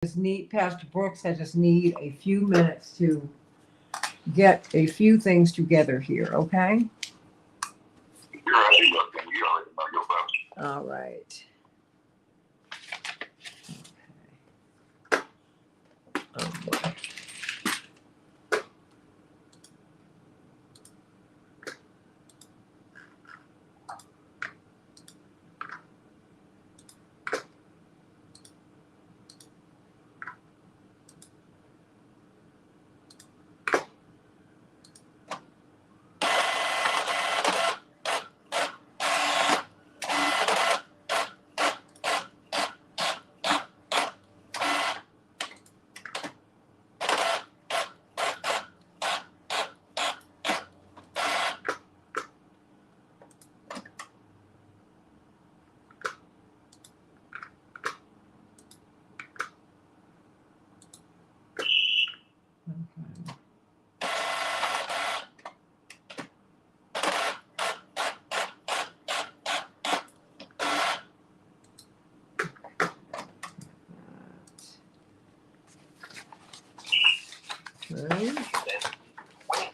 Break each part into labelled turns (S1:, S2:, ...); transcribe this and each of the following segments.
S1: Pastor Brooks, I just need a few minutes to get a few things together here, okay? All right. Oh, boy. Okay.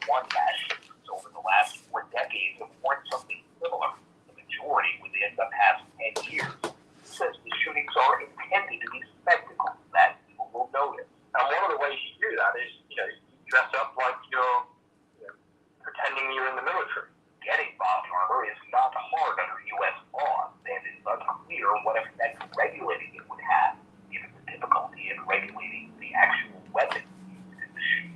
S2: One passions over the last 4 decades have worn something similar. The majority would end up past 10 years. Since the shootings are intended to be spectacles that people will notice. Now, one of the ways you do that is, you dress up like you're pretending you're in the military. Getting body armor is not hard under U.S. law, and it's unclear what effect regulating it would have, given the difficulty in regulating the actual weapon used in the shooting.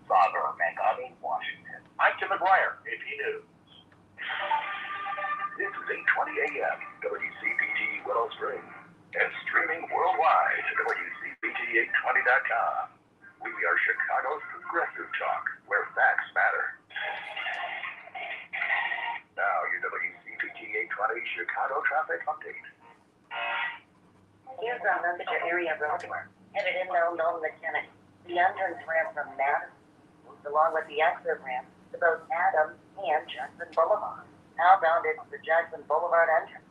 S2: Father Magani, Washington. I'm Tim McGuire, AP News. This is 8:20 a.m. WCPT Willow Springs, and streaming worldwide at WCPT820.com. We are Chicago's progressive talk, where facts matter. Now, your WCPT 820 Chicago traffic update.
S3: Here's our Messenger area road work, headed inbound on the Kennedy. The entrance ramp from Madison, along with the exit ramp to both Adams and Jackson Boulevard. Outbound is the Jackson Boulevard entrance.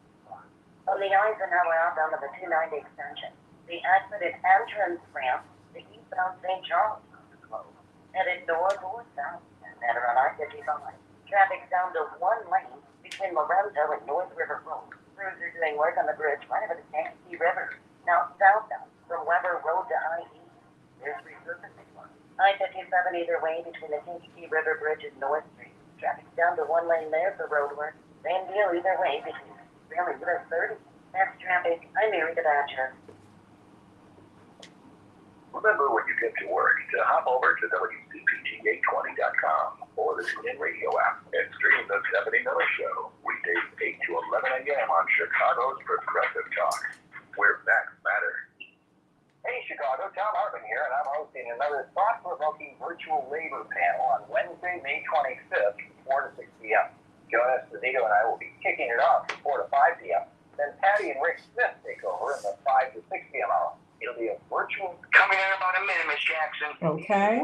S3: On the Eisenhower outbound of the 290 extension, the exit entrance ramp to eastbound St. Charles is closed. Headed north or south, and better on I-55. Traffic's down to one lane between Lorenzo and North River Road. Crews are doing work on the bridge right over the Kankakee River. Now southbound from Weber Road to I-80. There's resurfacing work. I-57 either way between the Kankakee River Bridge and North Street. Traffic's down to one lane there for road work. Same deal either way between really US 30. That's traffic. I'm Mary the Badger.
S2: Remember when you get to work to hop over to WCPT820.com or the TuneIn Radio app and stream the 70 Miller Show weekdays 8 to 11 a.m. on Chicago's Progressive Talk, where facts matter. Hey Chicago, Tom Hartman here, and I'm hosting another thought-provoking virtual labor panel on Wednesday, May 25th, from 4 to 6 p.m. Jonas Santita and I will be kicking it off from 4 to 5 p.m. Then Patty and Rick Smith take over in the 5 to 6 p.m. hour. It'll be a virtual... Coming in about a minute, Miss Jackson.
S1: Okay.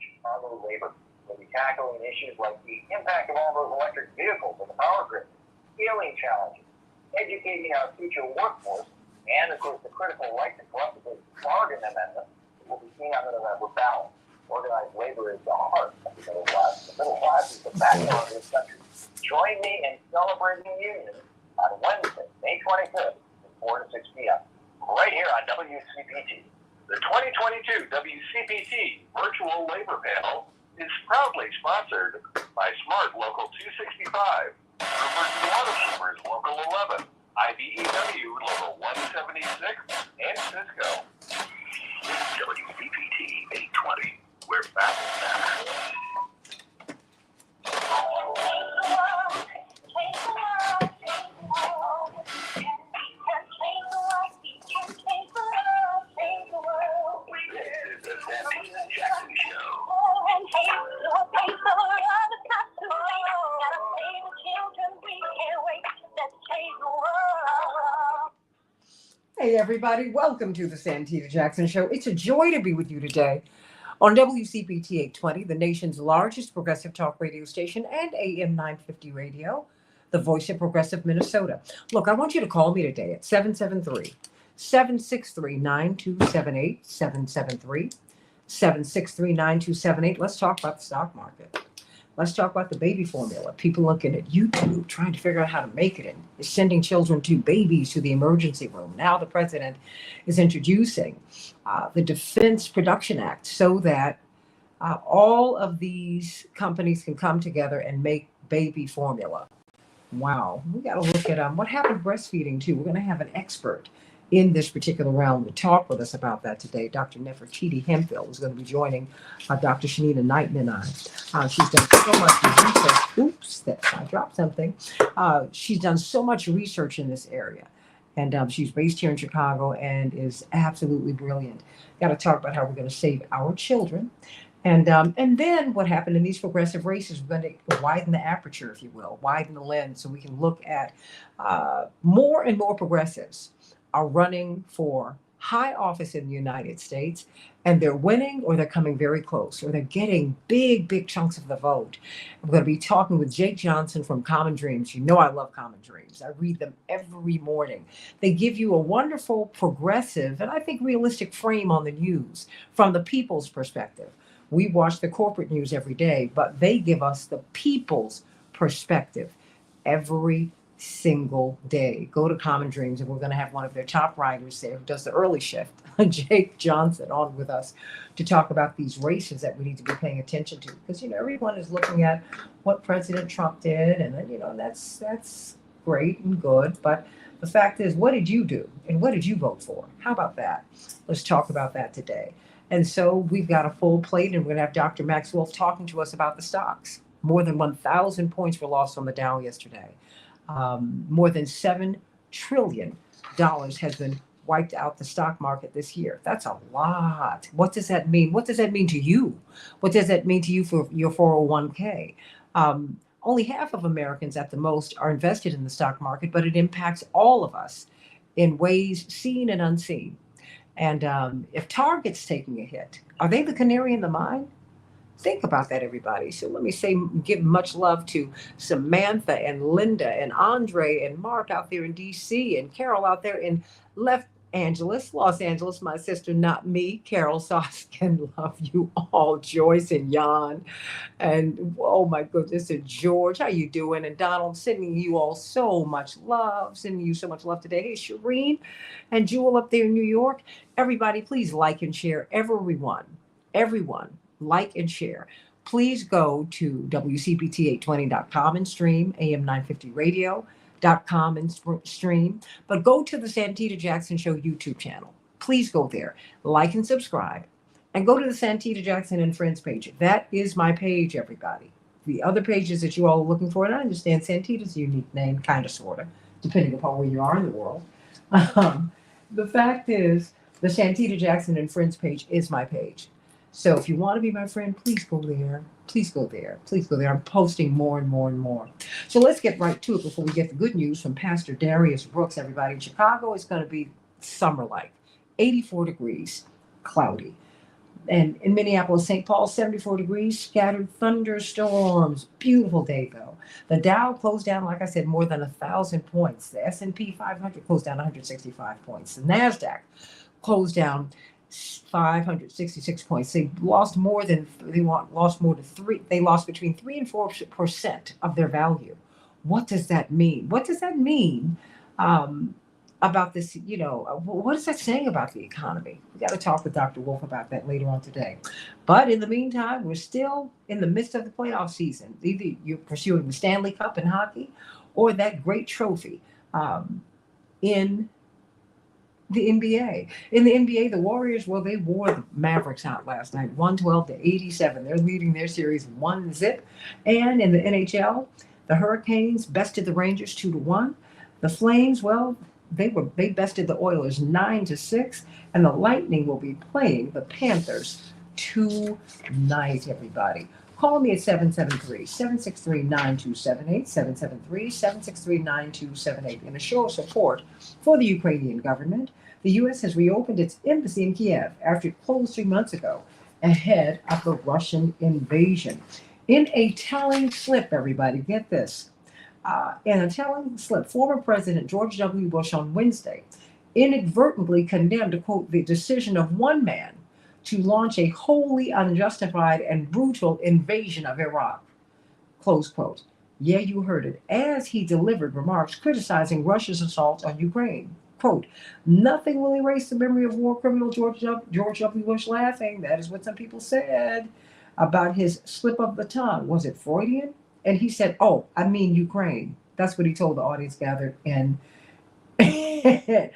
S2: Chicago labor. We'll be tackling issues like the impact of all those electric vehicles on the power grid, scaling challenges, educating our future workforce, and, of course, the critical right to collectively bargain amendment that will be seen on the November ballot. Organized labor is the heart of the middle class. The middle class is the backbone of this country. Join me in celebrating unions on Wednesday, May 25th, from 4 to 6 p.m. right here on WCPT. The 2022 WCPT Virtual Labor Panel is proudly sponsored by Smart Local 265, Rupert Water Troopers Local 11, IBEW Local 176, and Cisco. WCPT 820, where facts matter.
S1: Hey everybody, welcome to the Santita Jackson Show. It's a joy to be with you today on WCPT 820, the nation's largest progressive talk radio station, and AM 950 radio, the voice of progressive Minnesota. Look, I want you to call me today at 763-9278, 773-763-9278. Let's talk about the stock market. Let's talk about the baby formula. People looking at YouTube, trying to figure out how to make it, and is sending children to babies to the emergency room. Now the president is introducing the Defense Production Act so that all of these companies can come together and make baby formula. Wow. We got to look at what happened to breastfeeding, too. We're going to have an expert in this particular realm to talk with us about that today. Dr. Nefertiti Hemphill is going to be joining Dr. Shanina Knighton and I. She's done so much research. Oops, I dropped something. She's done so much research in this area. And she's based here in Chicago and is absolutely brilliant. Got to talk about how we're going to save our children. And then what happened in these progressive races, we're going to widen the aperture, if you will, widen the lens so we can look at more and more progressives are running for high office in the United States, and they're winning or they're coming very close or they're getting big chunks of the vote. I'm going to be talking with Jake Johnson from Common Dreams. You know I love Common Dreams. I read them every morning. They give you a wonderful, progressive, and I think realistic frame on the news from the people's perspective. We watch the corporate news every day, but they give us the people's perspective every single day. Go to Common Dreams, and we're going to have one of their top writers there who does the early shift, Jake Johnson, on with us to talk about these races that we need to be paying attention to. Because, everyone is looking at what President Trump did, and then, that's great and good. But the fact is, what did you do? And what did you vote for? How about that? Let's talk about that today. And so we've got a full plate, and we're going to have Dr. Max Wolf talking to us about the stocks. More than 1,000 points were lost on the Dow yesterday. More than $7 trillion has been wiped out the stock market this year. That's a lot. What does that mean? What does that mean to you? What does that mean to you for your 401k? Only half of Americans at the most are invested in the stock market, but it impacts all of us in ways seen and unseen. And if Target's taking a hit, are they the canary in the mine? Think about that, everybody. So let me give much love to Samantha and Linda and Andre and Mark out there in DC and Carol out there in Los Angeles, my sister, not me, Carol Soskin. Love you all, Joyce and Jan. And oh my goodness, and George, how you doing? And Donald, sending you all so much love, today. Hey, Shireen and Jewel up there in New York. Everybody, please like and share. Everyone, like and share. Please go to WCPT820.com and stream, AM950radio.com and stream. But go to the Santita Jackson Show YouTube channel. Please go there, like and subscribe. And go to the Santita Jackson and Friends page. That is my page, everybody. The other pages that you all are looking for, and I understand Santita's a unique name, kind of, sort of, depending upon where you are in the world. The fact is, the Santita Jackson and Friends page is my page. So if you want to be my friend, please go there. Please go there. I'm posting more and more and more. So let's get right to it before we get the good news from Pastor Darius Brooks. Everybody in Chicago, is going to be summer-like. 84 degrees, cloudy. And in Minneapolis, St. Paul, 74 degrees, scattered thunderstorms. Beautiful day, though. The Dow closed down, like I said, more than 1,000 points. The S&P 500 closed down 165 points. The NASDAQ closed down 566 points. They lost between 3 and 4% of their value. What does that mean? What does that mean about this? What is that saying about the economy? We got to talk with Dr. Wolf about that later on today. But in the meantime, we're still in the midst of the playoff season. Either you're pursuing the Stanley Cup in hockey or that great trophy in the NBA. In the NBA, the Warriors, they wore the Mavericks out last night, 112-87. They're leading their series 1-0. And in the NHL, the Hurricanes bested the Rangers 2-1. The Flames, they bested the Oilers 9-6. And the Lightning will be playing the Panthers tonight, everybody. Call me at 773-763-9278, 773-763-9278. In a show of support for the Ukrainian government, the U.S. has reopened its embassy in Kiev after it closed 3 months ago ahead of the Russian invasion. In a telling slip, everybody, get this. In a telling slip, former President George W. Bush on Wednesday inadvertently condemned, quote, the decision of one man to launch a wholly unjustified and brutal invasion of Iraq, close quote. Yeah, you heard it, as he delivered remarks criticizing Russia's assault on Ukraine. Quote, nothing will erase the memory of war criminal George W. Bush laughing. That is what some people said about his slip of the tongue. Was it Freudian? And he said, oh, I mean Ukraine. That's what he told the audience gathered in. And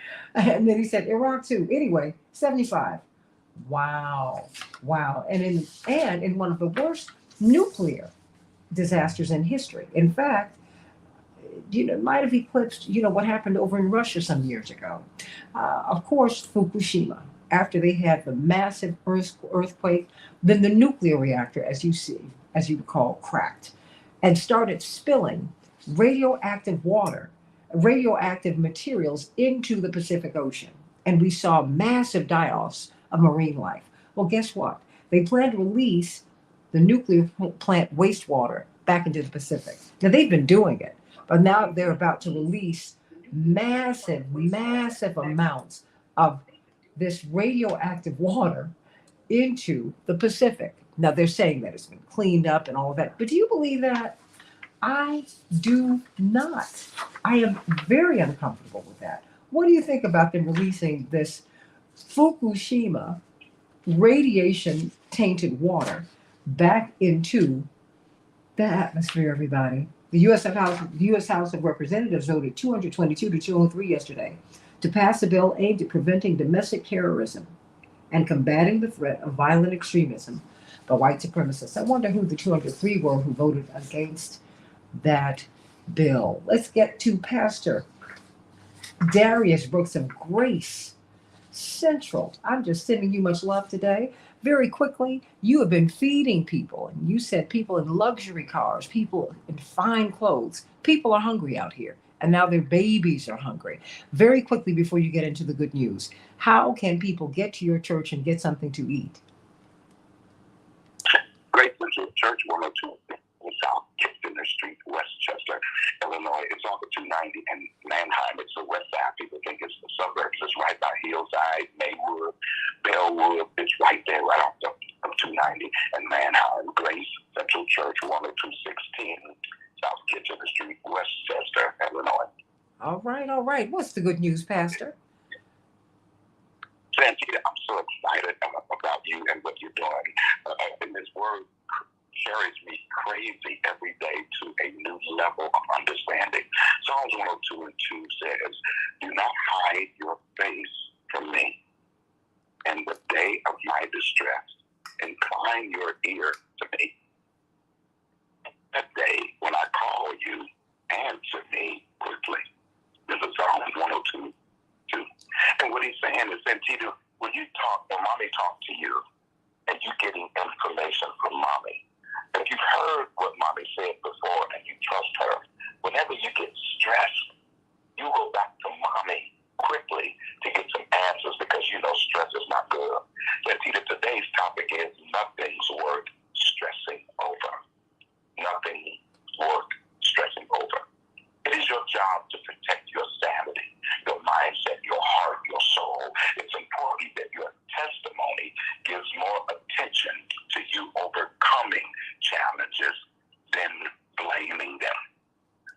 S1: then he said, Iraq too. Anyway, 75. Wow. Wow. And in one of the worst nuclear disasters in history. In fact, it might have eclipsed, what happened over in Russia some years ago. Of course, Fukushima, after they had the massive earthquake, then the nuclear reactor, as you recall, cracked and started spilling radioactive water, radioactive materials into the Pacific Ocean. And we saw massive die-offs of marine life. Well, guess what? They plan to release the nuclear plant wastewater back into the Pacific. Now, they've been doing it, but now they're about to release massive, massive amounts of this radioactive water into the Pacific. Now, they're saying that it's been cleaned up and all of that, but do you believe that? I do not. I am very uncomfortable with that. What do you think about them releasing this Fukushima radiation tainted water back into the atmosphere, everybody? The U.S. House of Representatives voted 222 to 203 yesterday to pass a bill aimed at preventing domestic terrorism and combating the threat of violent extremism by white supremacists. I wonder who the 203 were who voted against that bill. Let's get to Pastor Darius Brooks of Grace Central. I'm just sending you much love today. Very quickly, you have been feeding people, and you said people in luxury cars, people in fine clothes. People are hungry out here, and now their babies are hungry. Very quickly, before you get into the good news, how can people get to your church and get something to eat?
S4: Great Central Church, 102 South Kitchener Street, Westchester, Illinois. It's on the 290 and Manheim. It's the west side. People think it's the suburbs. It's right by Hillside, Maywood, Bellwood. It's right there, right off the 290 and Manheim. Grace Central Church, 10216 South Kitchener Street, Westchester, Illinois.
S1: All right, all right. What's the good news, Pastor?
S4: Santita, I'm so excited about you and what you're doing. And this word carries me crazy every day to a new level of understanding. Psalms 102 and 2 says, do not hide your face from me. In the day of my distress, incline your ear to me. That day when I call you, answer me quickly. This is Psalms 102, 2. And what he's saying is, Santita, when mommy talk to you, and you getting information from mommy, if you've heard what mommy said before and you trust her, whenever you get stressed, you go back to mommy quickly to get some answers because you know stress is not good. Santita, today's topic is nothing's worth stressing over. Nothing's worth stressing over. It is your job to protect your sanity, your mindset, your heart, your soul. It's important that your testimony gives more attention to you overcoming challenges than blaming them.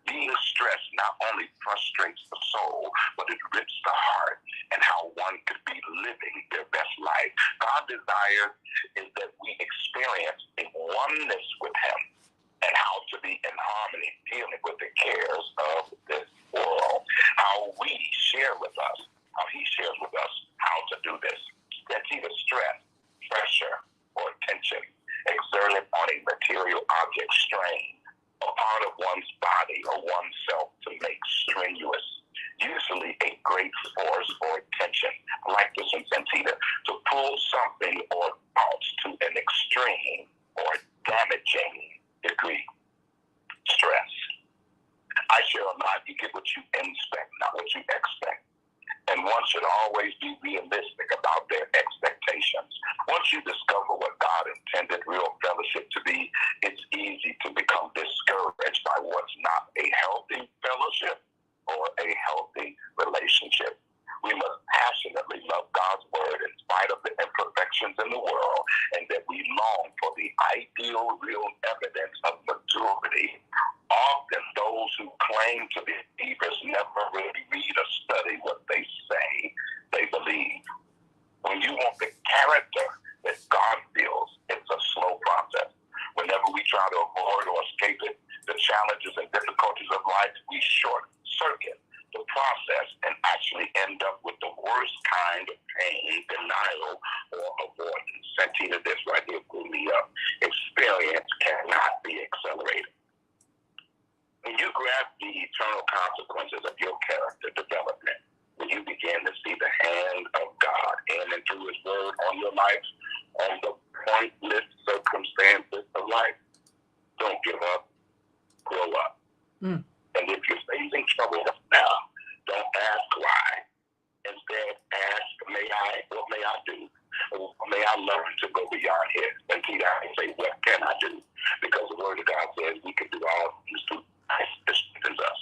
S4: Being stressed not only frustrates the soul, but it rips the heart and how one could be living their best life. God's desire is that we experience a oneness with Him and how to be in harmony, dealing with the cares of this world. How we share with us, how He shares with us how to do this. That's either stress, pressure, or tension exerted on a material object, strain, a part of one's body or oneself to make strenuous, usually a great force or tension, like this in Santita, to pull something or thoughts to an extreme or damaging degree. Stress. I share a lot. You get what you inspect, not what you expect. And one should always be realistic about their expectations. Once you discover what God intended real fellowship to be, it's easy to become discouraged by what's not a healthy fellowship or a healthy relationship. We must nations in the world, and that we long for the ideal, real evidence of maturity. Often those who claim to be believers never really read or study what they say they believe. When you want the character that God feels, it's a slow process. Whenever we try to avoid or escape it, the challenges and difficulties of life, we short circuit the process and actually end up with the worst kind of pain, denial, or avoidance. Santita, this right here blew me up. Experience cannot be accelerated. When you grasp the eternal consequences of your character development, when you begin to see the hand of God in and through His Word on your life, on the pointless circumstances of life, don't give up, grow up. And if you're facing trouble now, don't ask why. Instead, ask, what may I do? Or may I learn to go beyond here? And say, what can I do? Because the Word of God says we can do all things through Christ that strengthens us.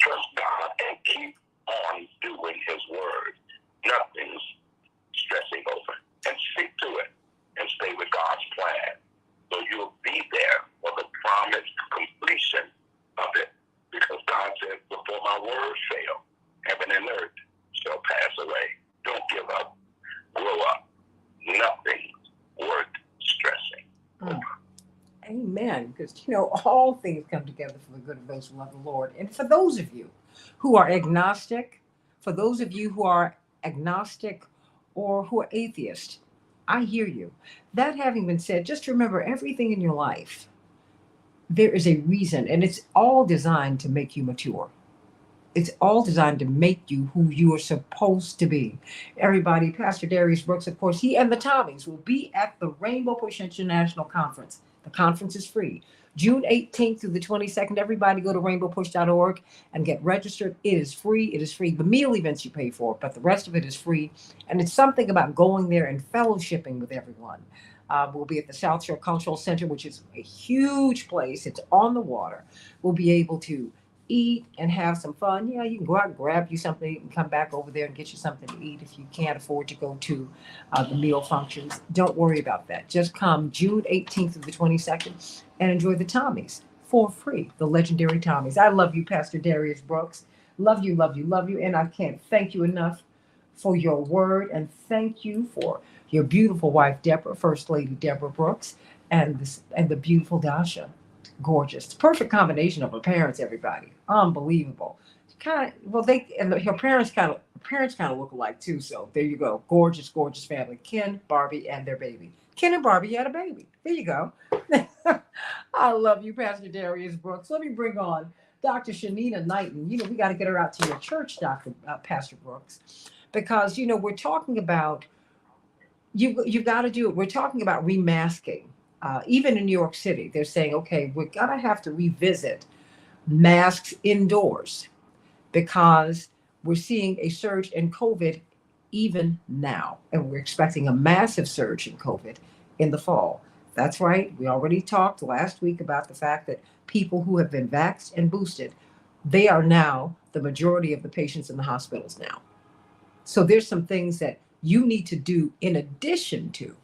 S4: Trust God and keep on doing His Word. Nothing's stressing over. And stick to it and stay with God's plan. So you'll be there for the promised completion of it. Because God said, before my word fail, heaven and earth shall pass away. Don't give up. Grow up. Nothing's worth stressing.
S1: Amen. Because, all things come together for the good of those who love the Lord. And for those of you who are agnostic, or who are atheist, I hear you. That having been said, just remember everything in your life, there is a reason, and it's all designed to make you mature. It's all designed to make you who you are supposed to be. Everybody, Pastor Darius Brooks, of course, he and the Tommies will be at the Rainbow Push International Conference. The conference is free. June 18th through the 22nd, everybody go to rainbowpush.org and get registered. It is free. It is free. The meal events you pay for, but the rest of it is free. And it's something about going there and fellowshipping with everyone. We'll be at the South Shore Cultural Center, which is a huge place. It's on the water. We'll be able to eat and have some fun. You can go out and grab you something and come back over there and get you something to eat if you can't afford to go to the meal functions. Don't worry about that. Just come June 18th through the 22nd and enjoy the Tommies for free, the legendary Tommies. I love you, Pastor Darius Brooks. Love you, love you, love you. And I can't thank you enough for your word, and thank you for your beautiful wife, Deborah, First Lady Deborah Brooks, and the beautiful Dasha. Gorgeous. Perfect combination of her parents, everybody. Unbelievable. Her parents kind of look alike too. So there you go. Gorgeous, gorgeous family. Ken, Barbie, and their baby. Ken and Barbie had a baby. There you go. I love you, Pastor Darius Brooks. Let me bring on Dr. Shanina Knighton. We got to get her out to your church, Pastor Brooks, because we're talking about you've got to do it. We're talking about remasking. Even in New York City, they're saying, okay, we're going to have to revisit masks indoors because we're seeing a surge in COVID even now. And we're expecting a massive surge in COVID in the fall. That's right. We already talked last week about the fact that people who have been vaxxed and boosted, they are now the majority of the patients in the hospitals now. So there's some things that you need to do in addition to,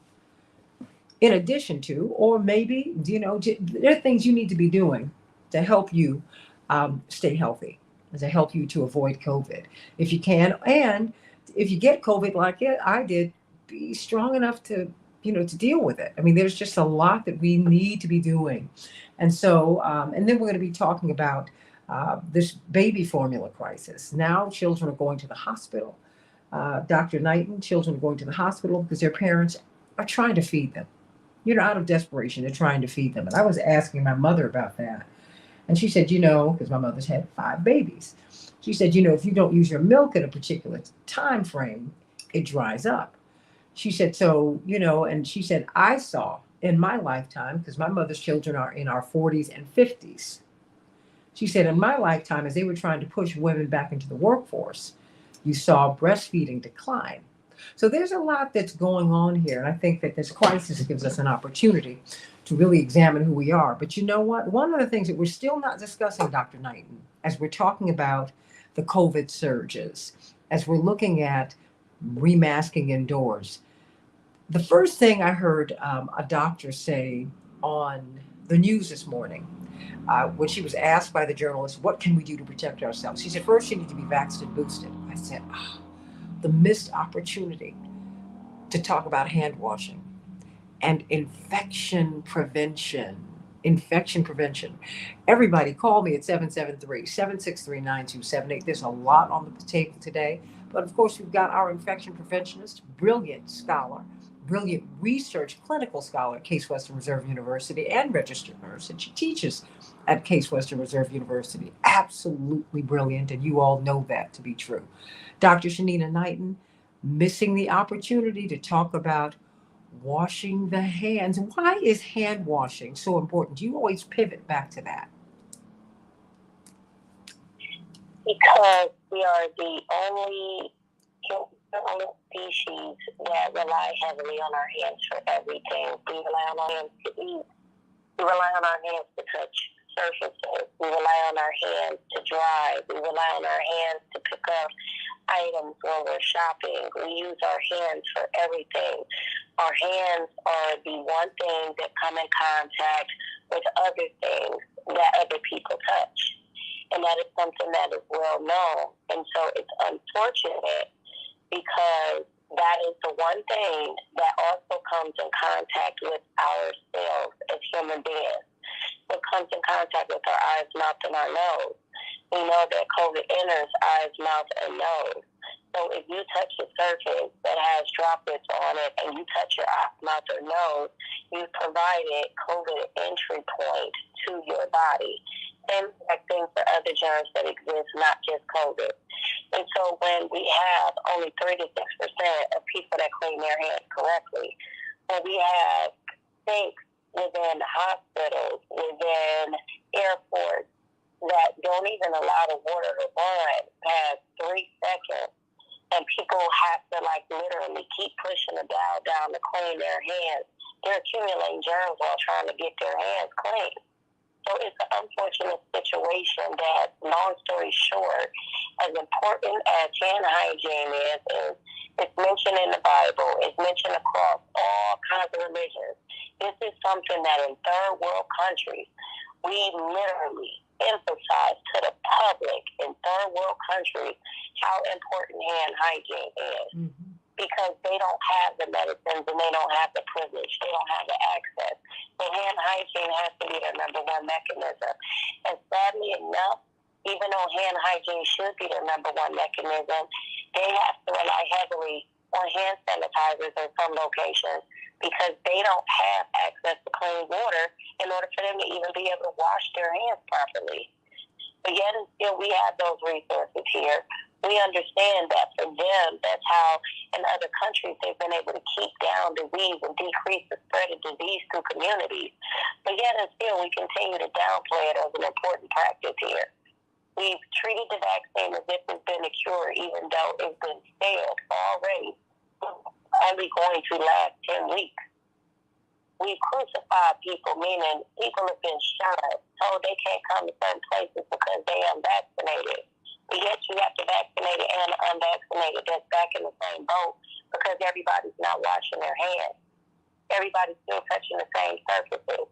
S1: or maybe, there are things you need to be doing to help you stay healthy, to help you to avoid COVID if you can. And if you get COVID like I did, be strong enough to deal with it. I mean, there's just a lot that we need to be doing. And so, and then we're going to be talking about this baby formula crisis. Now children are going to the hospital. Dr. Knighton, children are going to the hospital because their parents are trying to feed them. Out of desperation, they're trying to feed them. And I was asking my mother about that. And she said, because my mother's had 5 babies. She said, if you don't use your milk at a particular time frame, it dries up. She said, and she said, I saw in my lifetime, because my mother's children are in our 40s and 50s. She said, in my lifetime, as they were trying to push women back into the workforce, you saw breastfeeding decline. So there's a lot that's going on here. And I think that this crisis gives us an opportunity to really examine who we are. But you know what? One of the things that we're still not discussing, Dr. Knighton, as we're talking about the COVID surges, as we're looking at remasking indoors, The first thing I heard a doctor say on the news this morning, when she was asked by the journalist, what can we do to protect ourselves? She said, first, you need to be vaccinated and boosted. I said, oh, the missed opportunity to talk about hand washing and infection prevention. Infection prevention. Everybody call me at 773-763-9278. There's a lot on the table today. But of course, we've got our infection preventionist, brilliant scholar, brilliant research clinical scholar at Case Western Reserve University and registered nurse. And she teaches at Case Western Reserve University. Absolutely brilliant. And you all know that to be true. Dr. Shanina Knighton, missing the opportunity to talk about washing the hands. Why is hand washing so important? You always pivot back to that.
S3: Because we are the only species that rely heavily on our hands for everything. We rely on our hands to eat. We rely on our hands to touch surfaces. We rely on our hands to drive. We rely on our hands to pick up items when we're shopping. We use our hands for everything. Our hands are the one thing that come in contact with other things that other people touch. And that is something that is well known. And so it's unfortunate because that is the one thing that also comes in contact with ourselves as human beings. It comes in contact with our eyes, mouth, and our nose. We know that COVID enters eyes, mouth, and nose. So if you touch a surface that has droplets on it and you touch your eye, mouth, or nose, you've provided COVID entry point to your body. Same thing for other germs that exist, not just COVID. And so when we have only 3 to 6% of people that clean their hands correctly, when we have sinks within hospitals, within airports that don't even allow the water to run past 3 seconds, and people have to literally keep pushing the dial down to clean their hands, they're accumulating germs while trying to get their hands clean. So it's an unfortunate situation that, long story short, as important as hand hygiene is, it's mentioned in the Bible, it's mentioned across all kinds of religions. This is something that in third world countries, we literally emphasize to the public in third world countries how important hand hygiene is. Mm-hmm. Because they don't have the medicines and they don't have the privilege. They don't have the access. So hand hygiene has to be their number one mechanism. And sadly enough, even though hand hygiene should be their number one mechanism, they have to rely heavily on hand sanitizers in some locations because they don't have access to clean water in order for them to even be able to wash their hands properly. But yet and still we have those resources here. We understand that for them, that's how in other countries they've been able to keep down disease and decrease the spread of disease through communities. But yet and still we continue to downplay it as an important practice here. We've treated the vaccine as if it's been a cure, even though it's been failed already, only going to last 10 weeks. We've crucified people, meaning people have been shot, told they can't come to certain places because they are unvaccinated. But yet you have the vaccinated and the unvaccinated that's back in the same boat because everybody's not washing their hands. Everybody's still touching the same surfaces.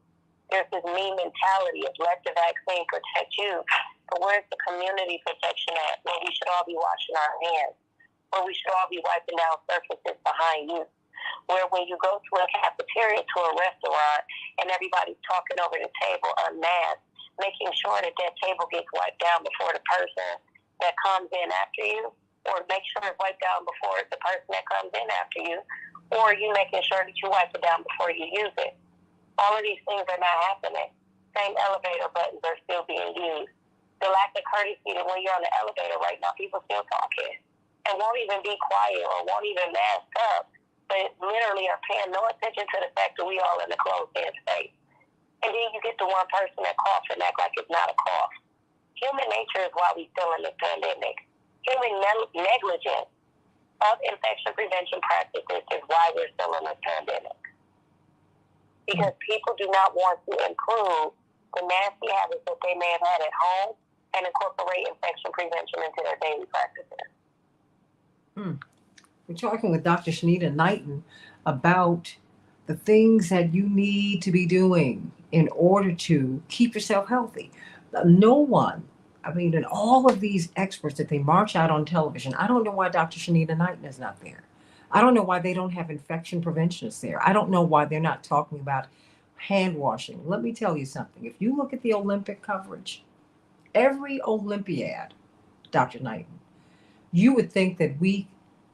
S3: There's this me mentality of let the vaccine protect you. But where's the community protection at? Where we should all be washing our hands. Where we should all be wiping down surfaces behind you. Where when you go to a cafeteria, to a restaurant, and everybody's talking over the table unmasked, making sure that that table gets wiped down before the person that comes in after you, or make sure it's wiped down before the person that comes in after you, or you making sure that you wipe it down before you use it. All of these things are not happening. Same elevator buttons are still being used. The lack of courtesy that when you're on the elevator right now, people still talking and won't even be quiet or won't even mask up, but literally are paying no attention to the fact that we all in a closed-in space. And then you get the one person that coughs and act like it's not a cough. Human nature is why we're still in this pandemic. Human negligence of infection prevention practices is why we're still in this pandemic. Because people do not want to improve the nasty habits that they may have had at home and incorporate infection prevention into their daily practices.
S1: We're talking with Dr. Shanina Knighton, about the things that you need to be doing in order to keep yourself healthy. No one, I mean, and all of these experts that they march out on television, I don't know why Dr. Shanina Knighton is not there. I don't know why they don't have infection preventionists there. I don't know why they're not talking about hand washing. Let me tell you something. If you look at the Olympic coverage, every Olympiad, Dr. Knighton, you would think that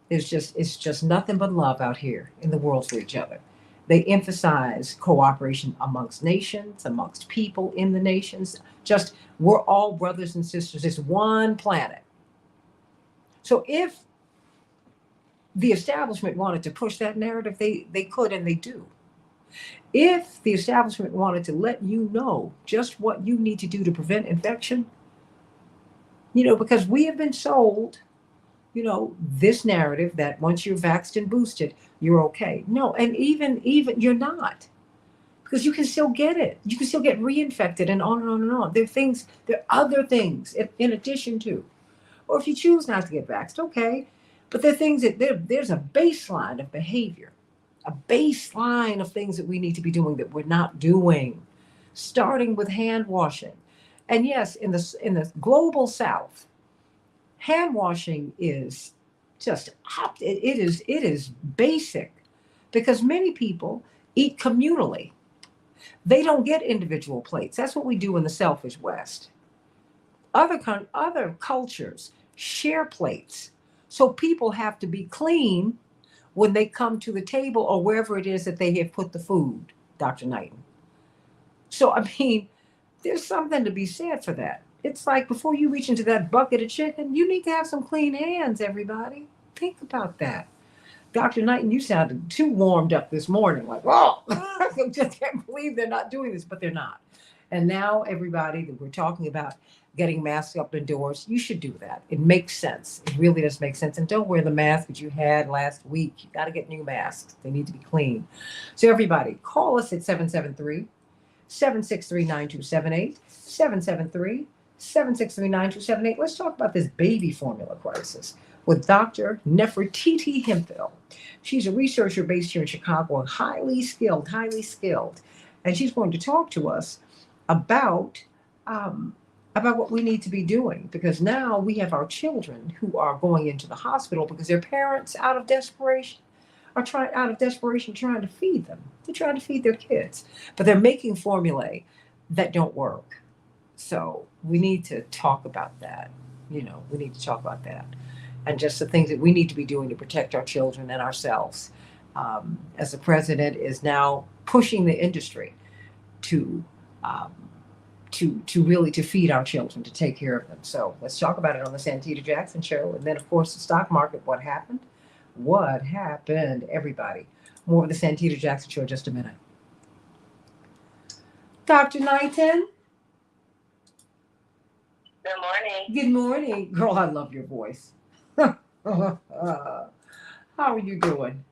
S1: it's just nothing but love out here in the world for each other. They emphasize cooperation amongst nations, amongst people in the nations. Just we're all brothers and sisters. It's one planet. So if the establishment wanted to push that narrative, they could and they do. If the establishment wanted to let you know just what you need to do to prevent infection, because we have been sold, this narrative that once you're vaxxed and boosted, you're okay. No, and even you're not, because you can still get it. You can still get reinfected and on and on and on. There are other things in addition to, or if you choose not to get vaxxed, okay. But there are things there's a baseline of behavior, a baseline of things that we need to be doing that we're not doing, starting with hand washing. And yes, in the global South, hand washing is just it is basic, because many people eat communally. They don't get individual plates. That's what we do in the selfish West. Other cultures share plates, so people have to be clean when they come to the table or wherever it is that they have put the food, Dr. Knighton. So I mean, there's something to be said for that. It's like before you reach into that bucket of chicken, you need to have some clean hands, everybody. Think about that. Dr. Knighton, you sounded too warmed up this morning. Like, oh, I just can't believe they're not doing this, but they're not. And now, everybody, that we're talking about getting masks up indoors, you should do that. It makes sense. It really does make sense. And don't wear the mask that you had last week. You got to get new masks. They need to be clean. So, everybody, call us at 773-763-9278, 773-763-9278. Let's talk about this baby formula crisis with Dr. Nefertiti Hemphill. She's a researcher based here in Chicago, highly skilled. And she's going to talk to us about what we need to be doing, because now we have our children who are going into the hospital because their parents, out of desperation, trying to feed them. They're trying to feed their kids, but they're making formulae that don't work. So we need to talk about that. We need to talk about that, and just the things that we need to be doing to protect our children and ourselves. As the president is now pushing the industry to really to feed our children, to take care of them. So let's talk about it on the Santita Jackson Show. And then, of course, the stock market. What happened? What happened, everybody? More of the Santita Jackson Show in just a minute. Dr. Knighton.
S3: Good morning.
S1: Good morning. Girl, I love your voice. How are you doing?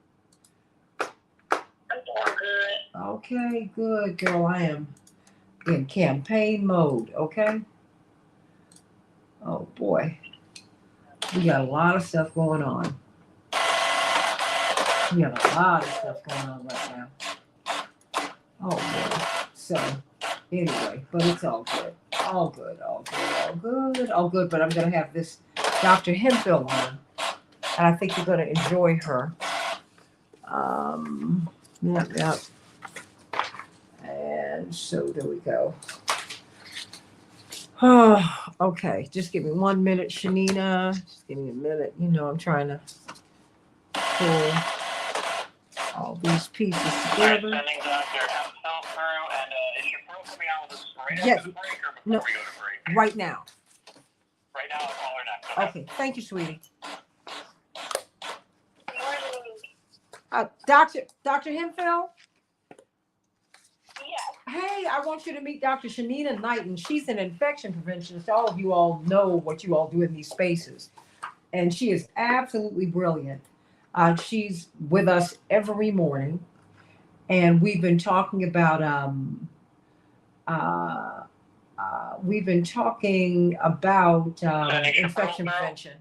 S3: I'm doing good.
S1: Okay, good, girl. I am in campaign mode, okay? Oh, boy. We got a lot of stuff going on. Right now. Oh, boy. So, anyway, but it's all good. All good. But I'm going to have this Dr. Hemphill on, and I think you're going to enjoy her. Yep. And so there we go. Oh, okay. Just give me 1 minute, Shanina. Just give me a minute. I'm trying to pull all these pieces together.
S2: Sending Dr. Hemphill through, and is your pro coming out with us right
S1: Yes.
S2: after the break, or before
S1: No.
S2: we go to break?
S1: Right now.
S2: Right now, I'll call her next.
S1: Okay. Thank you, sweetie.
S3: Good morning.
S1: Dr. Hemphill?
S3: Yes.
S1: Hey, I want you to meet Dr. Shanina Knighton. She's an infection preventionist. All of you all know what you all do in these spaces. And she is absolutely brilliant. She's with us every morning. And we've been talking about infection prevention.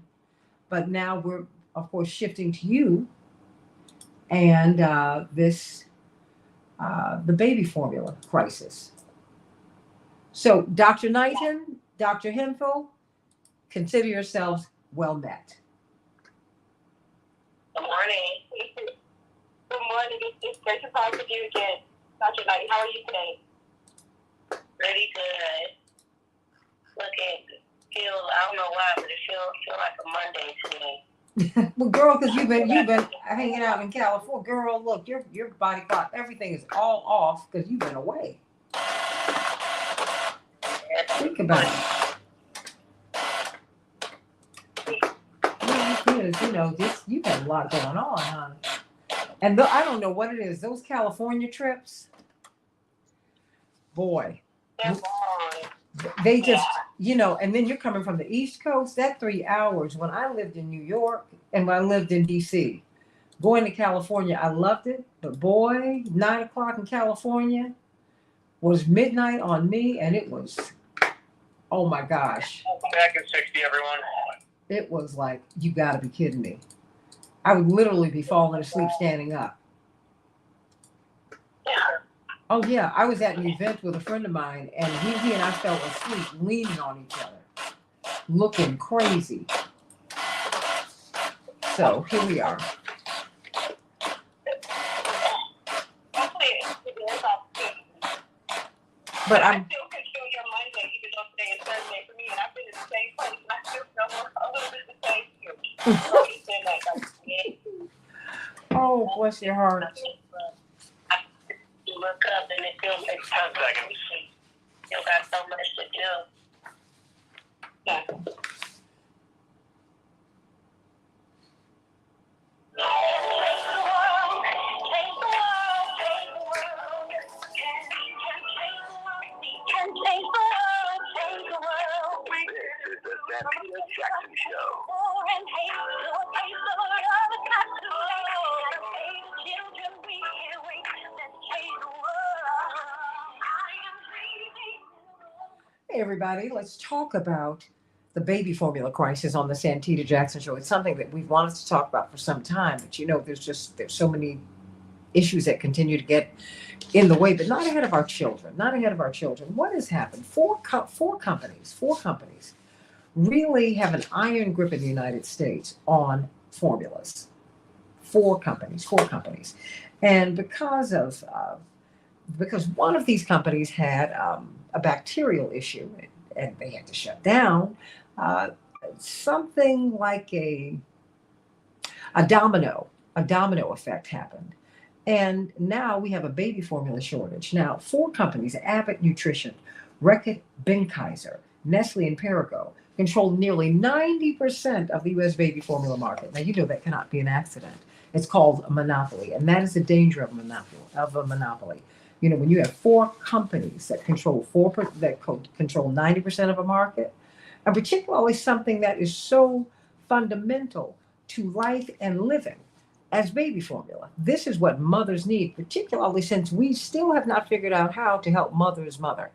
S1: But now we're, of course, shifting to you and the baby formula crisis. So, Dr. Knighton, Dr. Hemphill, consider yourselves well met.
S5: Good morning. Good morning. It's great to talk with you again. Dr. Knighton, how are you today? Pretty good. I don't know why, but it feel like a Monday today.
S1: Well, girl, because you've been hanging out in California. Girl, look, your body clock, everything is all off because you've been away. Think about it. You've got a lot going on, huh? And I don't know what it is. Those California trips, boy, they just, and then you're coming from the East Coast. That 3 hours. When I lived in New York and when I lived in DC, going to California, I loved it. But boy, 9 o'clock in California was midnight on me, and it was, oh my gosh.
S2: Back in 60, everyone.
S1: It was like, you got to be kidding me. I would literally be falling asleep standing up. Oh, yeah. I was at an event with a friend of mine, and he and I fell asleep leaning on each other, looking crazy. So here we are. But I'm
S5: still control your Monday, even though today is Thursday for me, and I've been in the same place, and I still feel a little bit the same too.
S1: Oh, bless your heart.
S5: You look up and it feels like 10 seconds. You got so much to do. Yeah.
S4: Santita Jackson Show.
S1: Hey, everybody, let's talk about the baby formula crisis on the Santita Jackson Show. It's something that we've wanted to talk about for some time, but there's so many issues that continue to get in the way, but not ahead of our children. What has happened? Four companies really have an iron grip in the United States on formulas. Four companies. And because one of these companies had a bacterial issue and they had to shut down, something like a domino effect happened. And now we have a baby formula shortage. Now, four companies, Abbott Nutrition, Reckitt Benckiser, Nestle, and Perrigo, control nearly 90% of the U.S. baby formula market. Now, that cannot be an accident. It's called a monopoly, and that is the danger of a monopoly. When you have four companies that control 90% of a market, and particularly something that is so fundamental to life and living as baby formula. This is what mothers need, particularly since we still have not figured out how to help mothers mother.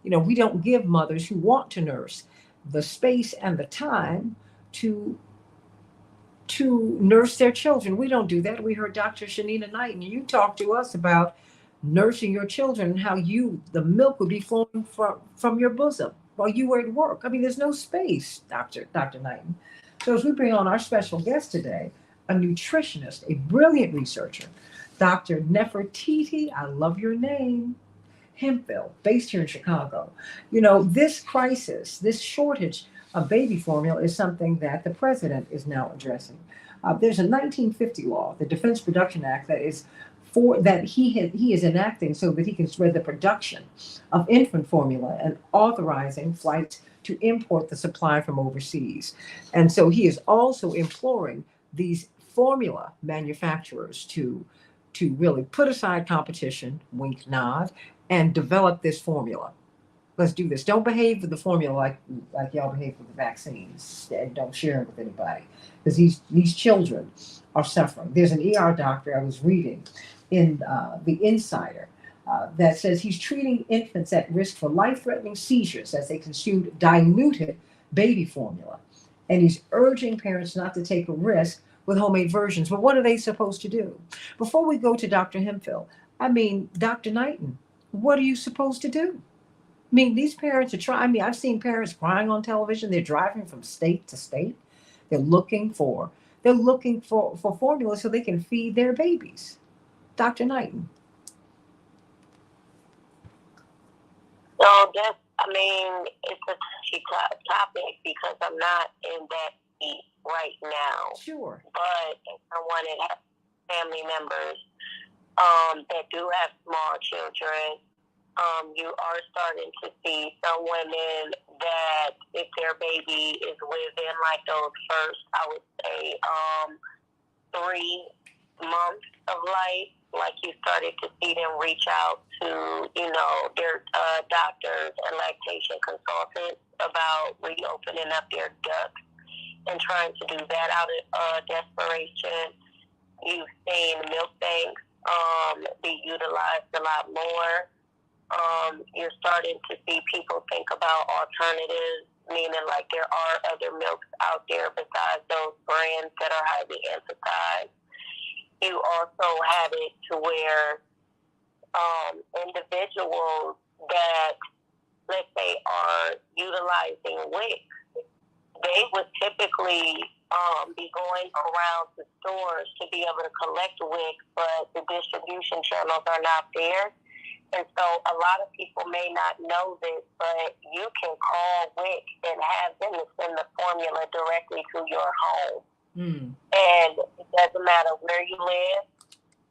S1: We don't give mothers who want to nurse the space and the time to nurse their children. We don't do that. We heard Dr. Shanina Knighton, you talked to us about nursing your children and how the milk would be flowing from your bosom while you were at work. There's no space, Dr. Knighton. So as we bring on our special guest today, a nutritionist, a brilliant researcher, Dr. Nefertiti, I love your name, Hemphill, based here in Chicago. This crisis, this shortage of baby formula is something that the president is now addressing. There's a 1950 law, the Defense Production Act, that he is enacting so that he can spread the production of infant formula and authorizing flights to import the supply from overseas. And so he is also imploring these formula manufacturers to really put aside competition, wink, nod, and develop this formula. Let's do this. Don't behave with the formula like y'all behave with the vaccines, and don't share it with anybody, because these children are suffering. There's an ER doctor I was reading in the Insider that says he's treating infants at risk for life-threatening seizures as they consume diluted baby formula, and he's urging parents not to take a risk with homemade versions. But what are they supposed to do? Before we go to Dr. Hemphill, Dr. Knighton, what are you supposed to do? These parents are trying. I've seen parents crying on television. They're driving from state to state. They're looking for formula so they can feed their babies. Dr. Knighton.
S3: So it's a touchy topic because I'm not in that seat right now.
S1: Sure.
S3: But someone that has family members that do have small children, you are starting to see some women that if their baby is within like those first, I would say, 3 months of life, like you started to see them reach out to, their doctors and lactation consultants about reopening up their ducts and trying to do that out of desperation. You've seen milk banks be utilized a lot more. You're starting to see people think about alternatives, meaning like there are other milks out there besides those brands that are highly emphasized. You also have it to where individuals that, let's say, are utilizing WIC, they would typically be going around to stores to be able to collect WIC, but the distribution channels are not there. And so a lot of people may not know this, but you can call WIC and have them send the formula directly to your home. Mm. And it doesn't matter where you live.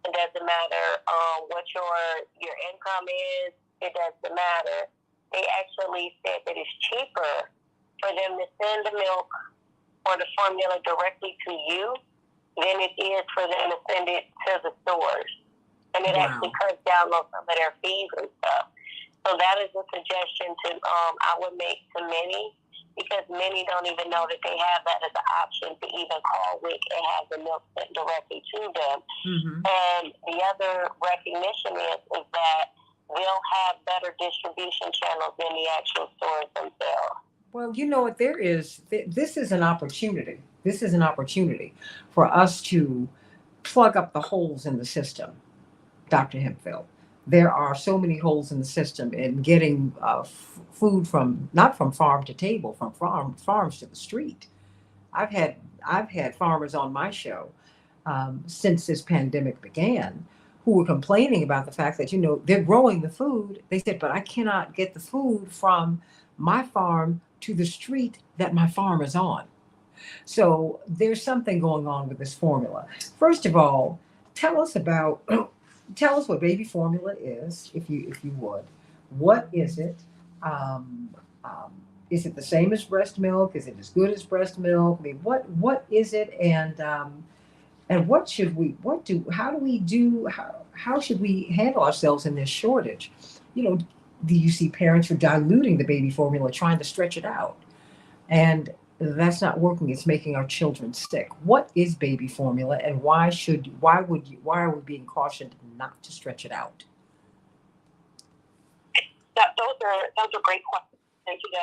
S3: It doesn't matter what your income is. It doesn't matter. They actually said that it's cheaper for them to send the milk or the formula directly to you than it is for them to send it to the stores. And it actually cuts down on some of their fees and stuff. So that is a suggestion I would make to many, because many don't even know that they have that as an option to even call WIC and have the milk sent directly to them. Mm-hmm. And the other recognition is that they'll have better distribution channels than the actual stores themselves.
S1: Well, you know what, this is an opportunity. This is an opportunity for us to plug up the holes in the system, Dr. Hemphill. There are so many holes in the system in getting food not from farm to table, from farms to the street. I've had farmers on my show since this pandemic began who were complaining about the fact that, they're growing the food. They said, but I cannot get the food from my farm to the street that my farm is on. So there's something going on with this formula. First of all, tell us what baby formula is, if you would. What is it? Is it the same as breast milk? Is it as good as breast milk? What is it? And what should we? How should we handle ourselves in this shortage? Do you see parents who are diluting the baby formula, trying to stretch it out, and that's not working. It's making our children sick. What is baby formula, and why are we being cautioned not to stretch it out?
S5: Those are great questions, Santita.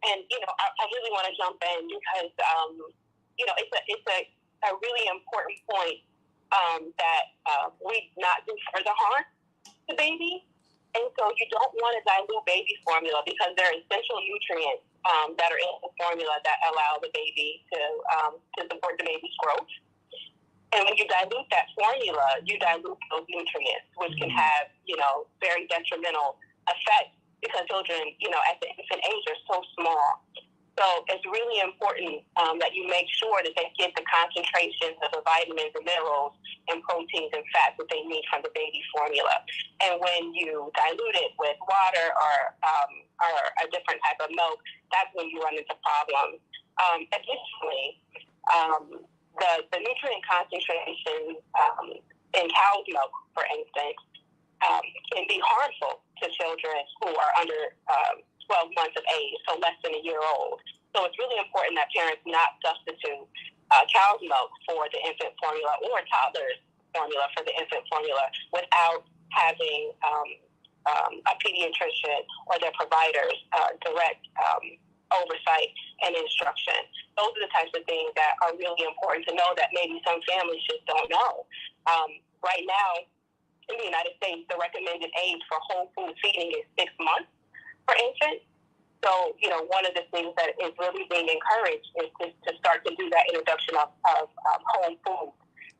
S5: And I really want to jump in because it's a really important point that we not do further harm to baby. And so you don't want to dilute baby formula because there are essential nutrients that are in the formula that allow the baby to support the baby's growth. And when you dilute that formula, you dilute those nutrients, which can have, very detrimental effects because children, at the infant age are so small. So it's really important that you make sure that they get the concentrations of the vitamins and minerals and proteins and fats that they need from the baby formula. And when you dilute it with water or a different type of milk, that's when you run into problems. Additionally, the nutrient concentration in cow's milk, for instance, can be harmful to children who are under 12 months of age, so less than a year old. So it's really important that parents not substitute cow's milk for the infant formula or toddler's formula for the infant formula without having a pediatrician or their providers direct oversight and instruction. Those are the types of things that are really important to know that maybe some families just don't know. Right now, in the United States, the recommended age for whole food feeding is 6 months for infants. So, one of the things that is really being encouraged is to start to do that introduction of home food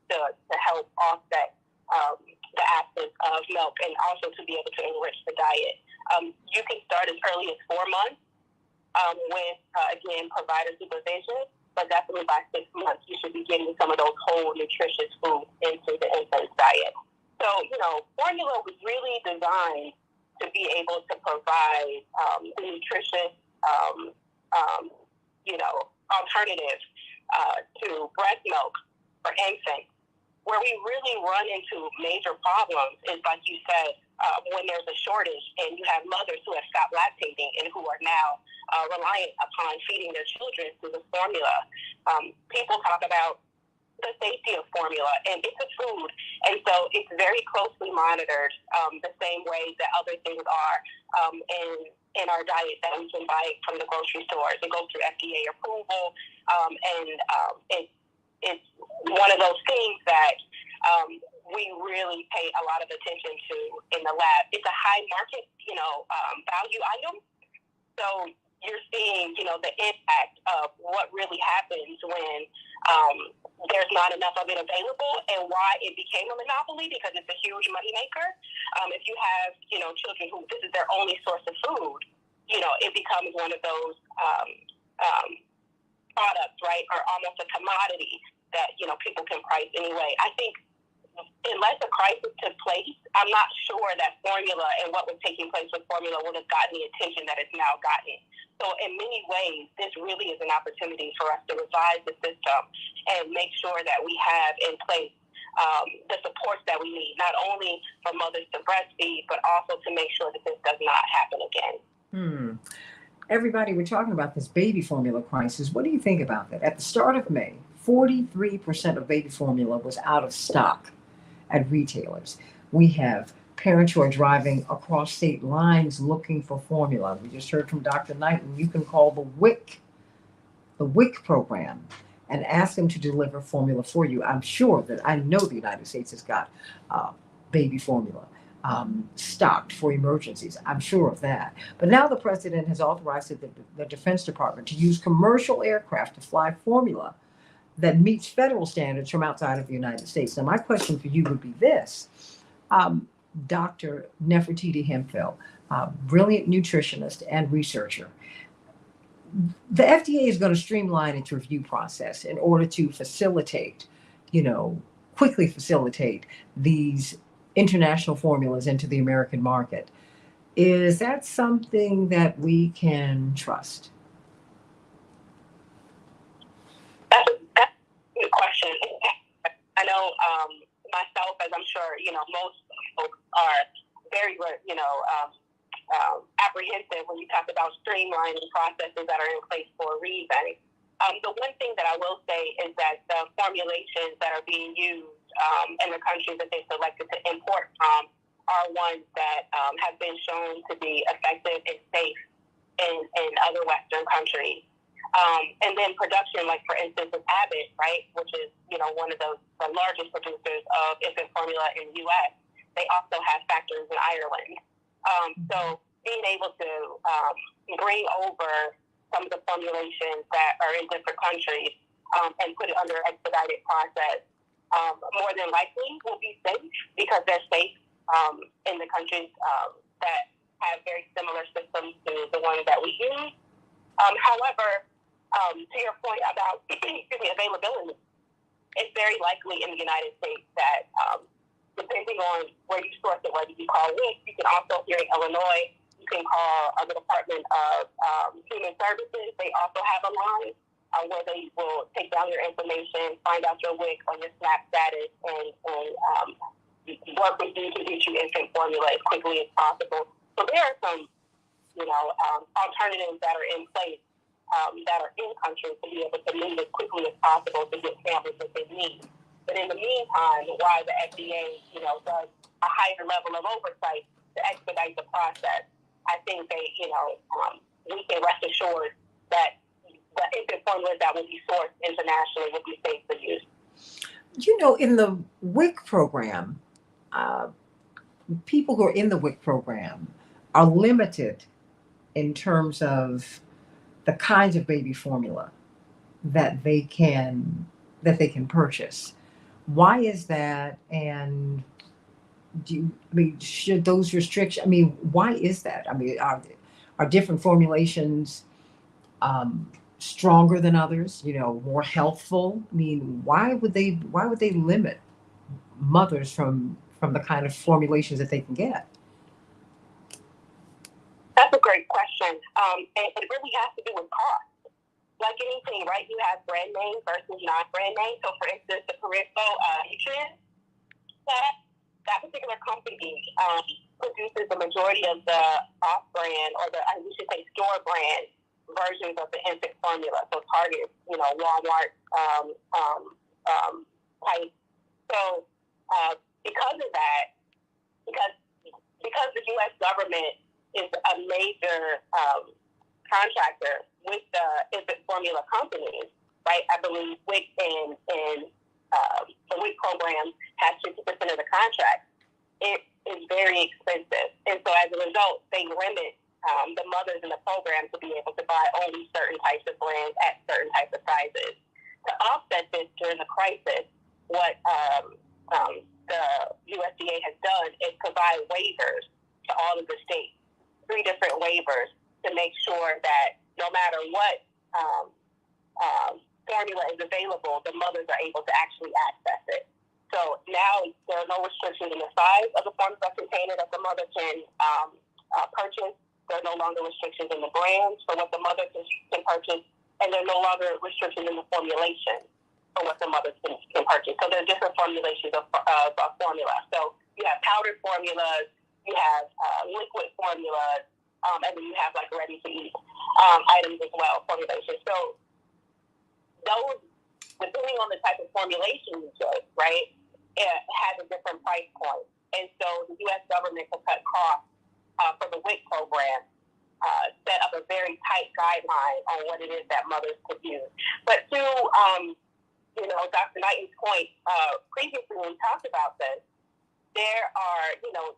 S5: to help offset the absence of milk and also to be able to enrich the diet. You can start as early as 4 months with, again, provider supervision, but definitely by 6 months, you should be getting some of those whole nutritious foods into the infant's diet. So, formula was really designed to be able to provide the nutritious, alternative to breast milk for infants. Where we really run into major problems is, like you said, when there's a shortage and you have mothers who have stopped lactating and who are now reliant upon feeding their children through the formula. People talk about the safety of formula, and it's a food, and so it's very closely monitored the same way that other things are in our diet that we can buy from the grocery stores. It goes through FDA approval, and it's one of those things that we really pay a lot of attention to in the lab. It's a high market, value item. So you're seeing, the impact of what really happens when there's not enough of it available, and why it became a monopoly, because it's a huge moneymaker. If you have, children who this is their only source of food, it becomes one of those products, right, or almost a commodity that, people can price anyway. I think unless a crisis took place, I'm not sure that formula and what was taking place with formula would have gotten the attention that it's now gotten. So in many ways, this really is an opportunity for us to revise the system and make sure that we have in place the supports that we need, not only for mothers to breastfeed, but also to make sure that this does not happen again.
S1: Everybody, we're talking about this baby formula crisis. What do you think about that? At the start of May, 43% of baby formula was out of stock at retailers. We have parents who are driving across state lines looking for formula. We just heard from Dr. Knighton. You can call the WIC program and ask them to deliver formula for you. I know the United States has got baby formula stocked for emergencies. I'm sure of that. But now the president has authorized the Defense Department to use commercial aircraft to fly formula that meets federal standards from outside of the United States. Now, my question for you would be this. Dr. Nefertiti Hemphill, brilliant nutritionist and researcher. The FDA is going to streamline its review process in order to facilitate, quickly facilitate these international formulas into the American market. Is that something that we can trust?
S5: That's a good question. I know myself, as I'm sure, most folks are very, apprehensive when you talk about streamlining processes that are in place for a reason. The one thing that I will say is that the formulations that are being used in the countries that they selected to import from are ones that have been shown to be effective and safe in other Western countries. And then production, like for instance with Abbott, right, which is, one of the largest producers of infant formula in the U.S., they also have factories in Ireland. So being able to bring over some of the formulations that are in different countries and put it under an expedited process, more than likely will be safe, because they're safe in the countries that have very similar systems to the ones that we use. However, to your point about availability, it's very likely in the United States that depending on where you source it, whether you call WIC, you can also, here in Illinois, you can call the Department of Human Services. They also have a line where they will take down your information, find out your WIC or your SNAP status, and work with you to get you infant formula as quickly as possible. So there are some, alternatives that are in place that are in country to be able to move as quickly as possible to get families what they need. But in the meantime, while the FDA, does a higher level of oversight to expedite the process, I think they, we can rest assured that the infant formulas that will be sourced internationally will be safe for use.
S1: You know, in the WIC program, people who are in the WIC program are limited in terms of the kinds of baby formula that they can purchase. Why is that? And should those restrictions? I mean, why is that? I mean, are different formulations stronger than others? You know, more healthful? I mean, why would they limit mothers from the kind of formulations that they can get?
S5: That's a great question. And it really has to do with cost. Like anything, right? You have brand name versus non-brand name. So, for instance, the Peripheral nutrient, that particular company produces the majority of the off-brand, or we should say store-brand versions of the infant formula. So Target, Walmart type. So because of that, because the U.S. government is a major contractor with the infant formula companies, right? I believe WIC and the WIC program has 50% of the contract. It is very expensive, and so as a result, they limit the mothers in the program to be able to buy only certain types of brands at certain types of sizes. To offset this during the crisis, what the USDA has done is provide waivers to all of the states, 3 different waivers, to make sure that no matter what formula is available, the mothers are able to actually access it. So now there are no restrictions in the size of the formula container that the mother can purchase. There are no longer restrictions in the brands for what the mother can purchase, and there are no longer restrictions in the formulation for what the mother can purchase. So there are different formulations of formula. So you have powdered formulas, you have liquid formulas, and then you have like ready-to-eat items as well, formulations. So those, depending on the type of formulation you choose, right, it has a different price point. And so the U.S. government, to cut costs for the WIC program, set up a very tight guideline on what it is that mothers could use. But to, Dr. Knighton's point, previously when we talked about this, there are,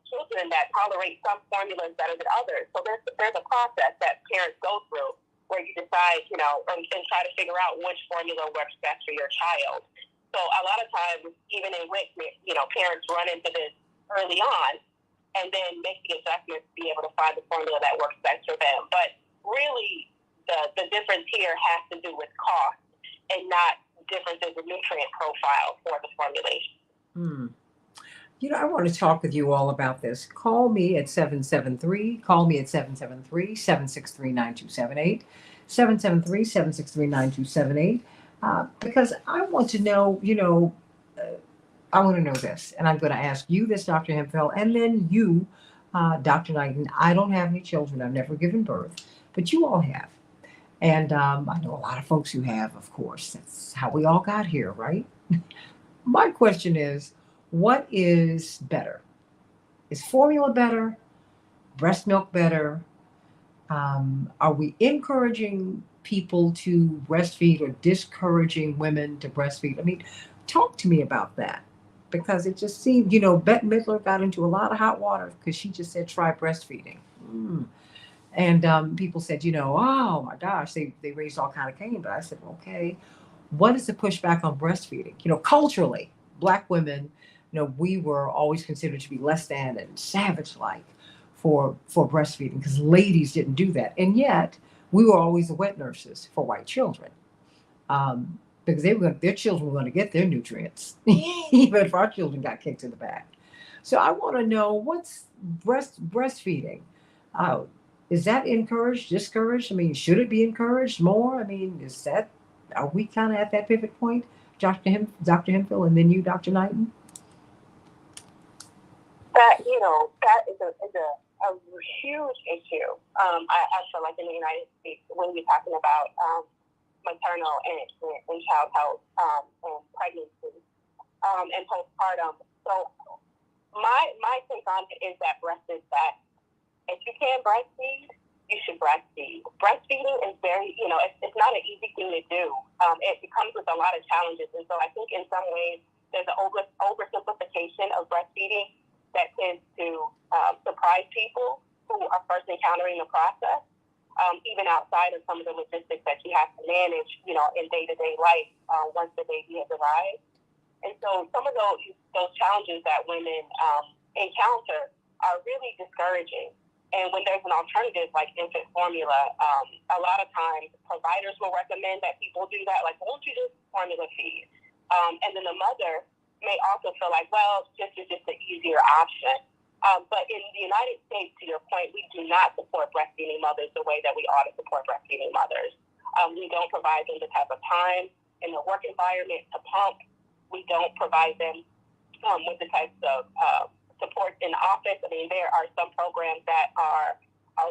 S5: children that tolerate some formulas better than others. So there's a process that parents go through where you decide, and try to figure out which formula works best for your child. So a lot of times, even in WIC, parents run into this early on and then make the adjustments to be able to find the formula that works best for them. But really, the difference here has to do with cost and not differences in nutrient profile for the formulation.
S1: I want to talk with you all about this. Call me at 773-763-9278, 773-763-9278, because I want to know, I want to know this, and I'm going to ask you this, Dr. Hemphill, and then you, Dr. Knighton. I don't have any children. I've never given birth, but you all have. And I know a lot of folks who have, of course. That's how we all got here, right? My question is, what is better? Is formula better? Breast milk better? Are we encouraging people to breastfeed or discouraging women to breastfeed? I mean, talk to me about that. Because it just seemed, Bette Midler got into a lot of hot water because she just said, try breastfeeding. And people said, oh my gosh, they raised all kind of Cain. But I said, okay, what is the pushback on breastfeeding? Culturally, Black women, we were always considered to be less than and savage-like for breastfeeding because ladies didn't do that. And yet we were always the wet nurses for white children. Because their children were going to get their nutrients, even if our children got kicked in the back. So I want to know, what's breastfeeding? Is that encouraged, discouraged? I mean, should it be encouraged more? I mean, are we kind of at that pivot point, Dr. Hemphill, and then you, Dr. Knighton?
S5: That is a huge issue. I feel like in the United States, when we're talking about maternal and child health and pregnancy and postpartum. So my take on it is that breast is best. If you can breastfeed, you should breastfeed. Breastfeeding is very, it's not an easy thing to do. It comes with a lot of challenges. And so I think in some ways there's an oversimplification of breastfeeding that tends to surprise people who are first encountering the process, even outside of some of the logistics that you have to manage, in day-to-day life once the baby has arrived. And so some of those challenges that women encounter are really discouraging. And when there's an alternative like infant formula, a lot of times providers will recommend that people do that. Like, won't you just formula feed? And then the mother may also feel like, well, this is just an easier option. But in the United States, to your point, we do not support breastfeeding mothers the way that we ought to support breastfeeding mothers. We don't provide them the type of time in the work environment to pump. We don't provide them with the types of support in the office. I mean, there are some programs that are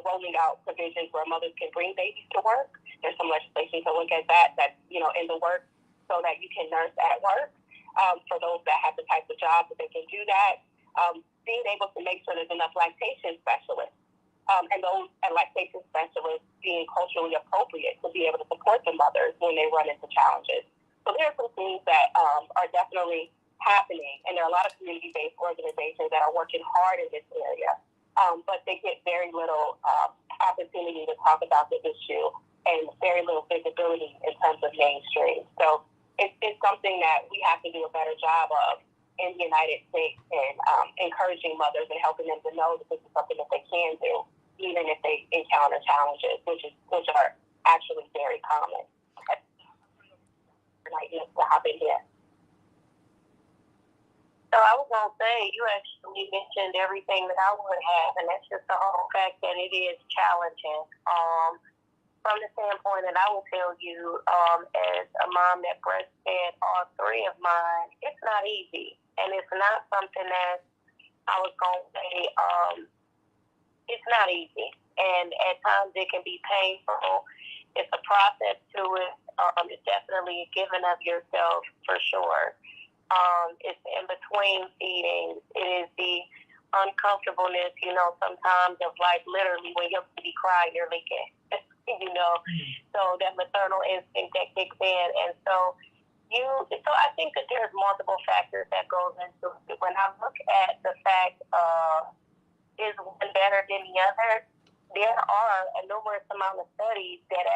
S5: rolling out provisions where mothers can bring babies to work. There's some legislation to look at that's, in the work so that you can nurse at work for those that have the types of jobs that they can do that. Being able to make sure there's enough lactation specialists and those lactation specialists being culturally appropriate to be able to support the mothers when they run into challenges. So there are some things that are definitely happening, and there are a lot of community-based organizations that are working hard in this area, but they get very little opportunity to talk about the issue and very little visibility in terms of mainstream. So it's something that we have to do a better job of in the United States and encouraging mothers and helping them to know that this is something that they can do, even if they encounter challenges, which are actually very common.
S3: So I was going to say, you actually mentioned everything that I would have, and that's just the whole fact that it is challenging. From the standpoint that I will tell you, as a mom that breastfed all three of mine, it's not easy. And it's not something that I was going to say, it's not easy. And at times it can be painful. It's a process to it. It's definitely a giving of yourself for sure. It's in between feedings. It is the uncomfortableness, sometimes of like literally when your baby cries, you're leaking, so that maternal instinct that kicks in. And so I think that there's multiple factors that goes into it. When I look at the fact of is one better than the other, there are a numerous amount of studies that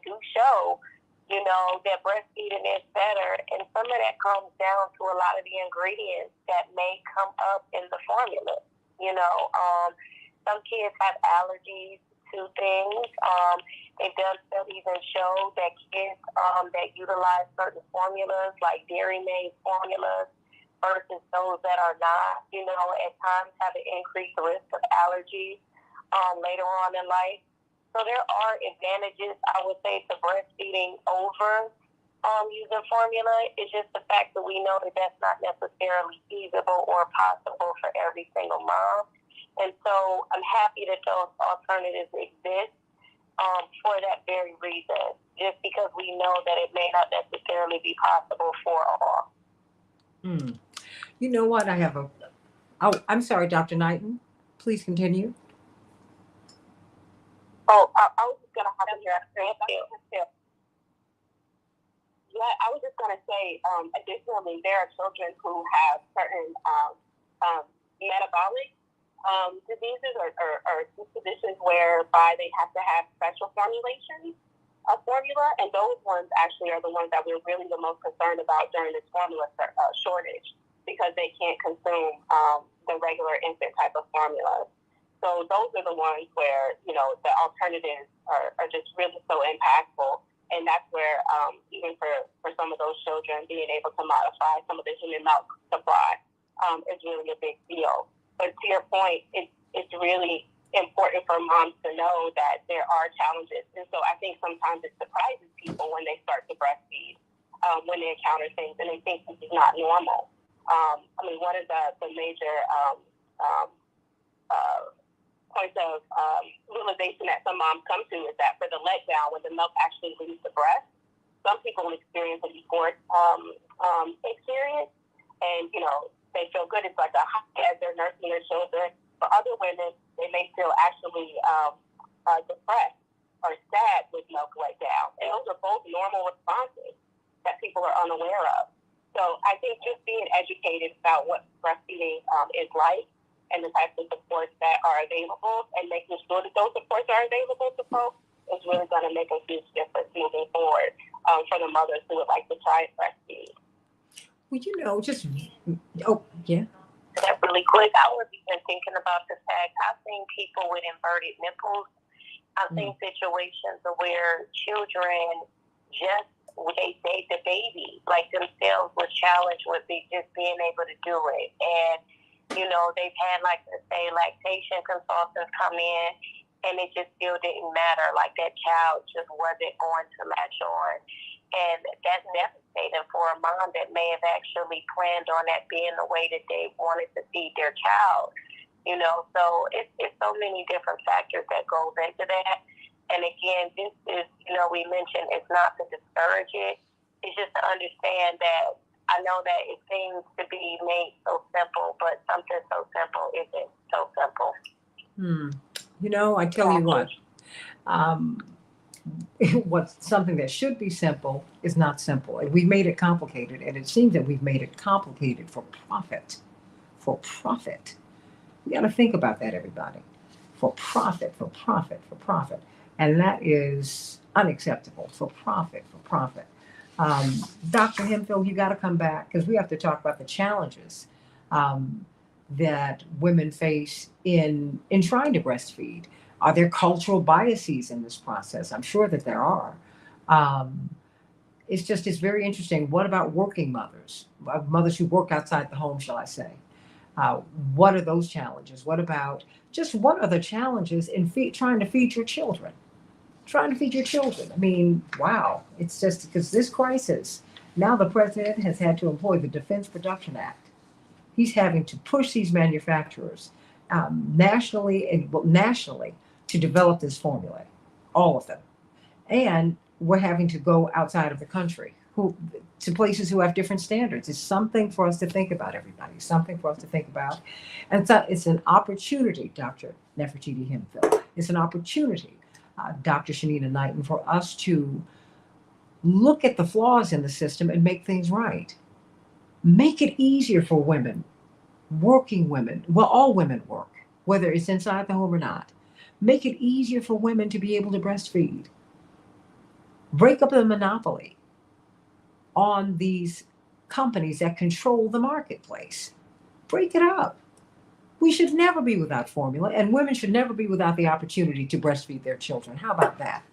S3: do show that breastfeeding is better, and some of that comes down to a lot of the ingredients that may come up in the formula. Some kids have allergies to things. They've done studies and show that kids that utilize certain formulas, like dairy-made formulas, versus those that are not, at times have an increased risk of allergies later on in life. So there are advantages, I would say, to breastfeeding over using formula. It's just the fact that we know that that's not necessarily feasible or possible for every single mom. And so I'm happy that those alternatives exist for that very reason, just because we know that it may not necessarily be possible for all.
S1: You know what? I'm sorry, Dr. Knighton. Please continue.
S5: Oh, I was just going to hop in here. Yeah, I was just going to say, additionally, there are children who have certain metabolic diseases or dispositions whereby they have to have special formulations of formula, and those ones actually are the ones that we're really the most concerned about during this formula shortage, because they can't consume the regular infant type of formulas. So those are the ones where, the alternatives are just really so impactful. And that's where, even for some of those children, being able to modify some of the human milk supply is really a big deal. But to your point, it's really important for moms to know that there are challenges. And so I think sometimes it surprises people when they start to breastfeed, when they encounter things and they think this is not normal. One of the major points of realization that some moms come to is that for the letdown, when the milk actually leaves the breast, some people experience a euphoric experience, and they feel good. It's like a high as they're nursing their children. For other women, they may feel actually depressed supports that are available and making sure that those supports are available to folks is really going to make a huge difference moving forward for the mothers who would like to try and breastfeed.
S1: Well, oh, yeah.
S5: That really quick, I was even thinking about the fact I've seen people with inverted nipples. I've seen situations where children the baby, like themselves, was challenged with just being able to do it. And, they've had, like, say, lactation consultants come in, and it just still didn't matter. Like, that child just wasn't going to latch on. And that's devastating for a mom that may have actually planned on that being the way that they wanted to feed their child. So it's so many different factors that goes into that. And again, this is, we mentioned it's not to discourage it. It's just to understand that I know that it seems to be made so simple, but something so simple isn't so simple.
S1: I tell you what's something that should be simple is not simple. And we've made it complicated, and it seems that we've made it complicated for profit. For profit. You got to think about that, everybody. For profit, for profit, for profit. And that is unacceptable. For profit, for profit. Dr. Hemphill, you got to come back because we have to talk about the challenges that women face in trying to breastfeed. Are there cultural biases in this process? I'm sure that there are. It's very interesting. What about working mothers? Mothers who work outside the home, shall I say? What are those challenges? What are the challenges in trying to feed your children? Trying to feed your children. I mean, wow. It's just because this crisis, now the president has had to employ the Defense Production Act. He's having to push these manufacturers nationally to develop this formula, all of them. And we're having to go outside of the country to places who have different standards. It's something for us to think about, everybody. Something for us to think about. And so it's an opportunity, Dr. Nefertiti Hemphill. It's an opportunity, Dr. Shanina Knighton, for us to look at the flaws in the system and make things right. Make it easier for women, working women. Well, all women work, whether it's inside the home or not. Make it easier for women to be able to breastfeed. Break up the monopoly on these companies that control the marketplace. Break it up. We should never be without formula, and women should never be without the opportunity to breastfeed their children. How about that?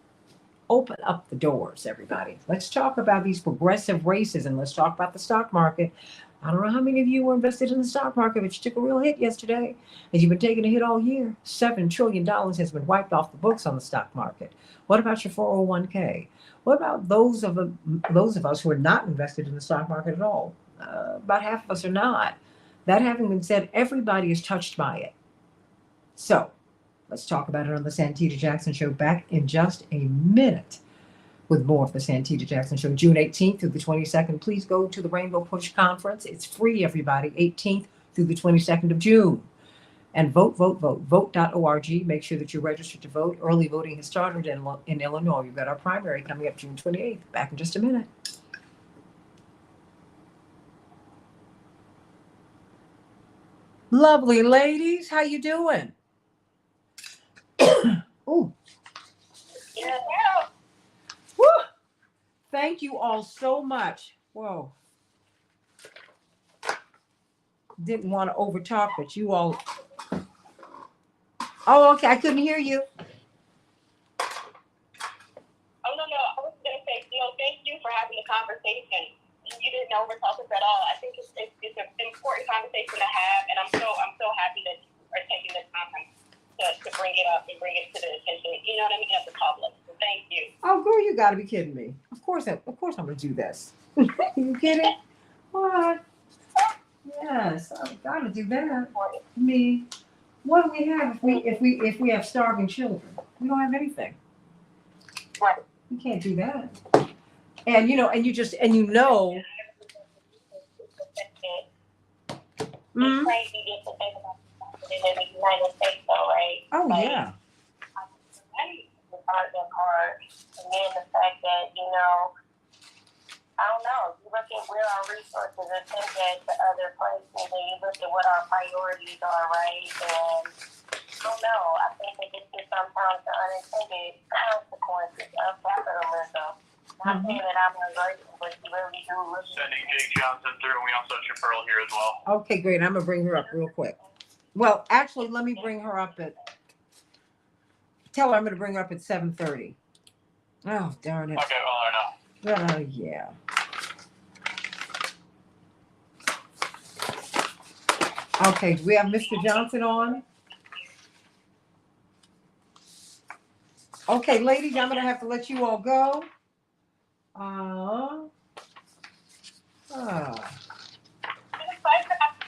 S1: Open up the doors, everybody. Let's talk about these progressive races, and let's talk about the stock market. I don't know how many of you were invested in the stock market, but you took a real hit yesterday, and you've been taking a hit all year. $7 trillion has been wiped off the books on the stock market. What about your 401k? What about those of us who are not invested in the stock market at all? About half of us are not. That having been said, everybody is touched by it. So let's talk about it on the Santita Jackson Show. Back in just a minute with more of the Santita Jackson Show. June 18th through the 22nd. Please go to the Rainbow Push Conference. It's free, everybody. 18th through the 22nd of June. And vote, vote, vote. Vote.org. Make sure that you're registered to vote. Early voting has started in Illinois. We've got our primary coming up June 28th. Back in just a minute. Lovely ladies, how you doing? Ooh.
S5: Yeah.
S1: Woo. Thank you all so much. Whoa. Didn't want to overtalk, but you all. Oh, okay. I couldn't hear you.
S5: Oh, no. I was going to say, thank you for having the conversation. You didn't overtalk us at all. I think it's an important conversation to have, and I'm so happy that you are taking the time to bring it up and bring it to the attention, of the public. So thank you.
S1: Oh, girl, you got to be kidding me. Of course I'm going to do this. You kidding? What? Yes, I've got to do that. Me. What do we have if we have starving children? We don't have anything.
S5: Right.
S1: We can't do that. And
S5: Mm-hmm. It's crazy just to think about in the United States, though, right?
S1: Oh,
S5: like,
S1: yeah.
S5: It's hard. And then the fact that,
S3: I don't know. You look at where our resources are sent at to other places, and you look at what our priorities are, right? And I don't know. I think that this is sometimes the unintended consequences of capitalism. Not saying that I'm allergic, but you really do look.
S2: Sending Jake Johnson through, and we also have Pearl here as well.
S1: Okay, great. I'm gonna bring her up real quick. Well, actually, let me bring her up at. Tell her I'm gonna bring her up at 7:30. Oh, darn it.
S2: Okay, well, I know.
S1: Yeah. Okay, do we have Mr. Johnson on? Okay, ladies, I'm gonna have to let you all go.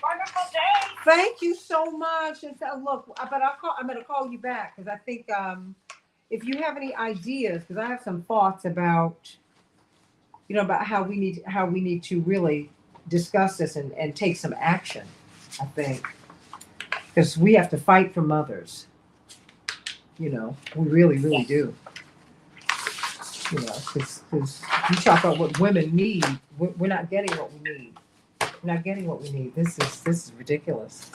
S3: Wonderful day.
S1: Thank you so much. And look, but I'm gonna call you back because I think if you have any ideas, because I have some thoughts about, about how we need to really discuss this and take some action. I think because we have to fight for mothers. We really, really do. Because you talk about what women need, we're not getting what we need. We're not getting what we need. This is ridiculous.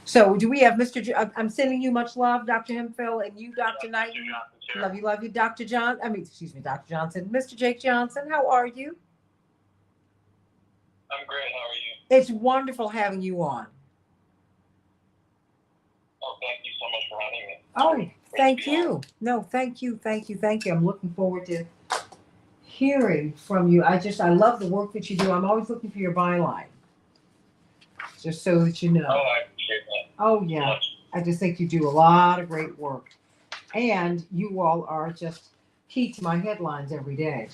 S1: So, do we have Mr. I'm sending you much love, Dr. Hemphill, and you, Dr. Knighton. Love you, Dr. Dr. Johnson. Mr. Jake Johnson, how are you?
S2: I'm great. How are you?
S1: It's wonderful having you on.
S2: Oh, thank you so much for having me.
S1: Oh, thank you. No, thank you. I'm looking forward to hearing from you. I love the work that you do. I'm always looking for your byline, just so that you know.
S2: Oh, I appreciate that.
S1: Oh, yeah. I just think you do a lot of great work. And you all are just key to my headlines every day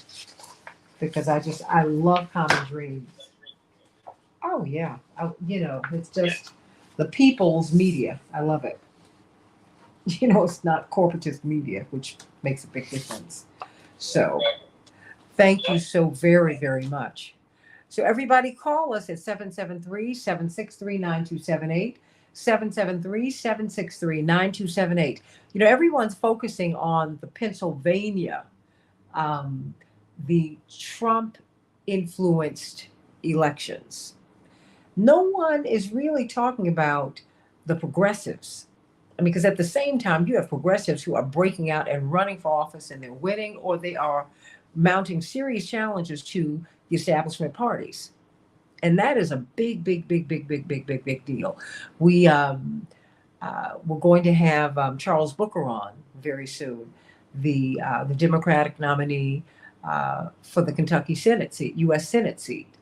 S1: because I love Common Dreams. Oh, yeah. It's just the people's media. I love it. It's not corporatist media, which makes a big difference. So thank you so very, very much. So everybody call us at 773-763-9278, 773-763-9278. Everyone's focusing on the Pennsylvania, the Trump-influenced elections. No one is really talking about the progressives. Because at the same time, you have progressives who are breaking out and running for office and they're winning, or they are mounting serious challenges to the establishment parties. And that is a big, big, big, big, big, big, big, big deal. We're going to have Charles Booker on very soon, the Democratic nominee for the Kentucky Senate seat, U.S. Senate seat.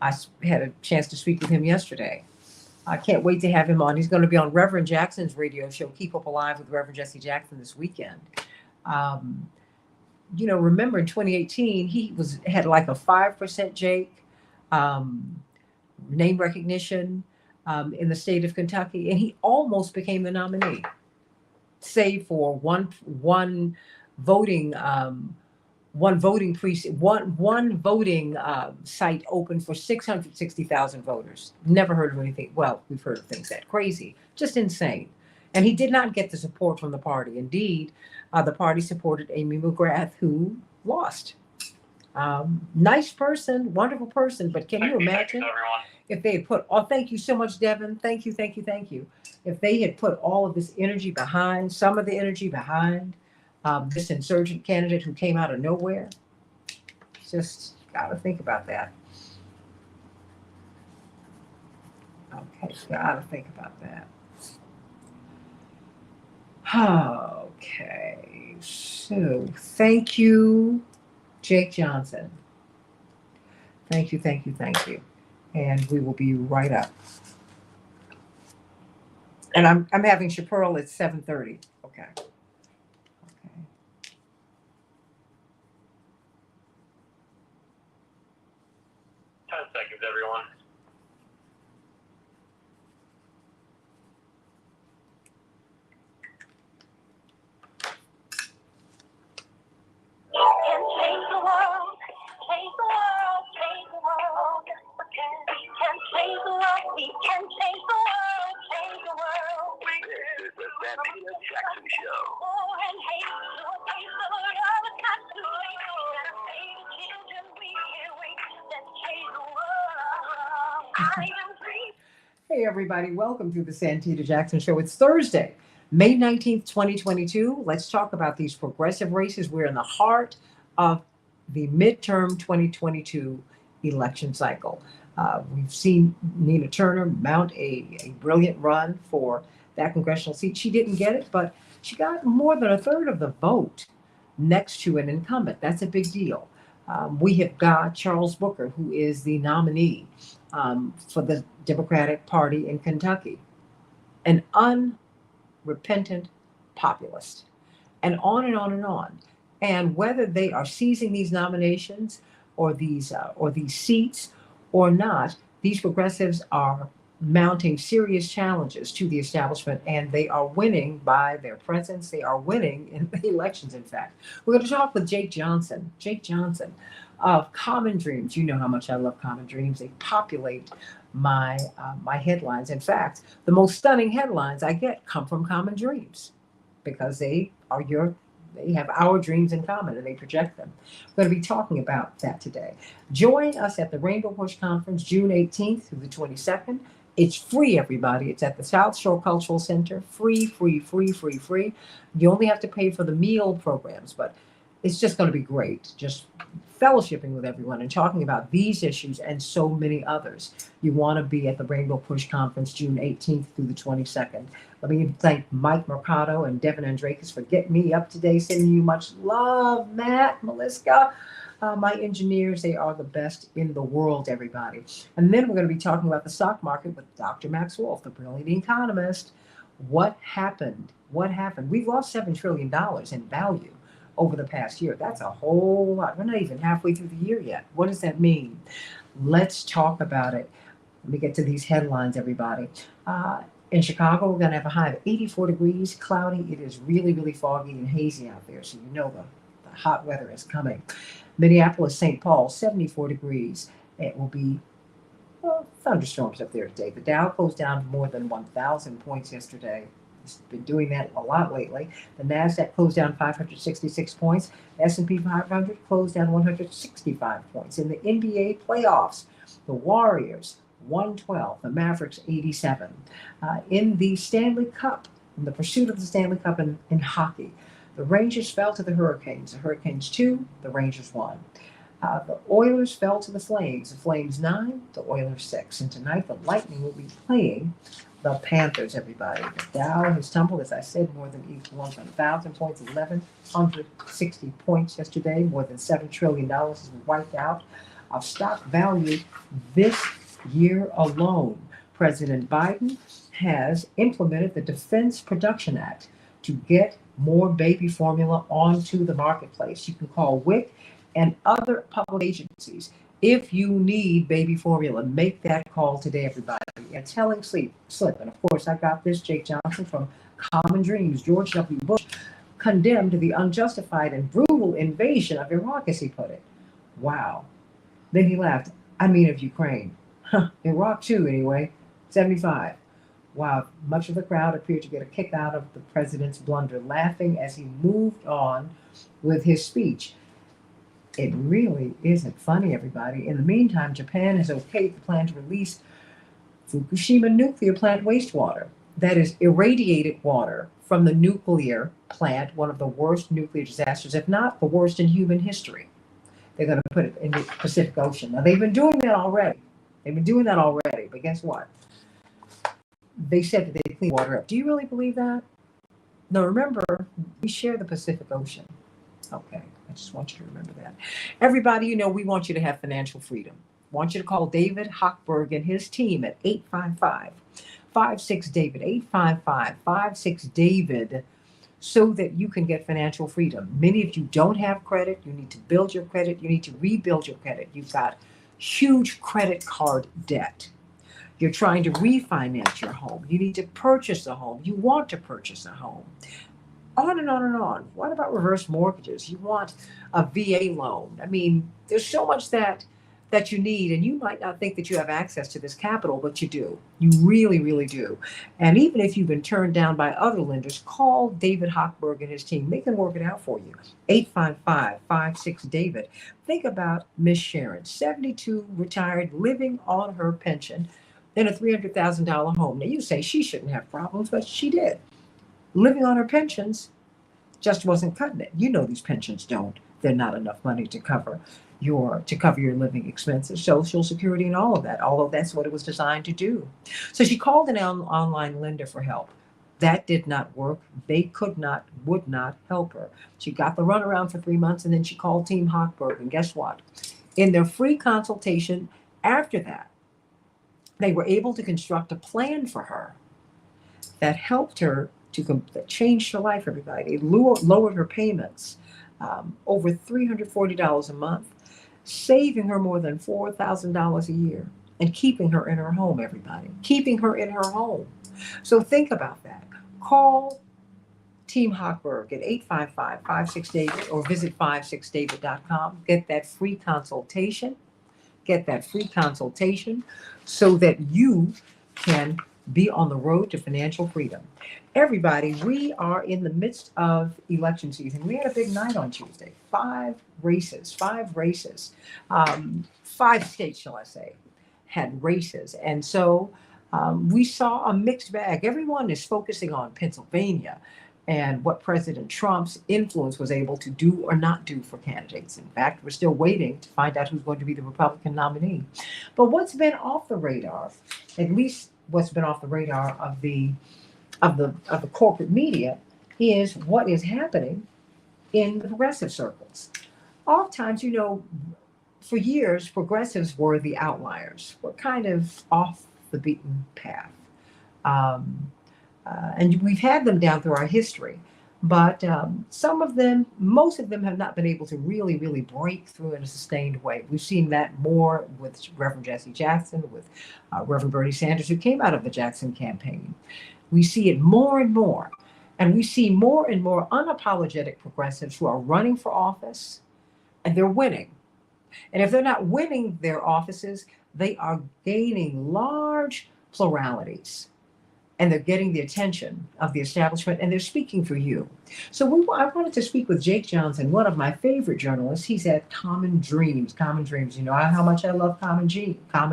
S1: I had a chance to speak with him yesterday. I can't wait to have him on. He's going to be on Reverend Jackson's radio show, Keep Up Alive with Reverend Jesse Jackson, this weekend. Remember in 2018, he had like a 5% Jake name recognition in the state of Kentucky, and he almost became the nominee, save for one voting precinct, one voting site open for 660,000 voters. Never heard of anything. Well, we've heard of things that crazy, just insane. And he did not get the support from the party. Indeed, the party supported Amy McGrath, who lost. Nice person, wonderful person, but can you imagine if they had put, thank you so much, Devin. Thank you. If they had put all of this energy behind, some of the energy behind this insurgent candidate who came out of nowhere, just gotta think about that. Okay, gotta think about that. Okay, so thank you, Jake Johnson. Thank you. And we will be right up. And I'm having Chaparral at 7:30. Okay.
S2: 10 seconds, everyone.
S3: Change the world, change the world, change the world. We can change the world, we can change the world, change the world.
S4: This is the Santita Jackson Show.
S3: War and hate, no place for all the country. Gotta save the children, we can't wait.
S5: I am free.
S1: Hey, everybody. Welcome to the Santita Jackson Show. It's Thursday, May 19th, 2022. Let's talk about these progressive races. We're in the heart of the midterm 2022 election cycle. We've seen Nina Turner mount a brilliant run for that congressional seat. She didn't get it, but she got more than a third of the vote next to an incumbent. That's a big deal. We have got Charles Booker, who is the nominee for the Democratic Party in Kentucky, an unrepentant populist, and on and on and on. And whether they are seizing these nominations or these seats or not, these progressives are mounting serious challenges to the establishment, and they are winning by their presence. They are winning in the elections, in fact. We're going to talk with Jake Johnson. Jake Johnson of Common Dreams. You know how much I love Common Dreams. They populate my headlines. In fact, the most stunning headlines I get come from Common Dreams because they have our dreams in common and they project them. We're going to be talking about that today. Join us at the Rainbow Push Conference, June 18th through the 22nd. It's free, everybody. It's at the South Shore Cultural Center. Free, free, free, free, free. You only have to pay for the meal programs, but it's just going to be great. Just fellowshipping with everyone and talking about these issues and so many others. You want to be at the Rainbow Push Conference, June 18th through the 22nd. Let me thank Mike Mercado and Devin Andrakis for getting me up today. Sending you much love, Matt, Melissa. My engineers, they are the best in the world, everybody. And then we're going to be talking about the stock market with Dr. Max Wolf, the brilliant economist. What happened? What happened? We've lost $7 trillion in value over the past year. That's a whole lot. We're not even halfway through the year yet. What does that mean? Let's talk about it. Let me get to these headlines, everybody. In Chicago, we're going to have a high of 84 degrees, cloudy. It is really, really foggy and hazy out there, so you know the hot weather is coming. Minneapolis, St. Paul, 74 degrees. It will be thunderstorms up there today. The Dow closed down more than 1,000 points yesterday. It's been doing that a lot lately. The NASDAQ closed down 566 points. S&P 500 closed down 165 points. In the NBA playoffs, the Warriors, 112. The Mavericks, 87. In the Stanley Cup, in the pursuit of the Stanley Cup in hockey, the Rangers fell to the Hurricanes. The Hurricanes 2, the Rangers 1. The Oilers fell to the Flames. The Flames 9, the Oilers 6. And tonight, the Lightning will be playing the Panthers, everybody. The Dow has tumbled, as I said, more than equal 1,000 points, 1,160 points yesterday. More than $7 trillion has been wiped out of stock value this year alone. President Biden has implemented the Defense Production Act to get more baby formula onto the marketplace. You can call WIC and other public agencies. If you need baby formula, make that call today, everybody. And telling slip. And of course, I got this, Jake Johnson from Common Dreams. George W. Bush condemned the unjustified and brutal invasion of Iraq, as he put it. Wow. Then he laughed. I mean, of Ukraine. Iraq too, anyway. 75. Wow. Much of the crowd appeared to get a kick out of the president's blunder, laughing as he moved on with his speech. It really isn't funny, everybody. In the meantime, Japan has okayed the plan to release Fukushima nuclear plant wastewater. That is irradiated water from the nuclear plant, one of the worst nuclear disasters, if not the worst in human history. They're going to put it in the Pacific Ocean. Now, they've been doing that already. But guess what? They said that they clean water up. Do you really believe that? No, remember, we share the Pacific Ocean. Okay, I just want you to remember that. Everybody, you know, we want you to have financial freedom. I want you to call David Hochberg and his team at 855-56-DAVID, 855-56-DAVID, so that you can get financial freedom. Many of you don't have credit. You need to build your credit. You need to rebuild your credit. You've got huge credit card debt. You're trying to refinance your home. You need to purchase a home. You want to purchase a home. On and on and on. What about reverse mortgages? You want a VA loan. I mean, there's so much that that you need. And you might not think that you have access to this capital, but you do. You really, really do. And even if you've been turned down by other lenders, call David Hochberg and his team. They can work it out for you. 855-56-DAVID. Think about Miss Sharon, 72, retired, living on her pension in a $300,000 home. Now you say she shouldn't have problems, but she did. Living on her pensions just wasn't cutting it. You know these pensions don't. They're not enough money to cover your living expenses, Social Security, and all of that. Although that's what it was designed to do. So she called an online lender for help. That did not work. They would not help her. She got the runaround for 3 months, and then she called Team Hochberg. And guess what? In their free consultation after that, they were able to construct a plan for her that helped her that changed her life, everybody. It lowered her payments over $340 a month, saving her more than $4,000 a year, and keeping her in her home, everybody. Keeping her in her home. So think about that. Call Team Hochberg at 855-56-DAVID or visit 56david.com. Get that free consultation. Get that free consultation so that you can be on the road to financial freedom. Everybody, we are in the midst of election season. We had a big night on Tuesday. 5 races. 5 states, shall I say, had races. And so we saw a mixed bag. Everyone is focusing on Pennsylvania and what President Trump's influence was able to do or not do for candidates. In fact, we're still waiting to find out who's going to be the Republican nominee. But what's been off the radar, at least what's been off the radar of the corporate media, is what is happening in the progressive circles. Oftentimes, for years, progressives were the outliers. We're kind of off the beaten path. And we've had them down through our history, but most of them have not been able to really, really break through in a sustained way. We've seen that more with Reverend Jesse Jackson, with Reverend Bernie Sanders, who came out of the Jackson campaign. We see it more and more, and we see more and more unapologetic progressives who are running for office, and they're winning. And if they're not winning their offices, they are gaining large pluralities. And they're getting the attention of the establishment, and they're speaking for you. So I wanted to speak with Jake Johnson, one of my favorite journalists. He's at Common Dreams. Common Dreams, you know how much I love Common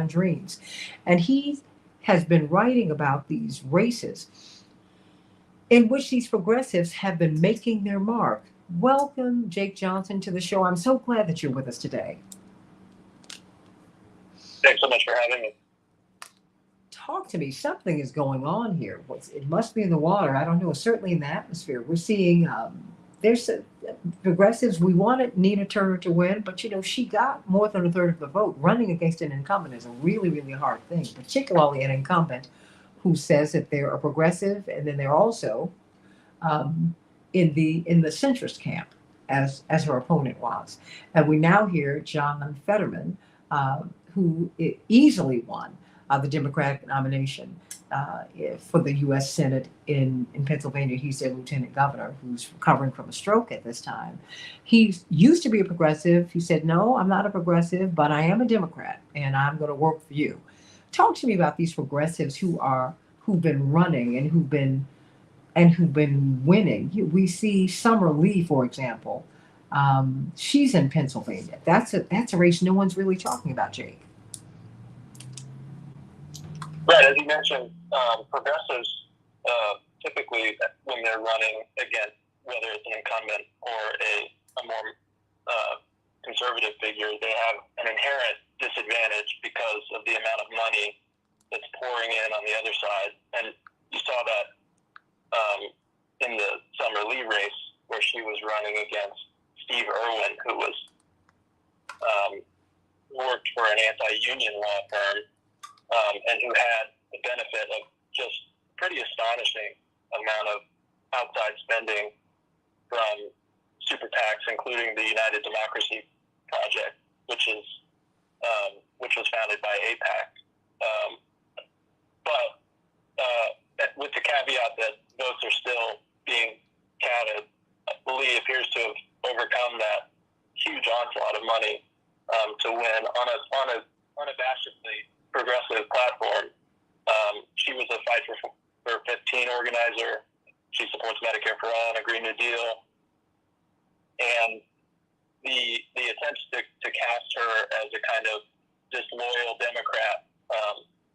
S1: Dreams. And he has been writing about these races in which these progressives have been making their mark. Welcome, Jake Johnson, to the show. I'm so glad that you're with us today.
S2: Thanks so much for having me.
S1: Talk to me. Something is going on here. It must be in the water. I don't know. Certainly in the atmosphere. We're seeing there's progressives. We wanted Nina Turner to win, but she got more than a third of the vote. Running against an incumbent is a really, really hard thing, particularly an incumbent who says that they're a progressive, and then they're also in the centrist camp, as her opponent was. And we now hear John Fetterman, who easily won the Democratic nomination for the U.S. Senate in Pennsylvania. He's their lieutenant governor who's recovering from a stroke at this time. He used to be a progressive. He said, "No, I'm not a progressive, but I am a Democrat, and I'm going to work for you." Talk to me about these progressives who've been running and who've been winning. We see Summer Lee, for example. She's in Pennsylvania. That's a race no one's really talking about, Jake.
S2: Right, as you mentioned, progressives typically, when they're running against whether it's an incumbent or a more conservative figure, they have an inherent disadvantage because of the amount of money that's pouring in on the other side. And you saw that in the Summer Lee race, where she was running against Steve Irwin, who was worked for an anti-union law firm. And who had the benefit of just pretty astonishing amount of outside spending from super PACs, including the United Democracy Project, which was founded by AIPAC. But with the caveat that votes are still being counted, Lee appears to have overcome that huge onslaught of money
S6: to win on a unabashedly progressive platform. She was a Fight for 15 organizer. She supports Medicare for All and a Green New Deal. And the attempts to cast her as a kind of disloyal Democrat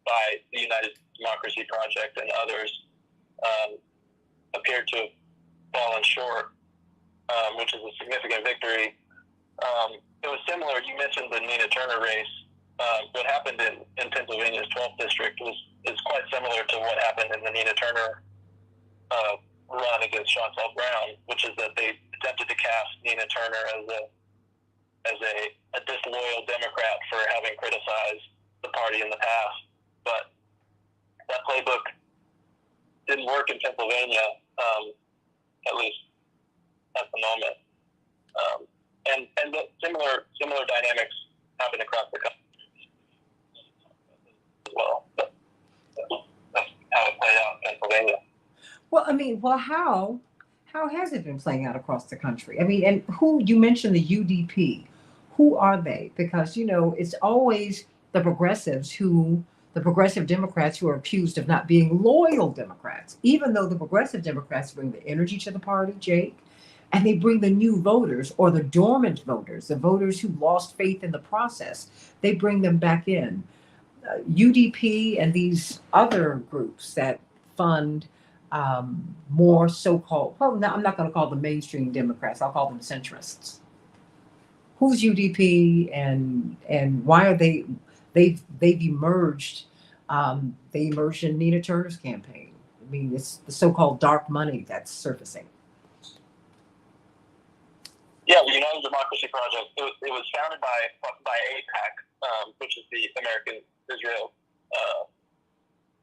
S6: by the United Democracy Project and others appeared to have fallen short, which is a significant victory. It was similar. You mentioned the Nina Turner race. What happened in Pennsylvania's 12th district is quite similar to what happened in the Nina Turner run against Chantal Brown, which is that they attempted to cast Nina Turner as a disloyal Democrat for having criticized the party in the past. But that playbook didn't work in Pennsylvania, at least at the moment. And the similar dynamics happen across the country as well. But that's how it played out in Pennsylvania.
S1: Well, I mean, how has it been playing out across the country? I mean, and who, you mentioned the UDP. Who are they? Because, it's always the progressive Democrats who are accused of not being loyal Democrats, even though the progressive Democrats bring the energy to the party, Jake, and they bring the new voters or the dormant voters, the voters who lost faith in the process. They bring them back in. UDP and these other groups that fund more so-called, well, no, I'm not going to call them mainstream Democrats. I'll call them centrists. Who's UDP and why are they've emerged? They emerged in Nina Turner's campaign. I mean, it's the so-called dark money that's surfacing.
S6: Yeah, the United Democracy Project. It was founded by AIPAC, which is the American Israel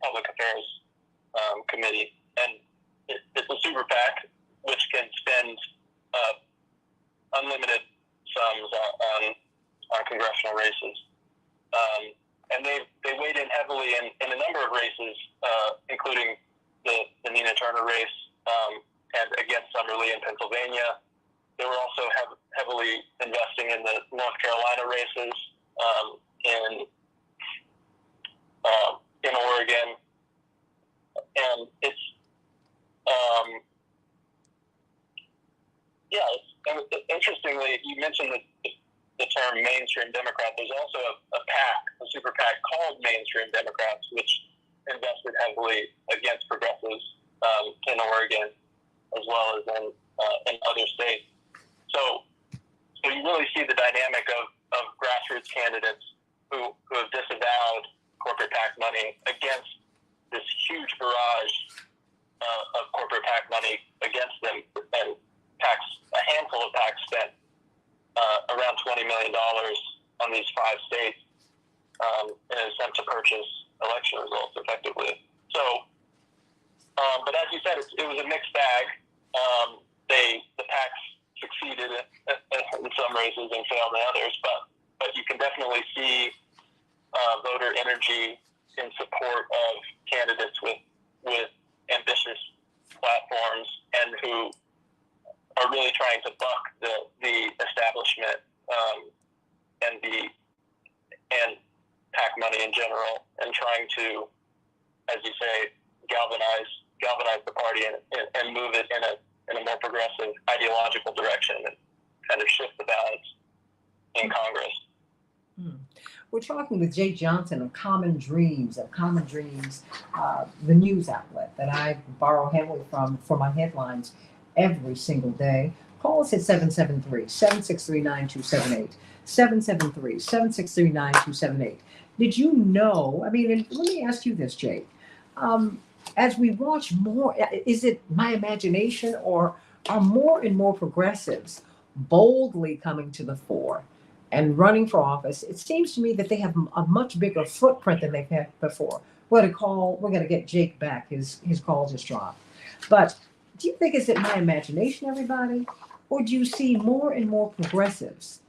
S6: Public Affairs Committee, and it's a super PAC which can spend unlimited sums on congressional races, and they weighed in heavily in a number of races, including the Nina Turner race, and against Summerlee in Pennsylvania. They were also heavily investing in the North Carolina races, in Oregon, and interestingly, you mentioned the term mainstream Democrat. There's also a PAC, a super PAC called Mainstream Democrats, which invested heavily against progressives in Oregon as well as in other states. So you really see the dynamic of grassroots candidates who have disavowed corporate PAC money against this huge barrage of corporate PAC money against them, and a handful of PACs spent around $20 million on these 5 states in an attempt to purchase election results effectively. So, but as you said, it was a mixed bag. The PACs succeeded in some races and failed in others, but you can definitely see voter energy in support of candidates with ambitious platforms and who are really trying to buck the establishment and PAC money in general, and trying to, as you say, galvanize the party and move it in a more progressive ideological direction and kind of shift the balance in Congress.
S1: We're talking with Jake Johnson of Common Dreams, the news outlet that I borrow heavily from for my headlines every single day. Call us at 773-763-9278. 773-763-9278. Did you know, I mean, and let me ask you this, Jake. As we watch more, is it my imagination, or are more and more progressives boldly coming to the fore and running for office? It seems to me that they have a much bigger footprint than they've had before. We're going to get Jake back. His call just dropped. But do you think, is it my imagination, everybody? Or do you see more and more progressives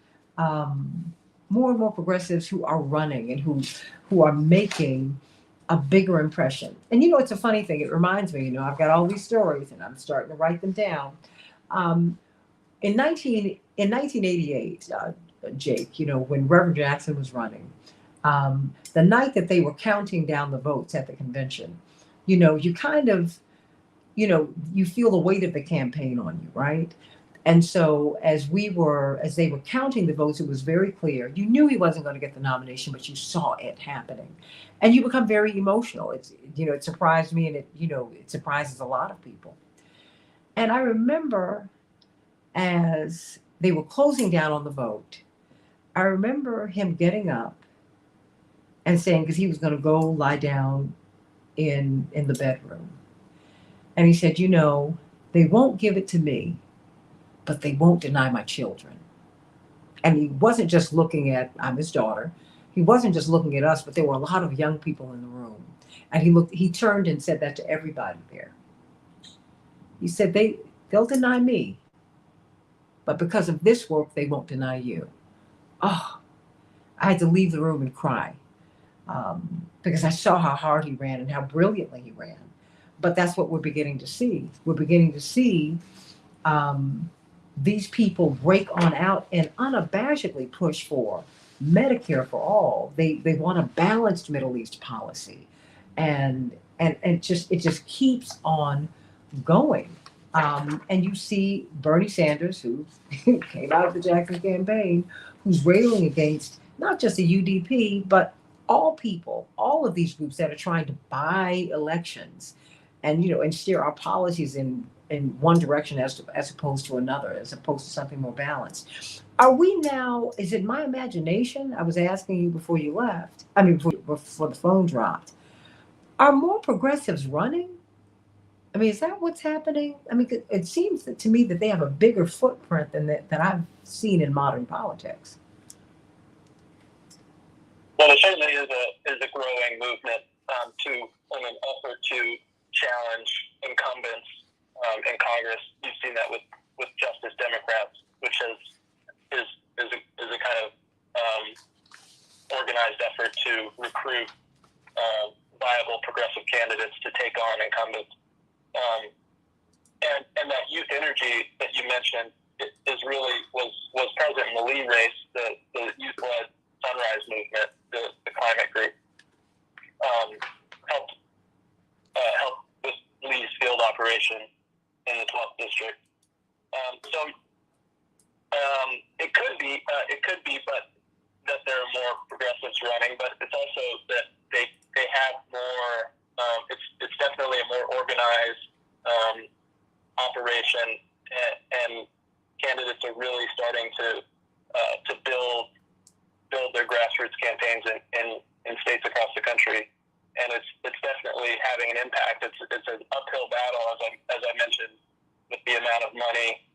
S1: who are running and who are making a bigger impression? And it's a funny thing. It reminds me, I've got all these stories and I'm starting to write them down. In 1988, Jake, when Reverend Jackson was running, the night that they were counting down the votes at the convention, you kind of, you feel the weight of the campaign on you, right? And so as they were counting the votes, it was very clear. You knew he wasn't going to get the nomination, but you saw it happening. And you become very emotional. It surprised me, and it surprises a lot of people. And I remember as they were closing down on the vote, I remember him getting up and saying, because he was going to go lie down in the bedroom. And he said, they won't give it to me, but they won't deny my children. And he wasn't just looking at, I'm his daughter. He wasn't just looking at us, but there were a lot of young people in the room. And he turned and said that to everybody there. He said, they'll deny me, but because of this work, they won't deny you. Oh, I had to leave the room and cry. Because I saw how hard he ran and how brilliantly he ran. But that's what we're beginning to see. We're beginning to see these people break on out and unabashedly push for Medicare for all. They want a balanced Middle East policy, and it just keeps on going. And you see Bernie Sanders, who came out of the Jackson campaign, who's railing against not just the UDP, but all people, all of these groups that are trying to buy elections and steer our policies in one direction as opposed to another, as opposed to something more balanced. Are we now, is it my imagination? I was asking you before you left, before the phone dropped. Are more progressives running? Is that what's happening? It seems to me that they have a bigger footprint than I've seen in modern politics.
S6: Well, there certainly is a growing movement in an effort to challenge incumbents in Congress. You've seen that with Justice Democrats, which is a kind of organized effort to recruit viable progressive candidates to take on incumbents. And that youth energy that you mentioned was present in the Lee race, the youth-led Sunrise movement, the climate group, helped with Lee's field operation in the 12th district. So it could be, but that there are more progressives running. But it's also that they have more. It's definitely a more organized operation, and candidates are really starting to build their grassroots campaigns in states across the country, and it's definitely having an impact. It's an uphill battle, as I mentioned, with the amount of money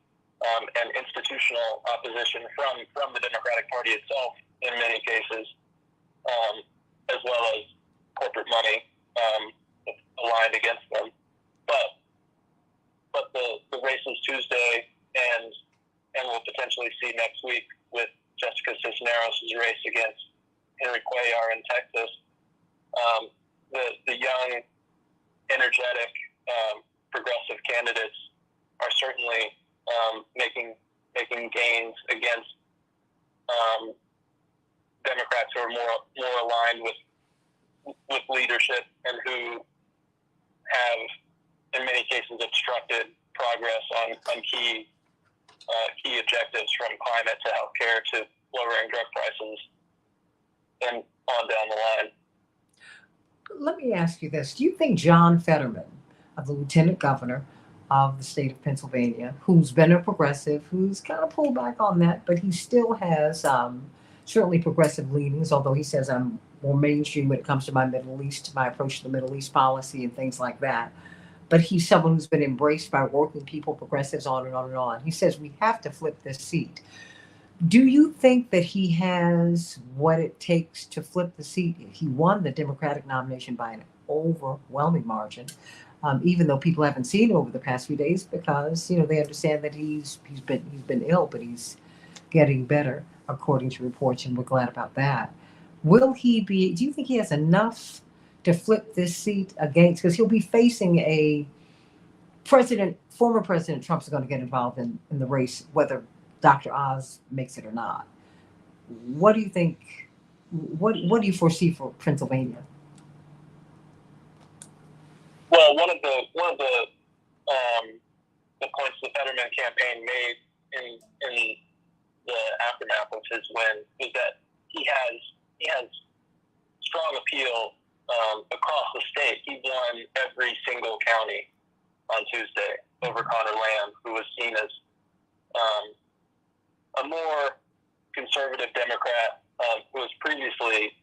S6: and institutional opposition from the Democratic Party itself in many cases, as well as corporate money aligned against them. But the race is Tuesday, and we'll potentially see next week with Jessica Cisneros' race against Henry Cuellar in Texas. The young, energetic, progressive candidates are certainly making gains against Democrats who are more aligned with leadership and who have, in many cases, obstructed progress on key objectives, from climate to healthcare to lowering drug prices and on down the line.
S1: Let me ask you this. Do you think John Fetterman, the lieutenant governor of the state of Pennsylvania, who's been a progressive, who's kind of pulled back on that, but he still has certainly progressive leanings, although he says I'm more mainstream when it comes to my approach to the Middle East policy and things like that. But he's someone who's been embraced by working people, progressives, on and on and on. He says we have to flip this seat. Do you think that he has what it takes to flip the seat? He won the Democratic nomination by an overwhelming margin, even though people haven't seen him over the past few days, because they understand that he's been ill, but he's getting better according to reports, and we're glad about that. Will he be? Do you think he has enough to flip this seat against? Because he'll be facing a former President Trump's going to get involved in the race, whether Dr. Oz makes it or not. What do you think? What do you foresee for Pennsylvania?
S6: Well, one of the points the Fetterman campaign made in the aftermath of his win was that he has strong appeal across the state. He won every single county on Tuesday over Connor Lamb, who was seen as a more conservative Democrat who was previously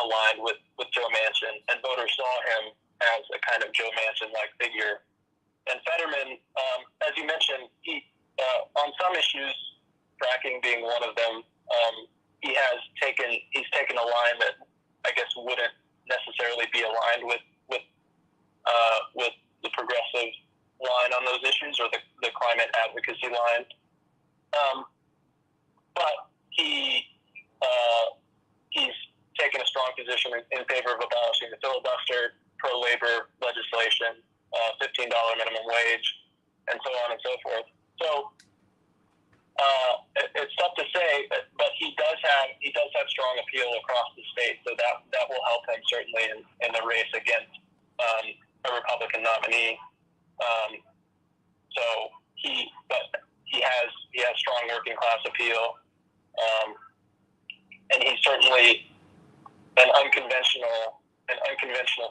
S6: aligned with Joe Manchin, and voters saw him as a kind of Joe Manchin-like figure. And Fetterman, as you mentioned, he on some issues, fracking being one of them, he's taken a line that I guess wouldn't necessarily be aligned with the progressive line on those issues, or the climate advocacy line. But he's taken a strong position in favor of abolishing the filibuster, pro-labor legislation, $15 minimum wage, and so on and so forth. So it's tough to say, but he does have strong appeal across the state. So that will help him certainly in the race against a Republican nominee. So he has strong working class appeal, and he's certainly an unconventional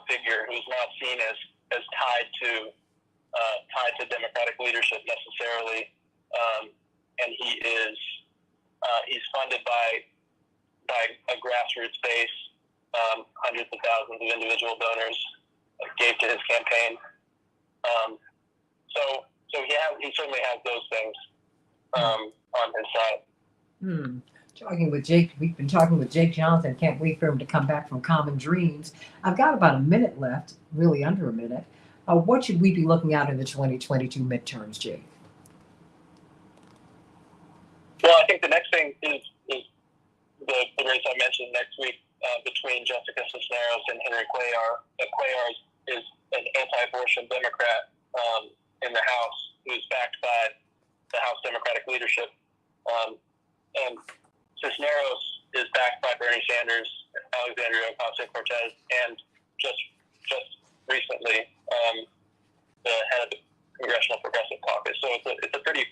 S6: figure who's not seen as tied to Democratic leadership necessarily, and he's funded by a grassroots base. Hundreds of thousands of individual donors gave to his campaign. So he certainly has those things on his side.
S1: Talking with Jake, we've been talking with Jake Johnson. Can't wait for him to come back from Common Dreams. I've got about a minute left, really under a minute. What should we be looking out in the 2022 midterms, Jake?
S6: Well, I think the next thing is the race I mentioned next week between Jessica Cisneros and Henry Cuellar. Cuellar is an anti-abortion Democrat in the House who's backed by the House Democratic leadership. And Cisneros is backed by Bernie Sanders, Alexandria Ocasio-Cortez, and just recently the head of the Congressional Progressive Caucus. So it's a pretty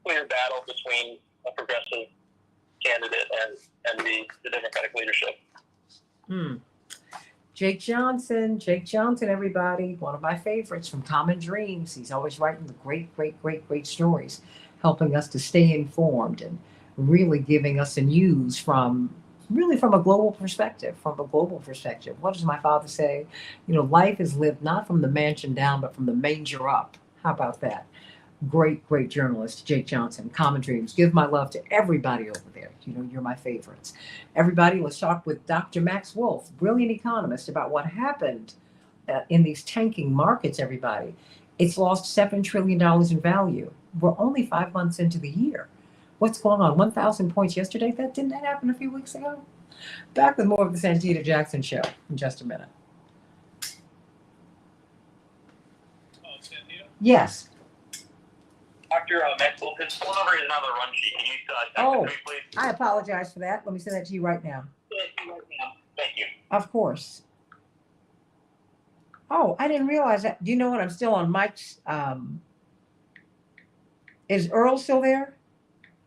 S6: clear battle between a progressive candidate and the Democratic leadership.
S1: Jake Johnson, everybody. One of my favorites from Common Dreams. He's always writing the great stories, helping us to stay informed and really giving us the news from a global perspective. What does my father say? Life is lived not from the mansion down, but from the manger up. How about that? Great journalist, Jake Johnson, Common Dreams. Give my love to everybody over there. You're my favorites. Everybody, let's talk with Dr. Max Wolf, brilliant economist, about what happened in these tanking markets, everybody. It's lost $7 trillion in value. We're only 5 months into the year. What's going on? 1,000 points yesterday? Didn't that happen a few weeks ago? Back with more of the Santita Jackson Show in just a minute.
S6: Santita?
S1: Yes.
S6: Dr. Max Wolf is pulling over another run sheet. Can you text it to me, please?
S1: I apologize for that. Let me send that to you right now.
S6: Thank you.
S1: Of course. Oh, I didn't realize that. Do you know what? I'm still on Mike's. Is Earl still there?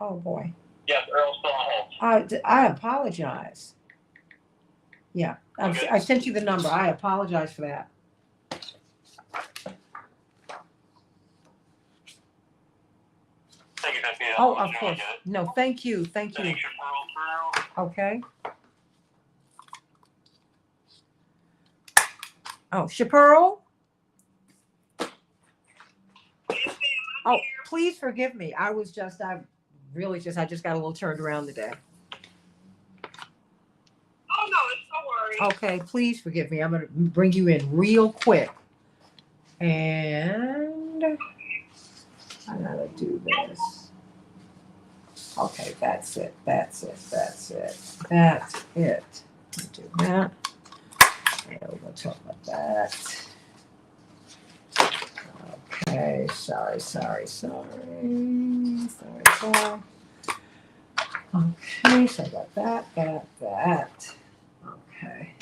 S1: Oh, boy.
S6: Yes, Earl's still on hold.
S1: I apologize. Yeah, I sent you the number. I apologize for that.
S6: Thank you, Santita.
S1: Oh, of course. No, thank you.
S6: Thanks, Earl.
S1: Okay. Oh, Chaparral? Oh, please forgive me. I just got a little turned around today.
S5: Oh, no, it's no worry.
S1: Okay, please forgive me. I'm going to bring you in real quick. And I gotta do this. Okay, that's it. Let me do that. And we're going to talk about that. Okay, sorry. Okay, so I got that. Okay.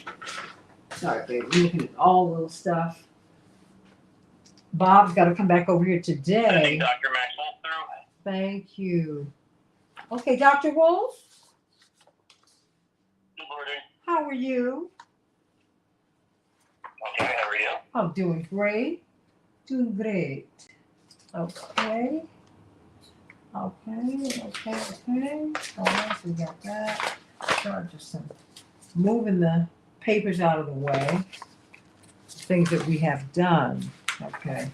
S1: Sorry, baby. I'm looking at all little stuff. Bob's got to come back over here today.
S6: Sending Dr. Maxwell through.
S1: Thank you. Okay, Dr. Wolf,
S6: Good morning.
S1: how are you?
S6: Okay, how are you?
S1: I'm doing great. Doing great. Okay. All right, so we got that. Start just moving the papers out of the way. Things that we have done. Okay.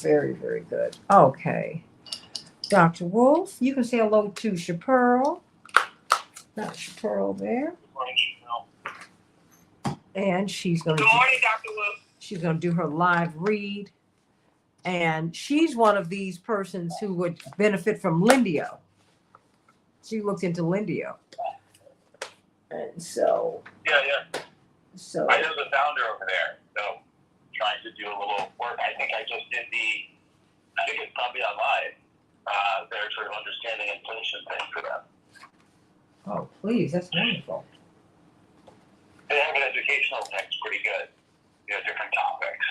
S1: Very, very good. Okay. Dr. Wolf, you can say hello to Chapearl. Not Chapearl there.
S6: Good morning, Chanel.
S1: And she's going to
S5: Good morning, Dr. Wolf.
S1: she's going to do her live read. And she's one of these persons who would benefit from Lindio. She looked into Lindio. And so
S6: Yeah.
S1: so
S6: I know the founder over there, so trying to do a little work. I think I just did I think it's probably online. Their sort of understanding inflation thing for them.
S1: oh please, that's wonderful.
S6: They have an educational text pretty good. Different topics.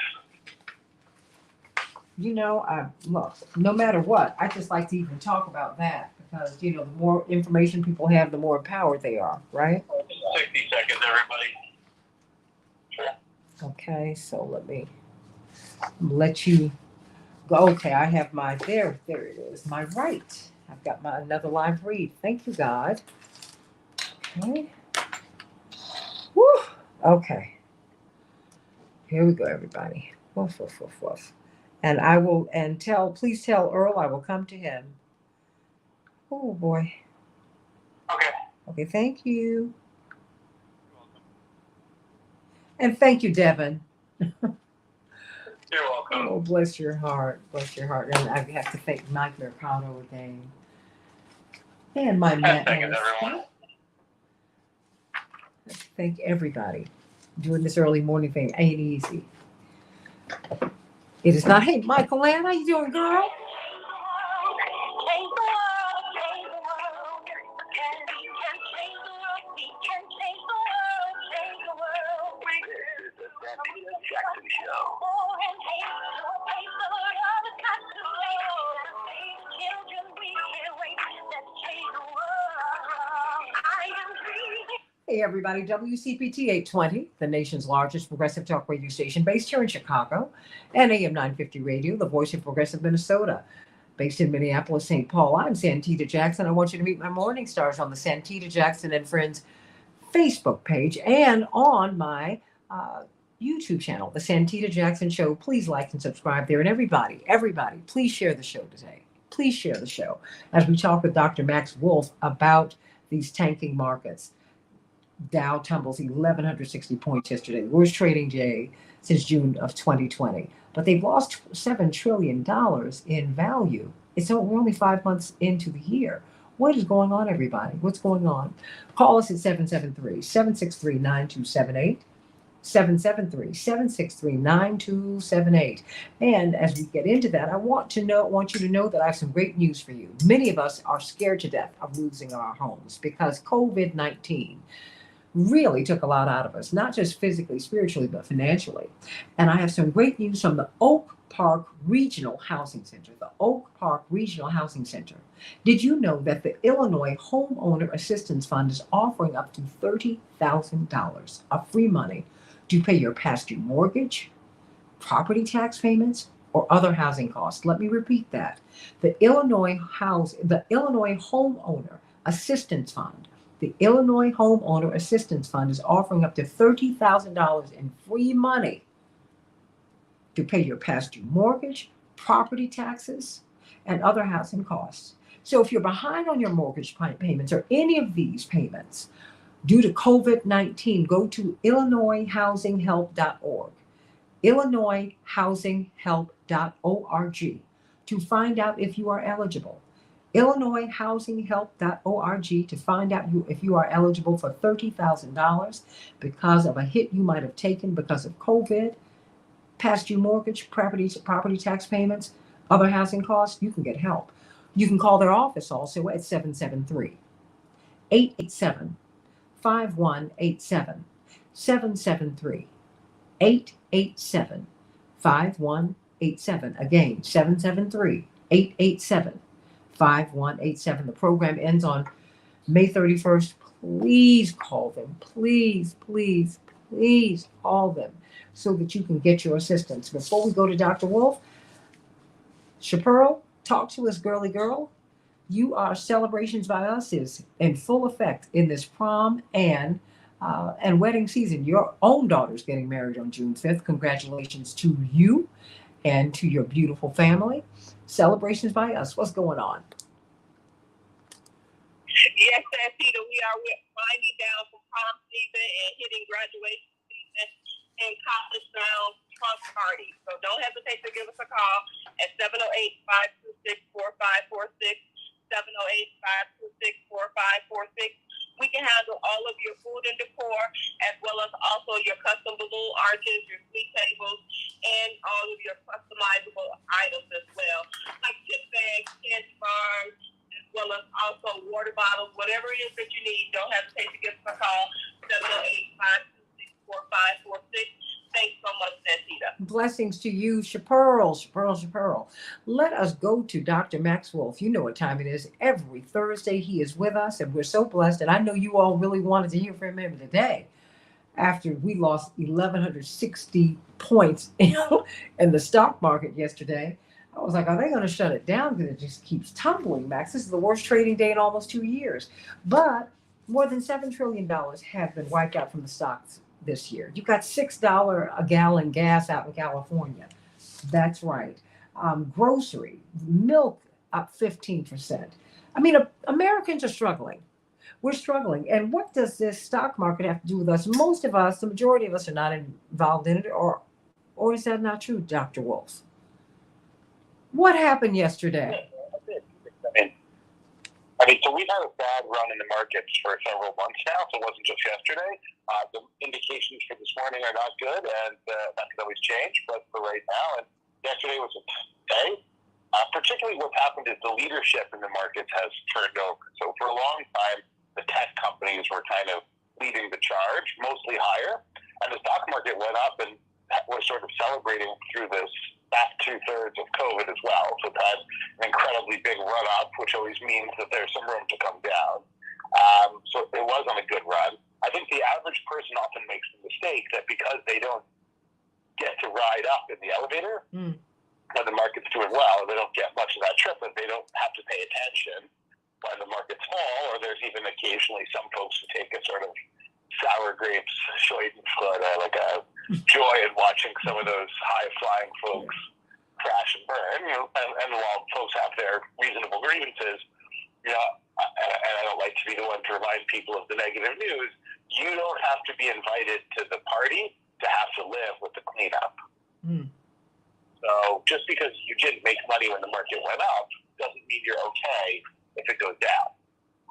S1: Look, no matter what, I just like to even talk about that because, the more information people have, the more empowered they are, right?
S6: 60 seconds, everybody. Sure.
S1: Okay, so let you go. Okay, I have there it is, my right. I've got another live read. Thank you, God. Okay. Woo! Okay. Here we go, everybody. Woof, woof, woof, woof. And please tell Earl I will come to him. Oh boy.
S6: Okay.
S1: Okay, thank you. And thank you, Devin.
S6: You're welcome.
S1: Oh, bless your heart. Bless your heart. And I have to thank Mike Mercado again. And my
S6: 10 seconds, everyone.
S1: Thank everybody. Doing this early morning thing ain't easy. It is not. Hey, Michael Ann, how you doing, girl?
S4: Jackson Show.
S1: Hey, everybody. WCPT 820, the nation's largest progressive talk radio station based here in Chicago, and AM 950 Radio, the voice of progressive Minnesota. Based in Minneapolis, St. Paul, I'm Santita Jackson. I want you to meet my morning stars on the Santita Jackson and Friends Facebook page and on my YouTube channel, The Santita Jackson Show. Please like and subscribe there. And everybody, please share the show today. Please share the show as we talk with Dr. Max Wolf about these tanking markets. Dow tumbles 1,160 points yesterday. Worst trading day since June of 2020. But they've lost $7 trillion in value. We're only 5 months into the year. What is going on, everybody? What's going on? Call us at 773-763-9278. 773-763-9278. And as we get into that, I want you to know that I have some great news for you. Many of us are scared to death of losing our homes because COVID-19 really took a lot out of us, not just physically, spiritually, but financially. And I have some great news from the Oak Park Regional Housing Center. The Oak Park Regional Housing Center. Did you know that the Illinois Homeowner Assistance Fund is offering up to $30,000 of free money to pay your past due mortgage, property tax payments, or other housing costs? Let me repeat that. The Illinois Homeowner Assistance Fund. The Illinois Homeowner Assistance Fund is offering up to $30,000 in free money to pay your past due mortgage, property taxes, and other housing costs. So if you're behind on your mortgage payments or any of these payments due to COVID-19, go to IllinoisHousingHelp.org, IllinoisHousingHelp.org to find out if you are eligible. IllinoisHousingHelp.org to find out if you are eligible for $30,000 because of a hit you might have taken because of COVID. past due mortgage, property tax payments, other housing costs, you can get help. You can call their office also at 773-887-5187. 773-887-5187. Again, 773-887-5187. The program ends on May 31st. Please call them. Please, please, please call them so that you can get your assistance. Before we go to Dr. Wolf, Chaparral, talk to us, girly girl. You are Celebrations by Us is in full effect in this prom and wedding season. Your own daughter's getting married on June 5th. Congratulations to you and to your beautiful family. Celebrations by Us. What's going on?
S5: Yes, Santita, we are winding down from prom season and hitting graduation season and college bound trunk party. So don't hesitate to give us a call at 708-526-4546, 708-526-4546. We can handle all of your food and decor, as well as also your custom balloon arches, your sweet tables, and all of your customizable items as well, like tip bags, candy bars, as well as also water bottles, whatever it is that you need. Don't hesitate to give us a call, 708-526-4546. Thanks so much, Santita.
S1: Blessings to you, Chaparral. Let us go to Dr. Max Wolf. You know what time it is. Every Thursday he is with us, and we're so blessed. And I know you all really wanted to hear from him today after we lost 1,160 points in the stock market yesterday. I was like, are they going to shut it down? Because it just keeps tumbling, Max. This is the worst trading day in almost 2 years. But more than $7 trillion have been wiped out from the stocks this year. You got $6 a gallon gas out in California. That's right. Grocery, milk up 15%. I mean, Americans are struggling. We're struggling. And what does this stock market have to do with us? Most of us, the majority of us, are not involved in it. Or is that not true, Dr. Wolf? What happened yesterday?
S4: I mean, so we've had a bad run in the markets for several months now, so it wasn't just yesterday. The indications for this morning are not good, and that can always change, but for right now, and yesterday was a day. Particularly what's happened is the leadership in the markets has turned over. So for a long time, the tech companies were kind of leading the charge, mostly higher, and the stock market went up, and we're sort of celebrating through this back 2/3 of COVID as well. So it had an incredibly big run up, which always means that there's some room to come down. So it was on a good run. I think the average person often makes the mistake that because they don't get to ride up in the elevator when the market's doing well, they don't get much of that trip, and they don't have to pay attention when the markets fall, or there's even occasionally some folks who take a sort of sour grapes, Schadenfreude, like a joy in watching some of those high-flying folks crash and burn. And while folks have their reasonable grievances, and I don't like to be the one to remind people of the negative news, you don't have to be invited to the party to have to live with the cleanup. So just because you didn't make money when the market went up doesn't mean you're okay if it goes down.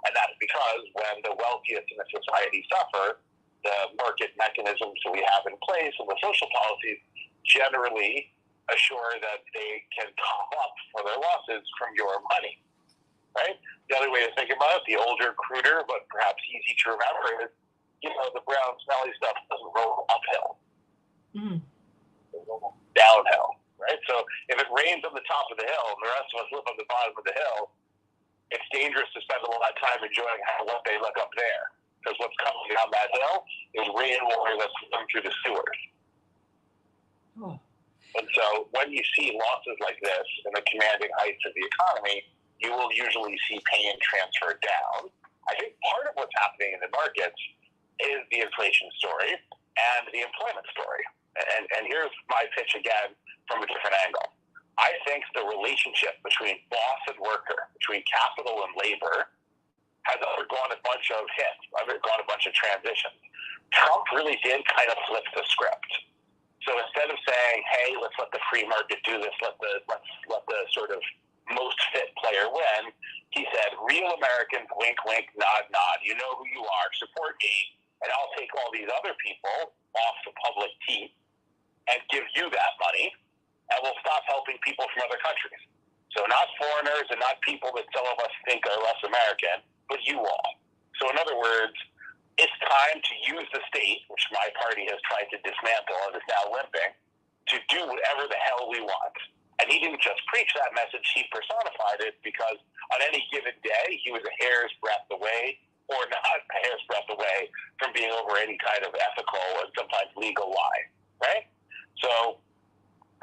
S4: And that's because when the wealthiest in a society suffer, the market mechanisms that we have in place and the social policies generally assure that they can top up for their losses from your money, right? The other way to think about it, the older, cruder, but perhaps easy to remember is, the brown, smelly stuff doesn't roll uphill. It rolls downhill, right? So if it rains on the top of the hill and the rest of us live on the bottom of the hill, it's dangerous to spend a lot of time enjoying what they look up there. Because what's coming down that hill is rainwater that's come through the sewers. And so when you see losses like this in the commanding heights of the economy, you will usually see pain transferred down. I think part of what's happening in the markets is the inflation story and the employment story. And here's my pitch again from a different angle. I think the relationship between boss and worker, between capital and labor, has undergone a bunch of hits, undergone a bunch of transitions. Trump really did kind of flip the script. So instead of saying, hey, let's let the free market do this, let's let the sort of most fit player win, he said, real Americans, wink, wink, nod, nod, you know who you are, support me, and I'll take all these other people off the public team, and give you that money, and we'll stop helping people from other countries. So not foreigners and not people that some of us think are less American, but you all. So in other words, it's time to use the state, which my party has tried to dismantle and is now limping, to do whatever the hell we want. And he didn't just preach that message, he personified it, because on any given day, he was a hair's breadth away, or not a hair's breadth away, from being over any kind of ethical and sometimes legal lie, right? So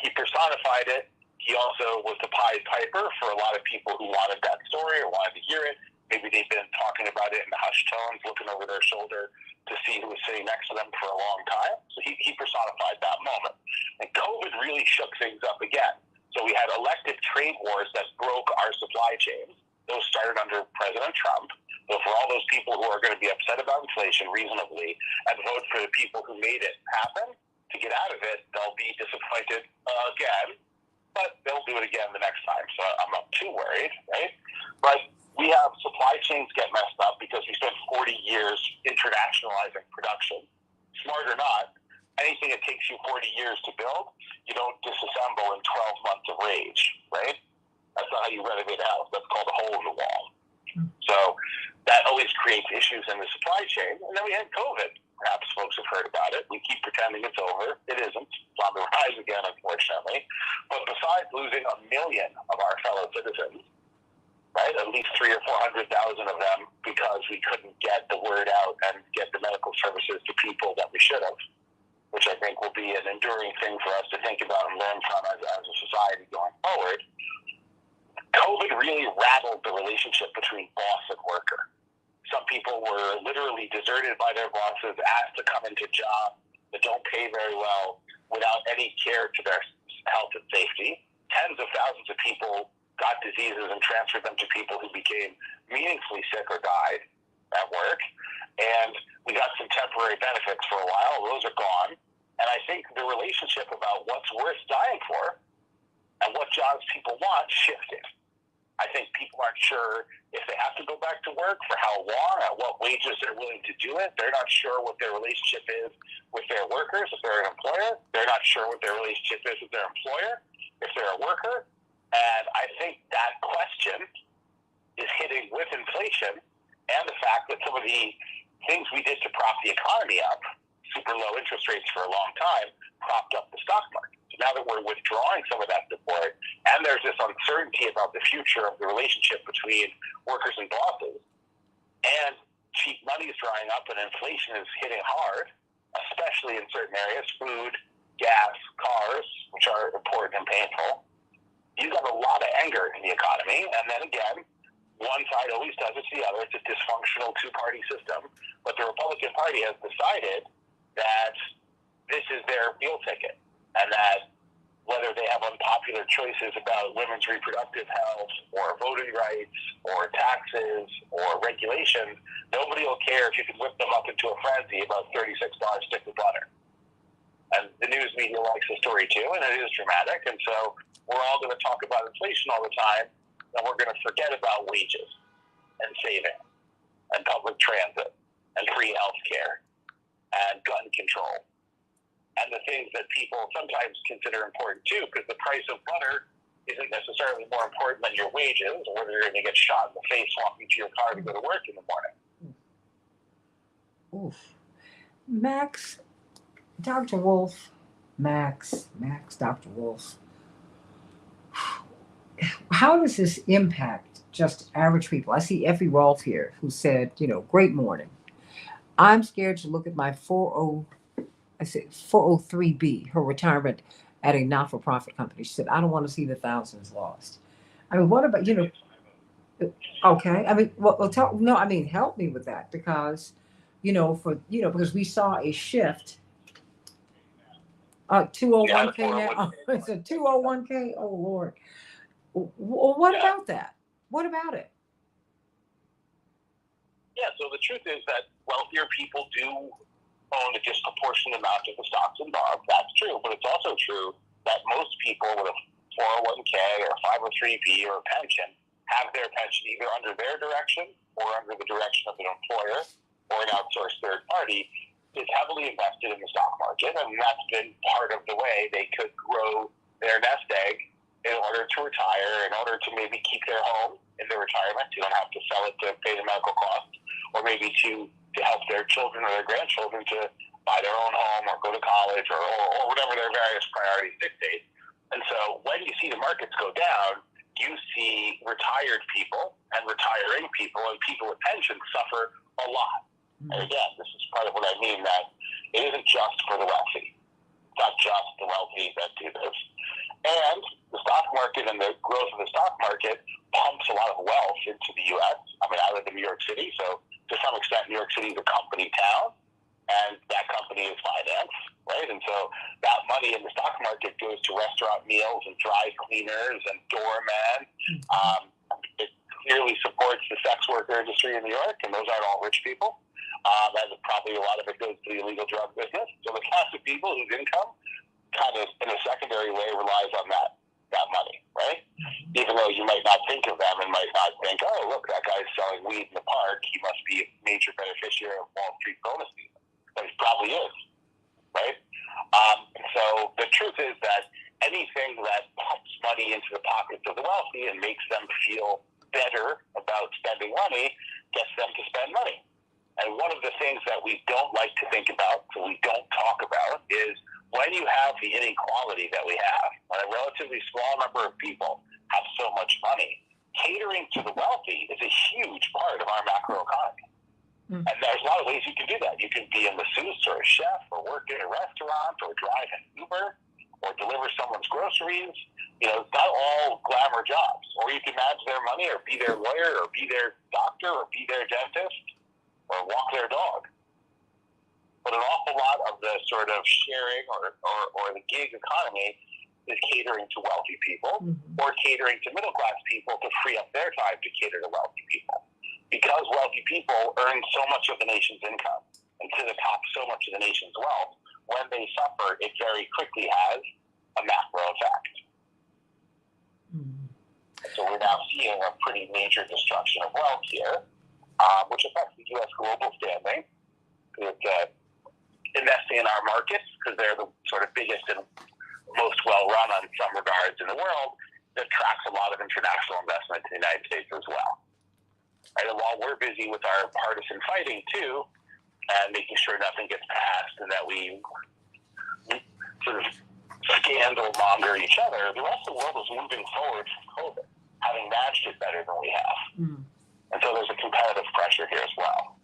S4: he personified it. He also was the Pied Piper for a lot of people who wanted that story or wanted to hear it. Maybe they've been talking about it in the hushed tones, looking over their shoulder to see who was sitting next to them for a long time. So he personified that moment. And COVID really shook things up again. So we had elective trade wars that broke our supply chains. Those started under President Trump. So for all those people who are going to be upset about inflation reasonably and vote for the people who made it happen to get out of it, they'll be disappointed again, but they'll do it again the next time. So I'm not too worried, right? But we have supply chains get messed up because we spent 40 years internationalizing production. Smart or not, anything that takes you 40 years to build, you don't disassemble in 12 months of rage, right? That's not how you renovate a house. That's called a hole in the wall. So that always creates issues in the supply chain. And then we had COVID. Perhaps folks have heard about it. We keep pretending it's over. It isn't. It's on the rise again, unfortunately. But besides losing 1 million of our fellow citizens, right, at least 300,000 or 400,000 of them because we couldn't get the word out and get the medical services to people that we should have, which I think will be an enduring thing for us to think about and learn from as a society going forward. COVID really rattled the relationship between boss and worker. Some people were literally deserted by their bosses, asked to come into jobs that don't pay very well without any care to their health and safety. Tens of thousands of people got diseases and transferred them to people who became meaningfully sick or died at work. And we got some temporary benefits for a while. Those are gone. And I think the relationship about what's worth dying for and what jobs people want shifted. I think people aren't sure if they have to go back to work, for how long, at what wages they're willing to do it. They're not sure what their relationship is with their workers, if they're an employer. They're not sure what their relationship is with their employer, if they're a worker. And I think that question is hitting with inflation and the fact that some of the things we did to prop the economy up, super low interest rates for a long time, propped up the stock market. So now that we're withdrawing some of that support, and there's this uncertainty about the future of the relationship between workers and bosses, and cheap money is drying up and inflation is hitting hard, especially in certain areas, food, gas, cars, which are important and painful, you got a lot of anger in the economy. And then again, one side always does it to the other. It's a dysfunctional two-party system. But the Republican Party has decided that this is their meal ticket, and that whether they have unpopular choices about women's reproductive health or voting rights or taxes or regulations, nobody will care if you can whip them up into a frenzy about $36 stick of butter. And the news media likes the story too, and it is dramatic. And so we're all going to talk about inflation all the time, and we're going to forget about wages and saving and public transit and free health care and gun control, and the things that people sometimes consider important too, because the price of butter isn't necessarily more important than your wages or whether you're going to get shot in the face walking to your car to go to work in the morning.
S1: Oof. Max, Dr. Wolf, Max, Dr. Wolf. How does this impact just average people? I see Effie Rolfe here who said, great morning. I'm scared to look at my 403B, her retirement at a not-for-profit company. She said, I don't want to see the thousands lost. I mean, what about, okay. I mean, help me with that because, because we saw a shift. 201K now. It's a 201K. Oh, Lord. Well, what about that? What about it?
S4: Yeah, so the truth is that wealthier people do own a disproportionate amount of the stocks and bonds. That's true, but it's also true that most people with a 401K or 503B or a pension have their pension either under their direction or under the direction of an employer or an outsourced third party is heavily invested in the stock market, and that's been part of the way they could grow their nest egg in order to retire, in order to maybe keep their home in their retirement. You don't have to sell it to pay the medical costs, or maybe to help their children or their grandchildren to buy their own home or go to college or whatever their various priorities dictate. And so when you see the markets go down, you see retired people and retiring people and people with pensions suffer a lot. And again, this is part of what I mean, that it isn't just for the wealthy. It's not just the wealthy that do this. And the stock market and the growth of the stock market pumps a lot of wealth into the U.S. I mean, I live in New York City, so to some extent, New York City is a company town, and that company is finance, right? And so that money in the stock market goes to restaurant meals and dry cleaners and doormen. It clearly supports the sex worker industry in New York, and those aren't all rich people. And probably a lot of it goes to the illegal drug business. So the class of people whose income kind of in a secondary way relies on that money, right? Even though you might not think of them and might not think, oh, look, that guy's selling weed in the park. He must be a major beneficiary of Wall Street bonus season. But he probably is, right? So the truth is that anything that pumps money into the pockets of the wealthy and makes them feel better about spending money gets them to spend money. And one of the things that we don't like to think about, so we don't talk about, is when you have the inequality that we have, when a relatively small number of people have so much money, catering to the wealthy is a huge part of our macroeconomy. And there's a lot of ways you can do that. You can be a masseuse or a chef or work in a restaurant or drive an Uber or deliver someone's groceries. You know, it's not all glamour jobs. Or you can manage their money or be their lawyer or be their doctor or be their dentist or walk their dog. But an awful lot of the sort of sharing or the gig economy is catering to wealthy people or catering to middle-class people to free up their time to cater to wealthy people. Because wealthy people earn so much of the nation's income and to the top so much of the nation's wealth, when they suffer, it very quickly has a macro effect. So we're now seeing a pretty major destruction of wealth here, which affects the U.S. global standing. It's investing in our markets, because they're the sort of biggest and most well-run on some regards in the world, that attracts a lot of international investment to the United States as well. Right? And while we're busy with our partisan fighting too, and making sure nothing gets passed and that we sort of scandal monger each other, the rest of the world is moving forward from COVID, having managed it better than we have. And so there's a competitive pressure here as well.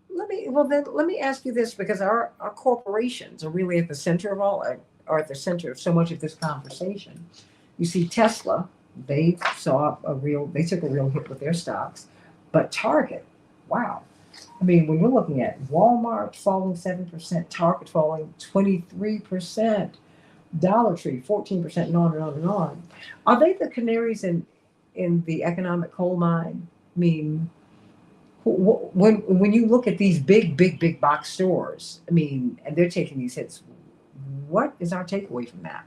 S1: Let me ask you this, because our corporations are really at the center of are at the center of so much of this conversation. You see Tesla, they took a real hit with their stocks, but Target, wow. I mean, when you're looking at Walmart falling 7%, Target falling 23%, Dollar Tree 14%, and on and on and on. Are they the canaries in the economic coal mine? I mean, when you look at these big box stores, I mean, and they're taking these hits, what is our takeaway from that?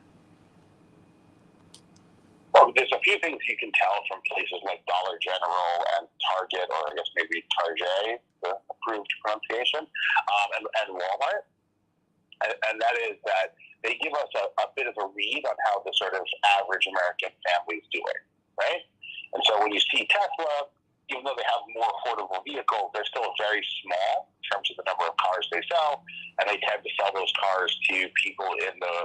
S4: Well, there's a few things you can tell from places like Dollar General and Target, or I guess maybe Target, the approved pronunciation, and Walmart. And that is that they give us a bit of a read on how the sort of average American family is doing, right? And so when you see Tesla, even though they have more affordable vehicles, they're still very small in terms of the number of cars they sell, and they tend to sell those cars to people in the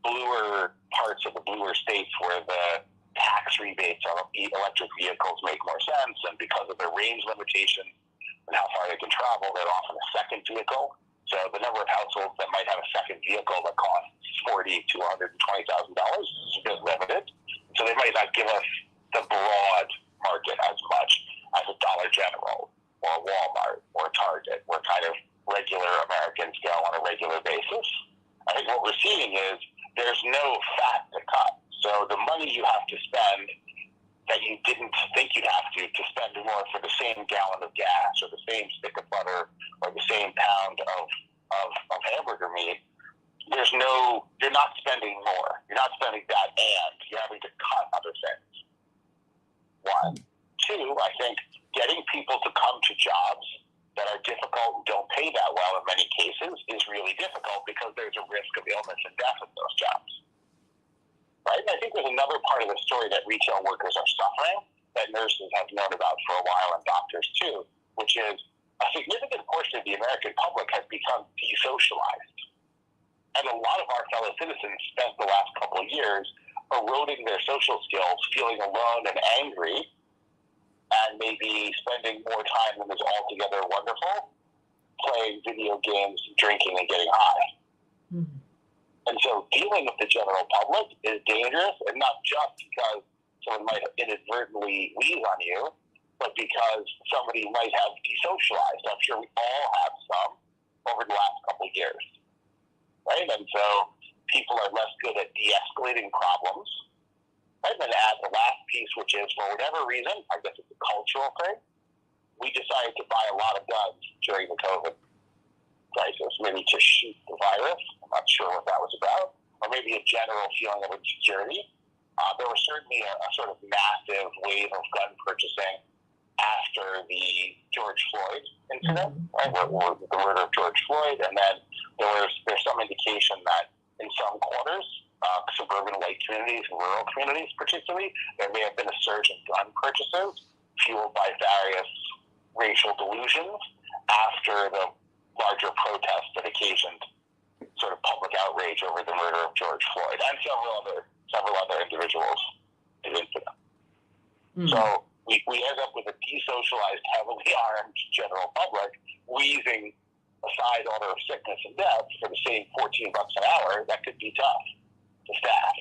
S4: bluer parts of the bluer states where the tax rebates on electric vehicles make more sense, and because of their range limitations and how far they can travel, they're often a second vehicle. So the number of households that might have a second vehicle that costs $40,000 to $120,000 is limited. So they might not give us the broad market as much as a Dollar General or Walmart or Target, where kind of regular Americans go on a regular basis. I think what we're seeing is there's no fat to cut. So the money you have to spend that you didn't think you'd have to spend more for the same gallon of gas or the same stick of butter or the same pound of hamburger meat, you're not spending more. You're not spending that, and you're having to cut other things. One. Two, I think getting people to come to jobs that are difficult and don't pay that well in many cases is really difficult because there's a risk of illness and death in those jobs. Right? And I think there's another part of the story that retail workers are suffering that nurses have known about for a while and doctors too, which is a significant portion of the American public has become desocialized. And a lot of our fellow citizens spent the last couple of years eroding their social skills, feeling alone and angry, and maybe spending more time than is altogether wonderful playing video games, drinking, and getting high. Mm-hmm. And so dealing with the general public is dangerous, and not just because someone might inadvertently wheeze on you, but because somebody might have desocialized. I'm sure we all have some over the last couple of years, right? And so people are less good at de-escalating problems. Right? And then add the last piece, which is, for whatever reason, I guess it's a cultural thing, we decided to buy a lot of guns during the COVID crisis, maybe to shoot the virus. I'm not sure what that was about, or maybe a general feeling of insecurity. There was certainly a sort of massive wave of gun purchasing after the George Floyd incident, right, or the murder of George Floyd, and then there's some indication that in some corners, suburban white communities and rural communities particularly, there may have been a surge in gun purchases fueled by various racial delusions after the larger protests that occasioned sort of public outrage over the murder of George Floyd and several other individuals in incident. So we end up with a desocialized, heavily armed general public wheezing a side order of sickness and death for the same $14 an hour. That could be tough to staff.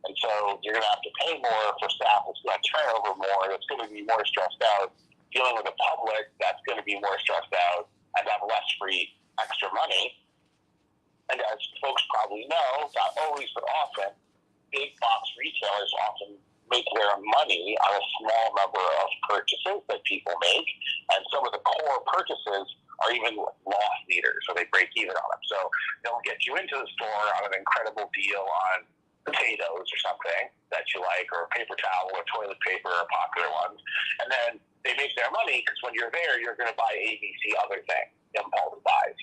S4: And so you're going to have to pay more for staff that's going to turn over more, that's going to be more stressed out, dealing with a public that's going to be more stressed out and have less free extra money. And as folks probably know, not always but often, big box retailers often make their money on a small number of purchases that people make, and some of the core purchases are even loss leaders, so they break even on them. So they'll get you into the store on an incredible deal on potatoes or something that you like, or paper towel or toilet paper or popular ones, and then they make their money because when you're there, you're going to buy ABC other thing. Impulse buys,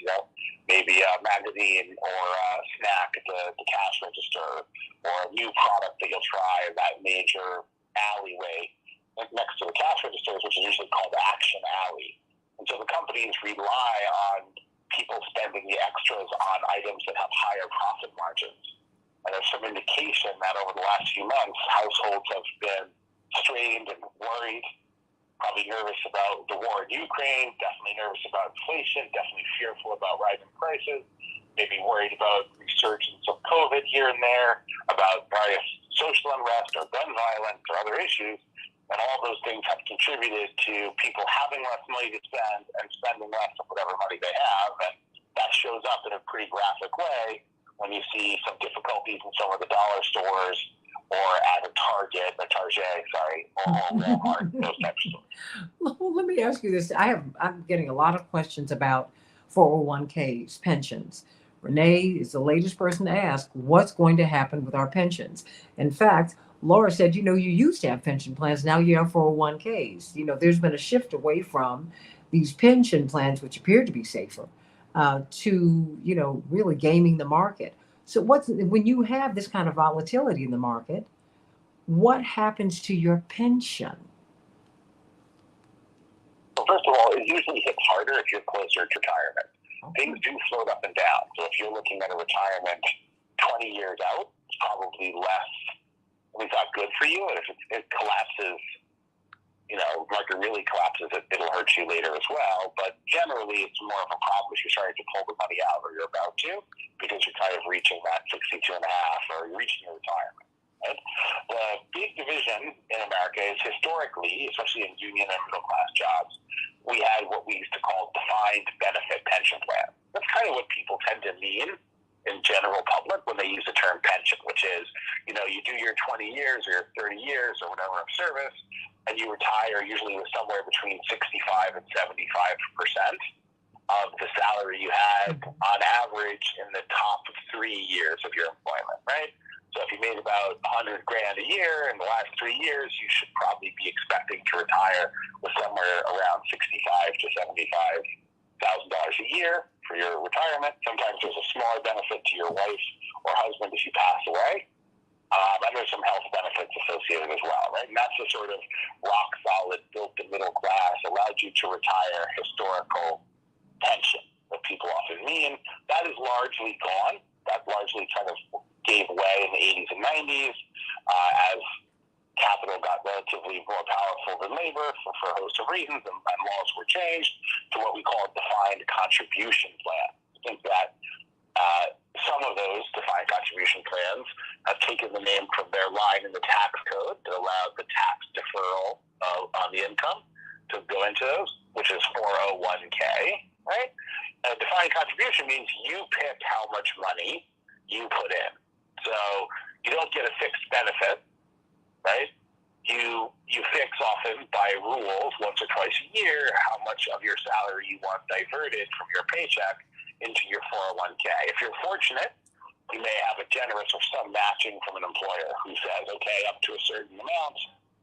S4: maybe a magazine or a snack at the cash register, or a new product that you'll try in that major alleyway next to the cash registers, which is usually called Action Alley. And so the companies rely on people spending the extras on items that have higher profit margins. And there's some indication that over the last few months, households have been strained and worried, probably nervous about the war in Ukraine, definitely nervous about inflation, definitely fearful about rising prices, maybe worried about resurgence of COVID here and there, about various social unrest or gun violence or other issues. And all those things have contributed to people having less money to spend and spending less of whatever money they have. And that shows up in a pretty graphic way when you see some difficulties in some of the dollar stores, or at a Target, or Walmart, those types of stores.
S1: Well, let me ask you this. I'm getting a lot of questions about 401ks, pensions. Renee is the latest person to ask what's going to happen with our pensions. In fact, Laura said, you used to have pension plans, now you have 401ks. There's been a shift away from these pension plans, which appear to be safer, to, really gaming the market. So when you have this kind of volatility in the market, what happens to your pension?
S4: Well, first of all, it usually hits harder if you're closer to retirement. Okay. Things do float up and down. So if you're looking at a retirement 20 years out, it's probably less, at least not good for you. And if it collapses, market really collapses, it'll hurt you later as well. But generally, it's more of a problem if you're starting to pull the money out, or you're about to, because you're kind of reaching that 62 and a half, or you're reaching your retirement. Right? The big division in America is historically, especially in union and middle class jobs, we had what we used to call defined benefit pension plan. That's kind of what people tend to mean in general public when they use the term pension, which is, you do your 20 years or your 30 years or whatever of service, and you retire usually with somewhere between 65 and 75% of the salary you had on average in the top 3 years of your employment, right? So if you made about $100,000 a year in the last 3 years, you should probably be expecting to retire with somewhere around $65,000 to $75,000 a year. for your retirement. Sometimes there's a smaller benefit to your wife or husband if you pass away. And there's some health benefits associated as well, right? And that's the sort of rock solid, built the middle class, allowed you to retire historical pension that people often mean. That is largely gone. That largely kind of gave way in the 80s and 90s as capital got relatively more powerful than labor for a host of reasons, and laws were changed to what we call a defined contribution plan. I think that some of those defined contribution plans have taken the name from their line in the tax code that allowed the tax deferral on the income to go into those, which is 401k, right? And a defined contribution means you pick how much money you put in. So you don't get a fixed benefit, right? You fix often by rules once or twice a year how much of your salary you want diverted from your paycheck into your 401k. If you're fortunate, you may have a generous or some matching from an employer who says, okay, up to a certain amount,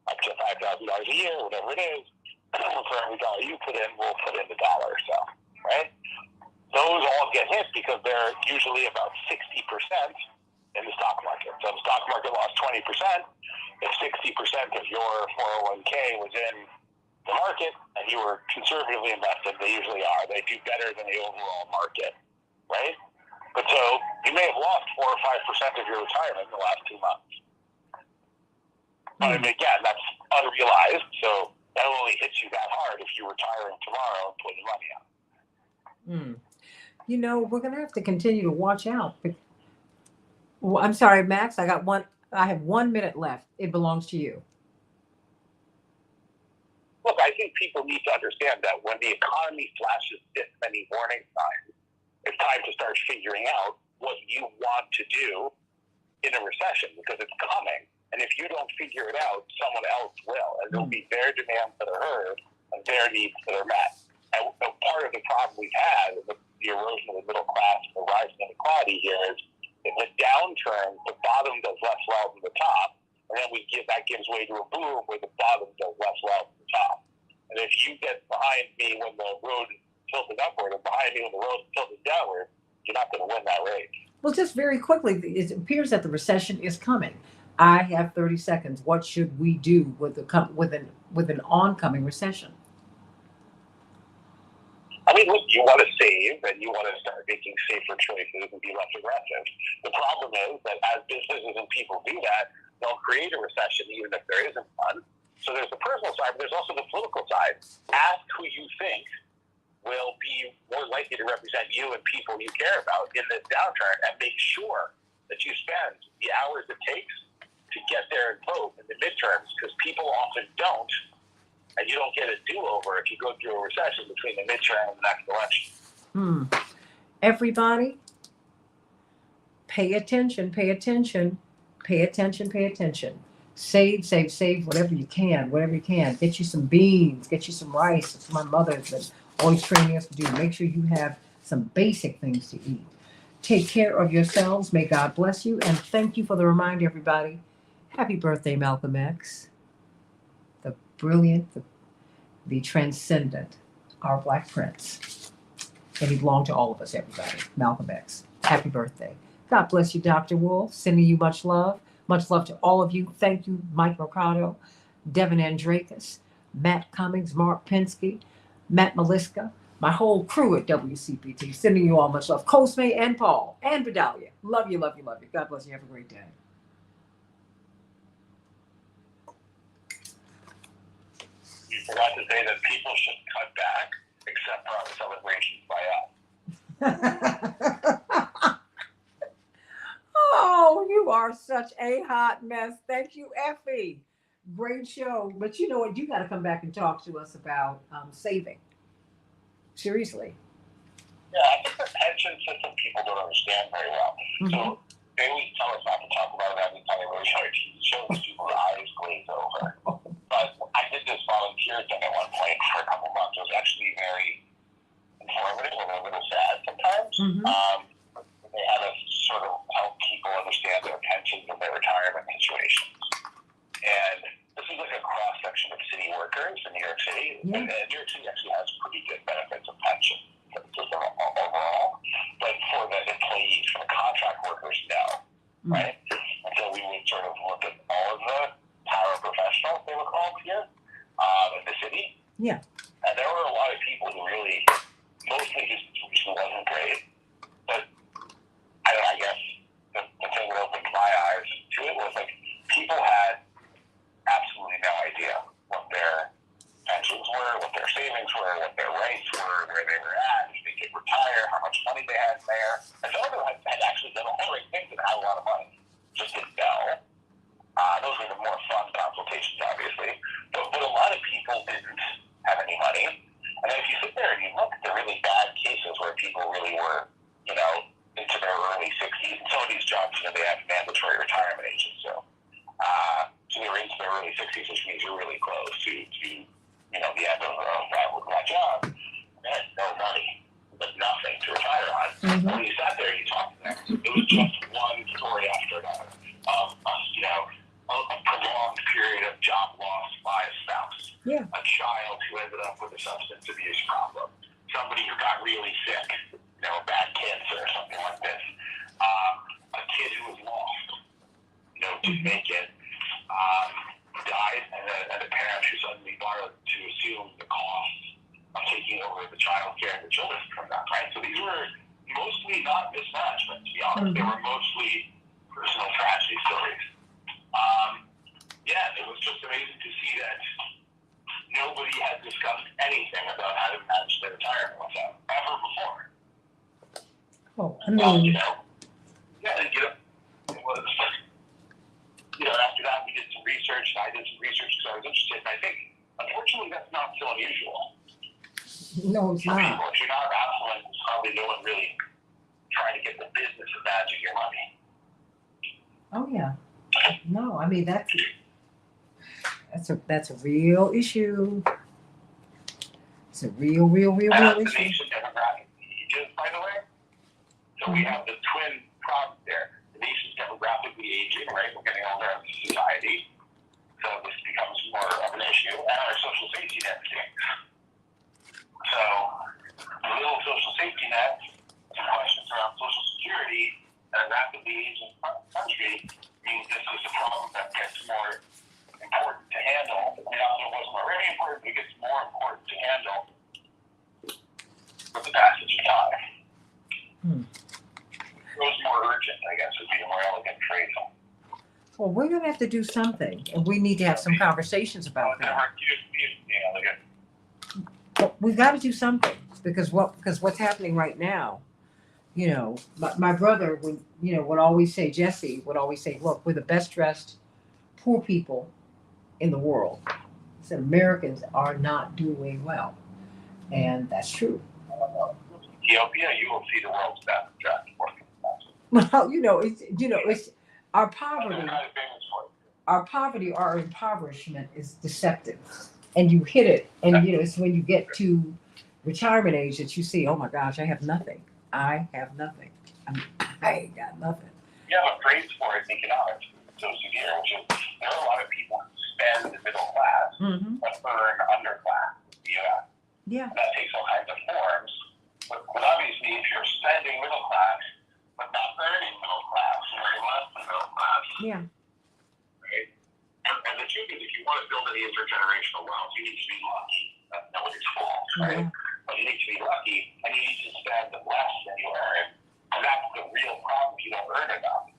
S4: up to $5,000 a year, whatever it is, for every dollar you put in, we'll put in $1 or so, right? Those all get hit because they're usually about 60% in the stock market. So if the stock market lost 20%, if 60% of your 401k was in the market and you were conservatively invested, they usually are. They do better than the overall market, right? But so you may have lost 4 or 5% of your retirement in the last 2 months. But again, that's unrealized, so that only hits you that hard if you're retiring tomorrow and putting money out.
S1: You know, we're going to have to continue to watch out. Well, I'm sorry, Max, I have 1 minute left. It belongs to you.
S4: Look, I think people need to understand that when the economy flashes this many warning signs, it's time to start figuring out what you want to do in a recession because it's coming. And if you don't figure it out, someone else will. And there'll be their demands that are heard and their needs that are met. And part of the problem we've had with the erosion of the middle class and the rising inequality here is in the downturn, the bottom does less well than the top. And then that gives way to a boom where the bottom does less well than the top. And if you get behind me when the road is tilted upward and behind me when the road is tilted downward, you're not going to win that race.
S1: Well, just very quickly, it appears that the recession is coming. I have 30 seconds. What should we do with an oncoming recession?
S4: I mean, look, you want to save and you want to start making safer choices and be less aggressive. The problem is that as businesses and people do that, they'll create a recession even if there isn't one. So there's the personal side, but there's also the political side. Ask who you think will be more likely to represent you and people you care about in this downturn and make sure that you spend the hours it takes to get there and vote in the midterms because people often don't. And you don't get a do-over if you go through a recession between the midterm and the next election.
S1: Everybody, pay attention, pay attention, pay attention, pay attention. Save, save, save whatever you can, whatever you can. Get you some beans, get you some rice. That's what my mother's been always training us to do. Make sure you have some basic things to eat. Take care of yourselves. May God bless you. And thank you for the reminder, everybody. Happy birthday, Malcolm X. The brilliant, the transcendent, our Black Prince. And he belonged to all of us, everybody. Malcolm X. Happy birthday. God bless you, Dr. Wolf. Sending you much love. Much love to all of you. Thank you, Mike Mercado, Devin Andrakis, Matt Cummings, Mark Pinsky, Matt Maliska, my whole crew at WCPT. Sending you all much love. Cosme and Paul and Vidalia. Love you, love you, love you. God bless you. Have a great day.
S4: You forgot to say that people should cut back except for celebrations by us.
S1: Oh, you are such a hot mess. Thank you, Effie. Great show. But you know what? You got to come back and talk to us about saving. Seriously.
S4: Yeah, I think the pension system people don't understand very well. So they always tell us not to talk about it every time they go to TV shows. People's eyes glaze over. But I did this volunteer thing at one point for a couple months. It was actually very informative and a little sad sometimes. They had us sort of help people understand their pensions and their retirement situations. And this is like a cross-section of city workers in New York City. And New York City actually has pretty good benefits of pension system overall. workers no, right? And so we would sort of look at all of the paraprofessionals, they were called here, in the city.
S1: Yeah.
S4: And there were a lot of people who really, mostly just wasn't great. But I guess the thing that opened my eyes to it was like people had absolutely no idea what their pensions were, what their savings were, what their rights were, where they were at, if they could retire, how much money they had in there. And some of them had actually done all the right things and had a lot of money, just didn't know. Those were the more fun consultations, obviously. But a lot of people didn't have any money. And then if you sit there and you look at the really bad cases where people really were, into their early 60s, and some of these jobs, they have mandatory retirement ages. So they were into their early 60s, which means you're really close to the end of that job. They had no money, but nothing to retire on.
S1: Mm-hmm.
S4: When you sat there and you talked to them, it was just one story after another of a prolonged period of job loss by a spouse, a child who ended up with a substance abuse problem, somebody who got really sick, bad cancer or something like this, a kid who was lost, didn't make it, died, and the parents who suddenly borrowed to assume the cost of taking over the child care and the children from that, right? So these were mostly not mismanagement, to be honest. They were mostly personal tragedy stories. It was just amazing to see that nobody had discussed anything about how to manage their retirement with them ever before.
S1: Oh, I mean,
S4: it was, after that we did some research, and I did some research because I was interested, and I think, unfortunately, that's not so unusual.
S1: no, it's
S4: For
S1: not.
S4: people, if you're not affluent, there's probably no one really trying to get the business of managing your money.
S1: Oh yeah. No, I mean that's a real issue. It's a real
S4: And that's the
S1: issue.
S4: nation demographic ages, by the way. So we have the twin problems there. The nation's demographically aging, right? We're getting older as a society. So this becomes more of an issue. And our social safety net stinks. So the little social safety net, some questions around social security, and a rapidly aging country means this is a problem that gets more important to handle. It wasn't already important, but it gets more important to handle with the passage of time. It was more urgent, I guess, would be a more elegant phrase.
S1: Well, we're gonna have to do something, and we need to have some conversations about that. But we've got to do something because what's happening right now, my brother would always say, Jesse would always say, look, we're the best dressed poor people in the world. He said Americans are not doing well, and that's true.
S4: Ethiopia, you will see the world's best dressed poor people.
S1: Well, it's our poverty. Our impoverishment is deceptive, and you hit it, and it's when you get to retirement age that you see, oh my gosh, I have nothing. I have nothing. I ain't got nothing.
S4: You have a phrase for it in economics, it's so severe, which is there are a lot of people who spend the middle class but earn underclass in the U.S.
S1: Yeah.
S4: And that takes all kinds of forms, but obviously if you're spending middle class but not earning middle class, you're less than middle class.
S1: Yeah.
S4: Right? And the truth is, if you want to build any intergenerational wealth, you need to be lucky. That's nobody's fault, right? But you need to be lucky, and you need to spend less than you earn. And that's the real problem if you don't earn enough.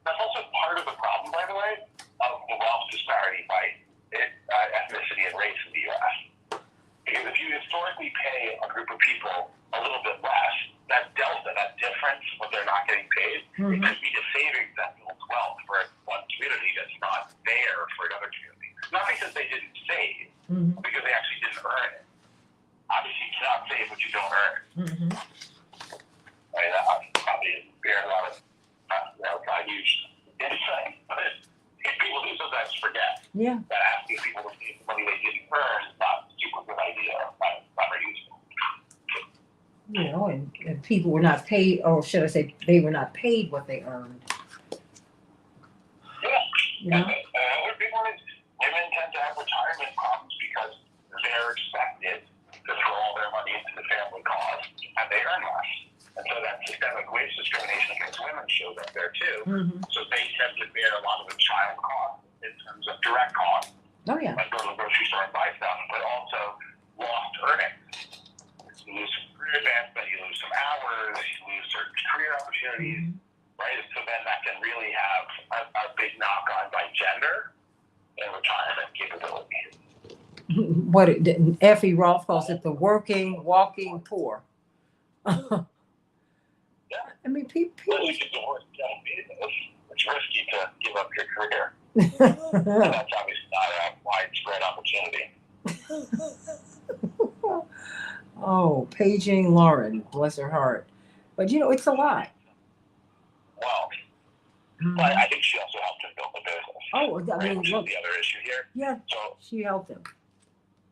S4: That's also part of the problem, by the way, of the wealth disparity by ethnicity and race in the U.S. Because if you historically pay a group of people a little bit less, that delta, that difference, what they're not getting paid, it could be the savings that builds wealth for one community that's not there for another community. Not because they didn't save, but because they actually didn't earn it. Obviously, you cannot save what you don't earn. I mean, that probably bears a lot of, not a huge insight, but people do sometimes forget that asking people to pay money they didn't earn is not a super good idea. Not very useful.
S1: And people were not paid, or should I say, they were not paid what they earned.
S4: And another big one is women tend to have retirement problems because they're expected to throw all their money into the family cause, and they earn less. And so that systemic wage discrimination against women shows up there too.
S1: Mm-hmm.
S4: So they tend to bear a lot of the child costs in terms of direct costs.
S1: Oh yeah.
S4: Like go to the grocery store and buy stuff, but also lost earnings. You lose some career advancement, you lose some hours, you lose certain career opportunities, right? So then that can really have a big knock on by gender and retirement capability.
S1: What Effie Rolf calls it, the working, walking poor. I mean, people.
S4: Well, you can divorce Jeff Bezos. It's risky to give up your career. And that's obviously not a widespread opportunity.
S1: Oh, paging Lauren, bless her heart. But you know, it's a lot.
S4: Well,
S1: Mm-hmm.
S4: but I think she also helped him build the business.
S1: Oh, I mean,
S4: Which is
S1: look.
S4: the other issue here.
S1: Yeah,
S4: So
S1: she helped him.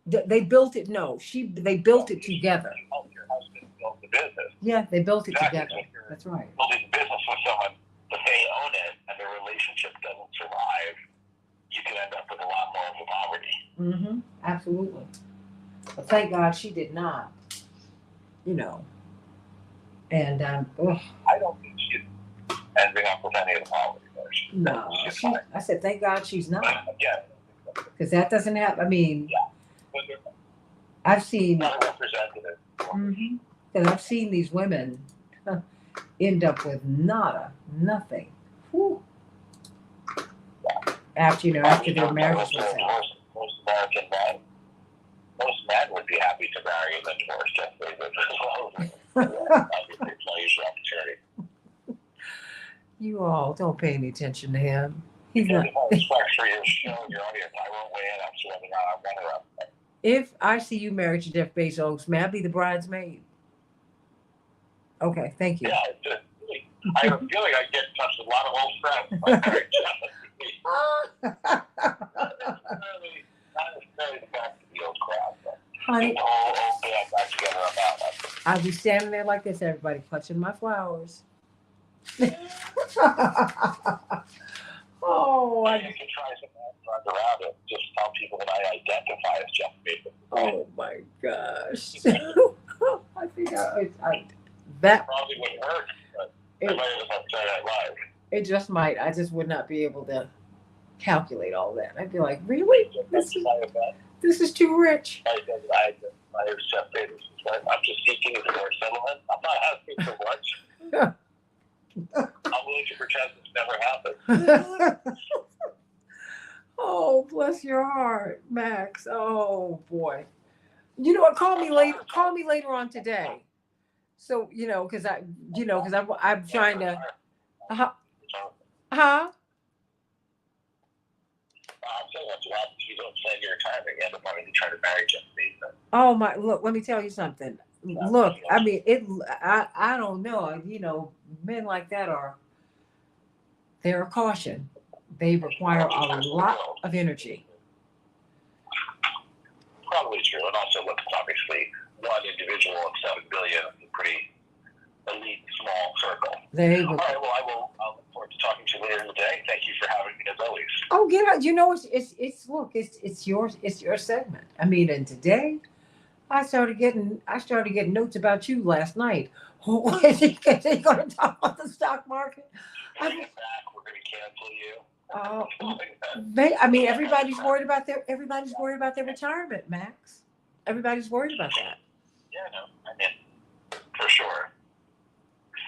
S1: They built it. No, they built it together.
S4: you helped your husband build the business.
S1: Yeah, they built it
S4: Exactly.
S1: together.
S4: So if you're
S1: That's right.
S4: building a business with someone, but they own it and the relationship doesn't survive, you can end up with a lot more of the poverty.
S1: Mm-hmm. Absolutely. But thank God she did not. You know. And ugh,
S4: I don't think she's ending up with any of the poverty there.
S1: no,
S4: She's
S1: she.
S4: fine.
S1: I said thank God she's not,
S4: But again,
S1: because that doesn't happen. I mean,
S4: but they're
S1: I've seen.
S4: not representative.
S1: Mm-hmm. Because I've seen these women end up with nothing. Whew. After after their marriages was out.
S4: Most American men, most men would be happy to marry and then divorce Jeff Bezos as well. Obviously, it's no usual opportunity.
S1: You all don't pay any attention to him. He's not.
S4: If I respect for your show and your audience, I won't weigh in as to whether or not I'm one or not.
S1: If I see you married to Jeff Bezos, may I be the bridesmaid? Okay, thank you.
S4: Yeah, it's just, I have a feeling I get in touch with a lot of old friends. Like, not necessarily the back of the old crowd, but
S1: Honey,
S4: the whole old band back together on that.
S1: I'll be standing there like this, everybody clutching my flowers. Oh,
S4: You can try some runs around it. Just tell people that I identify as Jeff Bezos.
S1: oh my gosh. I think that
S4: Probably wouldn't work, but everybody was on Saturday Night Live.
S1: it just might. I just would not be able to calculate all that. I'd be like, really? This is too rich.
S4: I identify as Jeff Bezos. I'm just seeking a divorce settlement. I'm not asking for much. I'm willing to pretend this never happened.
S1: Oh, bless your heart, Max. Oh boy. You know what? Call me later. Call me later on today. So because I'm trying to. Huh?
S4: I'm saying that's why you don't plan your retirement yet. I'm already trying to marry Jeff Bezos.
S1: Oh my! Look, let me tell you something. Look, I mean, I don't know. Men like that they're a caution. They require a lot of energy.
S4: Probably true. And also, look, it's obviously one individual of 7 billion is a pretty elite, small circle. All right, well, I'll look forward to talking to you later in the day. Thank you for having me as always.
S1: Oh, get out. It's your segment. I mean, and today I started getting notes about you last night. Is he going to talk about the stock market?
S4: We're going to cancel you.
S1: I mean, everybody's worried about their retirement, Max. Everybody's worried about that.
S4: Yeah, no, I mean, for sure.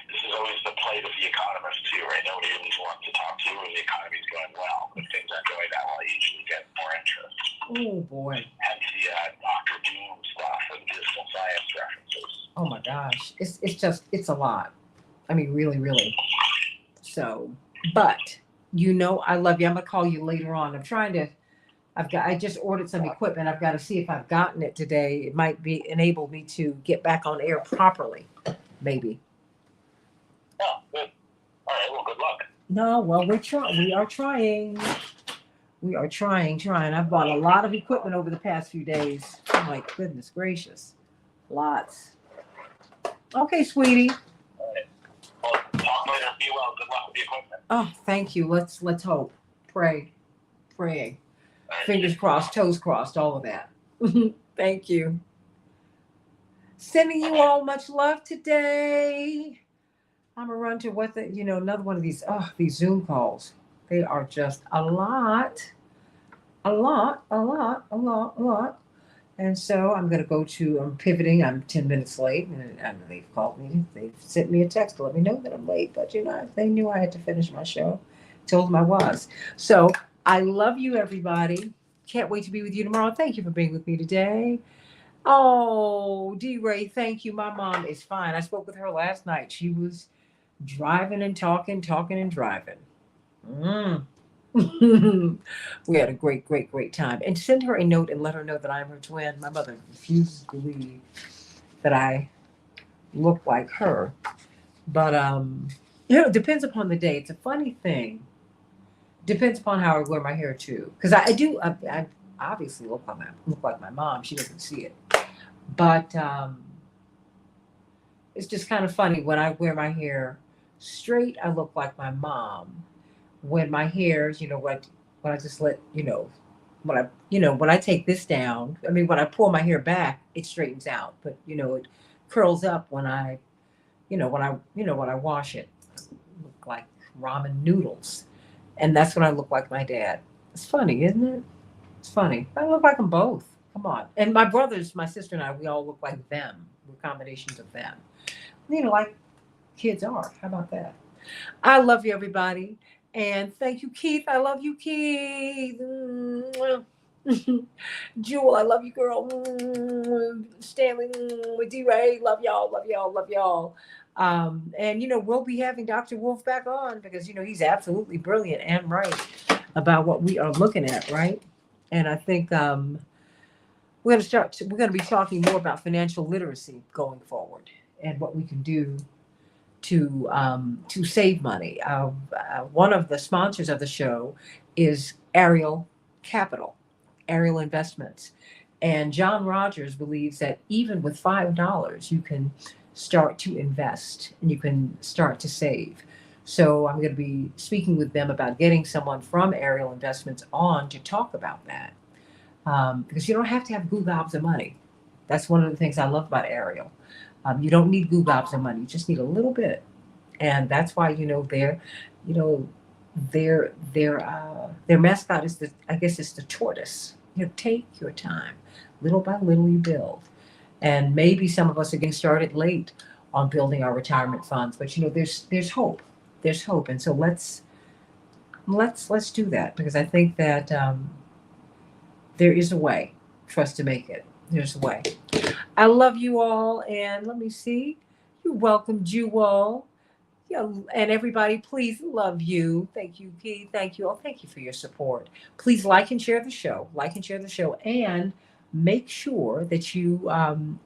S4: This is always the plight of the economist too, right? Nobody really wants to talk to you when the economy's going well. If things aren't going that well, you usually get more interest.
S1: Oh boy.
S4: Hence the Dr. Doom stuff and physical science references.
S1: Oh my gosh, it's a lot. I mean, really, really. So, but I love you. I'm gonna call you later on. I just ordered some equipment. I've got to see if I've gotten it today. It might enable me to get back on air properly, maybe.
S4: Oh, good. All right, well, good luck.
S1: No, well, we are trying. We are trying. I've bought a lot of equipment over the past few days. Oh my goodness gracious. Lots. Okay, sweetie.
S4: All right. Well, talk later. Be well. Good luck with the equipment.
S1: Oh, thank you. Let's hope. Praying.
S4: Right.
S1: Fingers crossed, toes crossed, all of that. Thank you. Sending you all much love today. I'm gonna run to another one of these Zoom calls. They are just a lot. And so I'm going to I'm pivoting. I'm 10 minutes late, and they've called me. They've sent me a text to let me know that I'm late. But, they knew I had to finish my show. Told them I was. So I love you, everybody. Can't wait to be with you tomorrow. Thank you for being with me today. Oh, D-Ray, thank you. My mom is fine. I spoke with her last night. She was driving and talking and driving. We had a great time. And send her a note and let her know that I'm her twin. My mother refuses to believe that I look like her. But it depends upon the day. It's a funny thing. Depends upon how I wear my hair too. Because I obviously look like my mom. She doesn't see it. But it's just kind of funny when I wear my hair straight, I look like my mom. When my hair, when I just let, when I take this down, when I pull my hair back, it straightens out, but it curls up when I wash it. I look like ramen noodles. And that's when I look like my dad. It's funny, isn't it? It's funny. I look like them both. Come on. And my brothers, my sister and I, we all look like them. We're combinations of them. Like kids are. How about that? I love you, everybody. And thank you, Keith. I love you, Keith. Jewel, I love you, girl. Stanley, D-Ray, love y'all. And we'll be having Dr. Wolf back on because he's absolutely brilliant and right about what we are looking at, right? And I think we're going to be talking more about financial literacy going forward and what we can do to save money. One of the sponsors of the show is Ariel Investments. And John Rogers believes that even with $5, you can start to invest and you can start to save. So I'm going to be speaking with them about getting someone from Ariel Investments on to talk about that. Because you don't have to have gobs of money. That's one of the things I love about Ariel. You don't need gobs of money. You just need a little bit. And that's why, their mascot is the tortoise. Take your time. Little by little you build. And maybe some of us are getting started late on building our retirement funds, but there's hope. There's hope. And so let's do that because I think that there is a way for us to make it. There's a way. I love you all. And let me see. You're welcome, Jewel. And everybody, please love you. Thank you, Keith. Thank you all. Thank you for your support. Please like and share the show. And make sure that you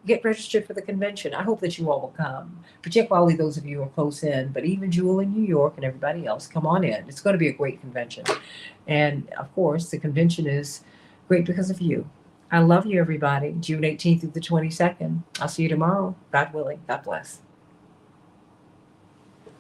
S1: get registered for the convention. I hope that you all will come, particularly those of you who are close in. But even Jewel in New York and everybody else, come on in. It's going to be a great convention. And, of course, the convention is great because of you. I love you, everybody. June 18th through the 22nd. I'll see you tomorrow. God willing. God bless.